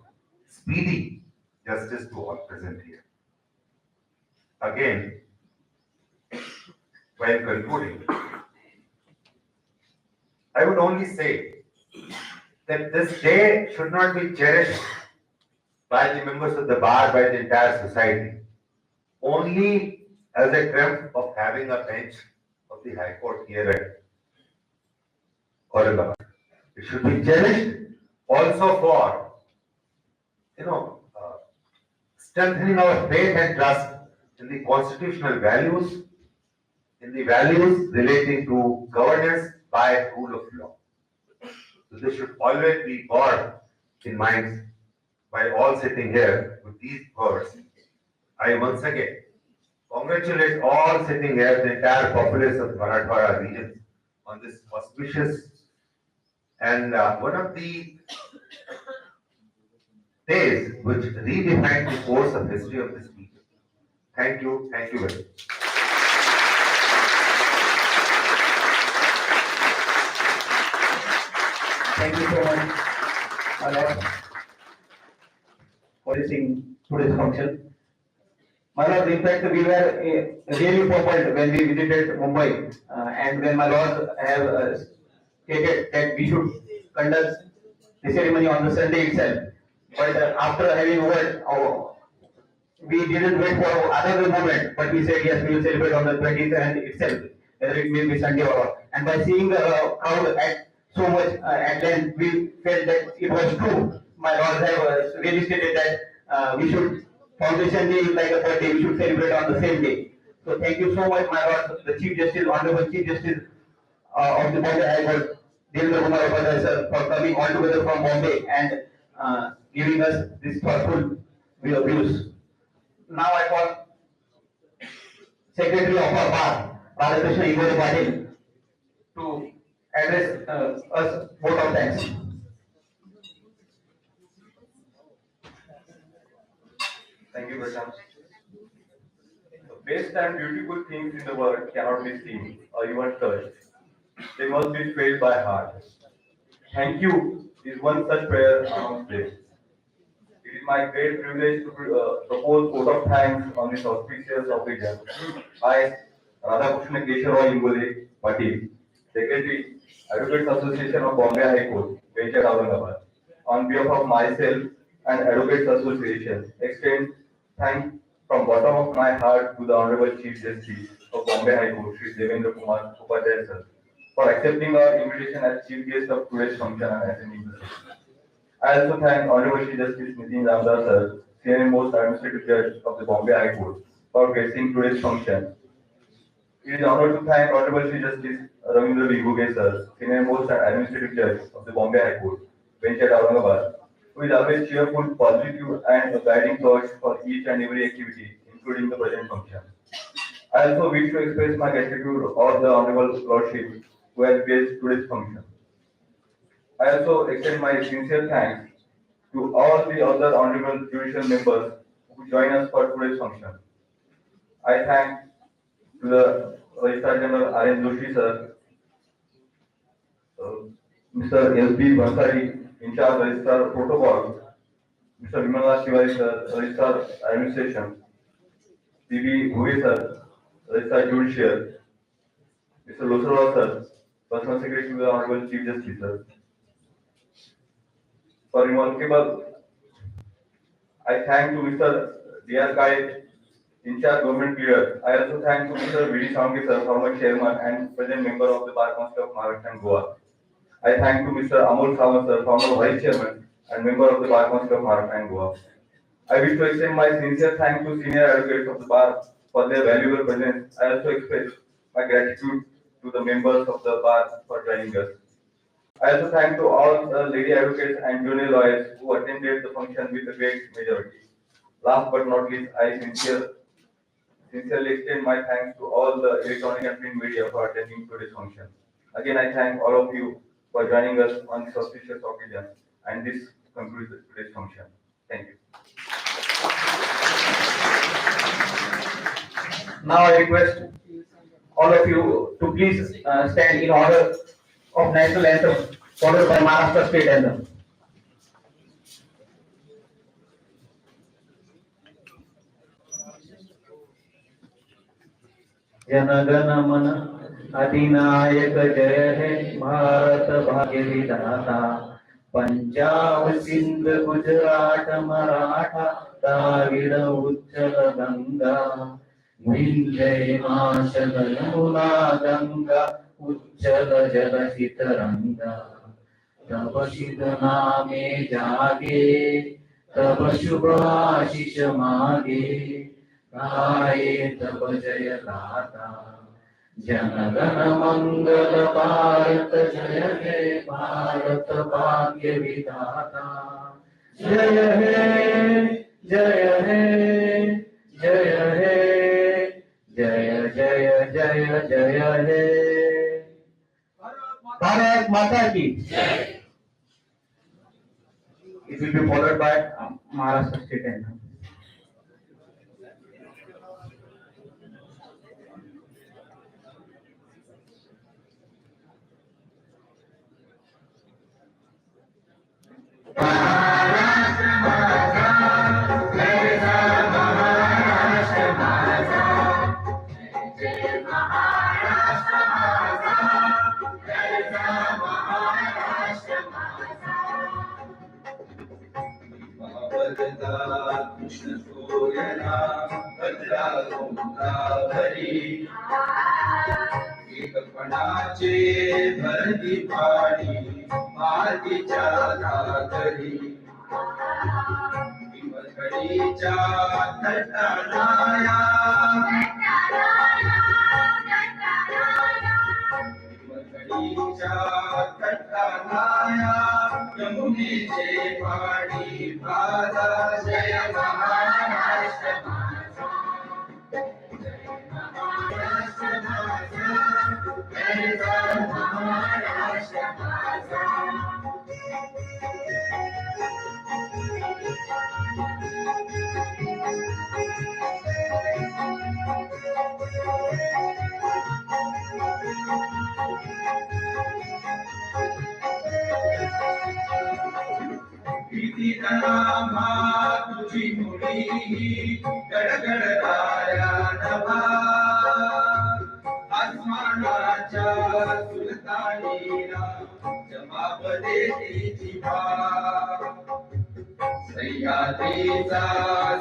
Speaker 8: speedy justice to all present here. Again, while concluding, I would only say that this day should not be cherished by the members of the bar, by the entire society, only as a triumph of having a bench of the High Court here at Aurangabad. It should be cherished also for, strengthening our faith and trust in the constitutional values, in the values relating to governance by rule of law. So this should always be borne in mind by all sitting here with these words. I once again congratulate all sitting here, the entire populace of Marathwada region, on this auspicious and one of the days which redefined the course of history of this people. Thank you very much.
Speaker 1: Thank you so much, my lord, for listening to this function. My lord, in fact, we were really puzzled when we visited Mumbai, and when my lord have stated that we should conduct the ceremony on the Sunday itself. But after having heard, we didn't wait for another moment, but we said yes, we will celebrate on the 27th itself, whether it may be Sunday or not. And by seeing the crowd at so much at length, we felt that it was true. My lord have really stated that we should foundation day like a birthday, we should celebrate on the same day. So thank you so much, my lord, the Chief Justice, Honorable Chief Justice of the Bombay High Court, Devendra Kumar Upadhyaya sir, for coming all together from Bombay and giving us this thoughtful views. Now I call Secretary of our bar, Radhakrishna Igor Patil, to address us vote of thanks.
Speaker 9: Thank you, Prashant. The best and beautiful things in the world cannot be seen or even touched. They must be felt by heart. Thank you is one such prayer amongst them. It is my great privilege to propose vote of thanks on this auspicious occasion. I, Radhakrishna Keshava Ingole Patil, Secretary, Advocates Association of Bombay High Court, based at Aurangabad, on behalf of myself and Advocates Association, extend thanks from bottom of my heart to the Honorable Chief Justice of Bombay High Court, Shri Devendra Kumar Upadhyaya sir, for accepting our invitation as Chief Guest of today's function and attending the session. I also thank Honorable Shri Justice Nitin Jamdar sir, Senior Most Administrative Judge of the Bombay High Court, for gracing today's function. It is an honor to thank Honorable Shri Justice Ravindra Ghuge sir, Senior Most Administrative Judge of the Bombay High Court, bench at Aurangabad, who is always cheerful, positive, and a guiding torch for each and every activity, including the present function. I also wish to express my gratitude of the Honorable Lordship who has graced today's function. I also extend my sincere thanks to all the other honorable judicial members who join us for today's function. I thank to the Registrar General R.N. Joshi sir, Mr. S.B. Bhansari, in charge Registrar Protocol, Mr. Vimala Shivari sir, Registrar Administration, P.B. Ghuge sir, Registrar Judicial, Mr. Losarwa sir, Personal Secretary to the Honorable Chief Justice sir. For remarkable, I thank to Mr. D.R. Kai, in charge government leader. I also thank to Mr. V.D. Saungi sir, former chairman and present member of the Bar Council of Maharashtra and Goa. I thank to Mr. Amol Sawant sir, former vice chairman and member of the Bar Council of Maharashtra and Goa. I wish to extend my sincere thanks to senior advocates of the bar for their valuable presence. I also express my gratitude to the members of the bar for joining us. I also thank to all the lady advocates and junior lawyers who attended the function with a great majority. Last but not least, I sincerely extend my thanks to all the electronic and print media for attending today's function. Again, I thank all of you for joining us on this auspicious occasion, and this concludes today's function. Thank you.
Speaker 1: Now I request all of you to please stand in order of national anthem, followed by Maharashtra state anthem. जनगण मन अधिनायक जय हे भारत भाग्य विधाता पंजाब सिंध गुजरात मराठा द्राविड उच्चल गंगा विंध्य हिमाचल यमुना गंगा उच्चल जलसित रंगा तब सिद्ध नामे जागे तब शुभ आशीष मागे गाये तब जय गाथा जनगण मंगल भारत जय हे भारत भाग्य विधाता जय हे जय हे जय हे जय जय जय जय हे भारत माता की it will be followed by Maharashtra state anthem.
Speaker 10: Krishna सूर्यना भद्रा गोदावरी एकपणाचे भरती पाणी मातीच्या नागरी हिमकडीच्या तटालाया मुली गडगडणाऱ्या नभा आसमानाच्या सुलतानीला जमाप देती जिभा सह्याद्रीचा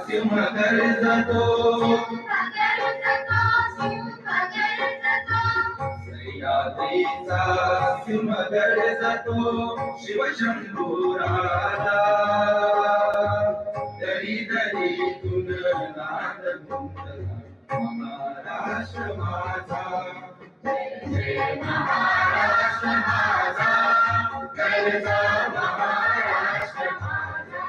Speaker 10: सिंह गर्जतो सह्याद्रीचा सिंह गर्जतो शिवशंभू राजा दरी दरीतून नाद गुंजला महाराष्ट्र माझा जय महाराष्ट्र माझा गरजा महाराष्ट्र माझा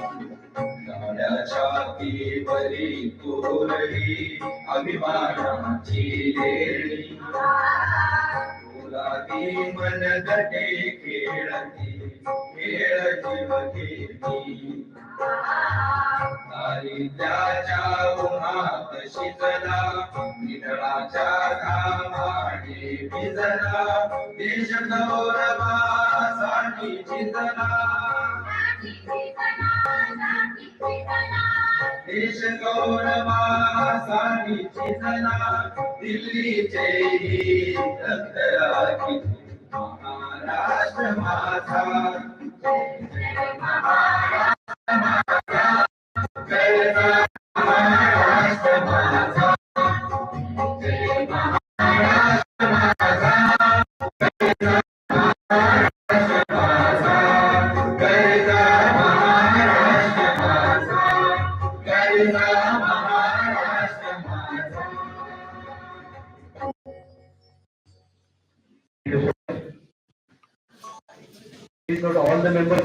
Speaker 10: काळ्या छातीवरी कोरली अभिमानाची लेणी फुलादी मनगटे खेळती खेळ जीव घेती दारिद्र्याच्या उन्हात शिजला निधळाच्या घामाने भिजला देश गौरवासाठी झिजला देश गौरवासाठी झिजला दिल्लीचे रक्त राखी महाराष्ट्र माझा जय महाराष्ट्र माझा गरजा महाराष्ट्र माझा जय महाराष्ट्र माझा गरजा महाराष्ट्र माझा गरजा महाराष्ट्र माझा गरजा महाराष्ट्र माझा.
Speaker 6: Please note all the members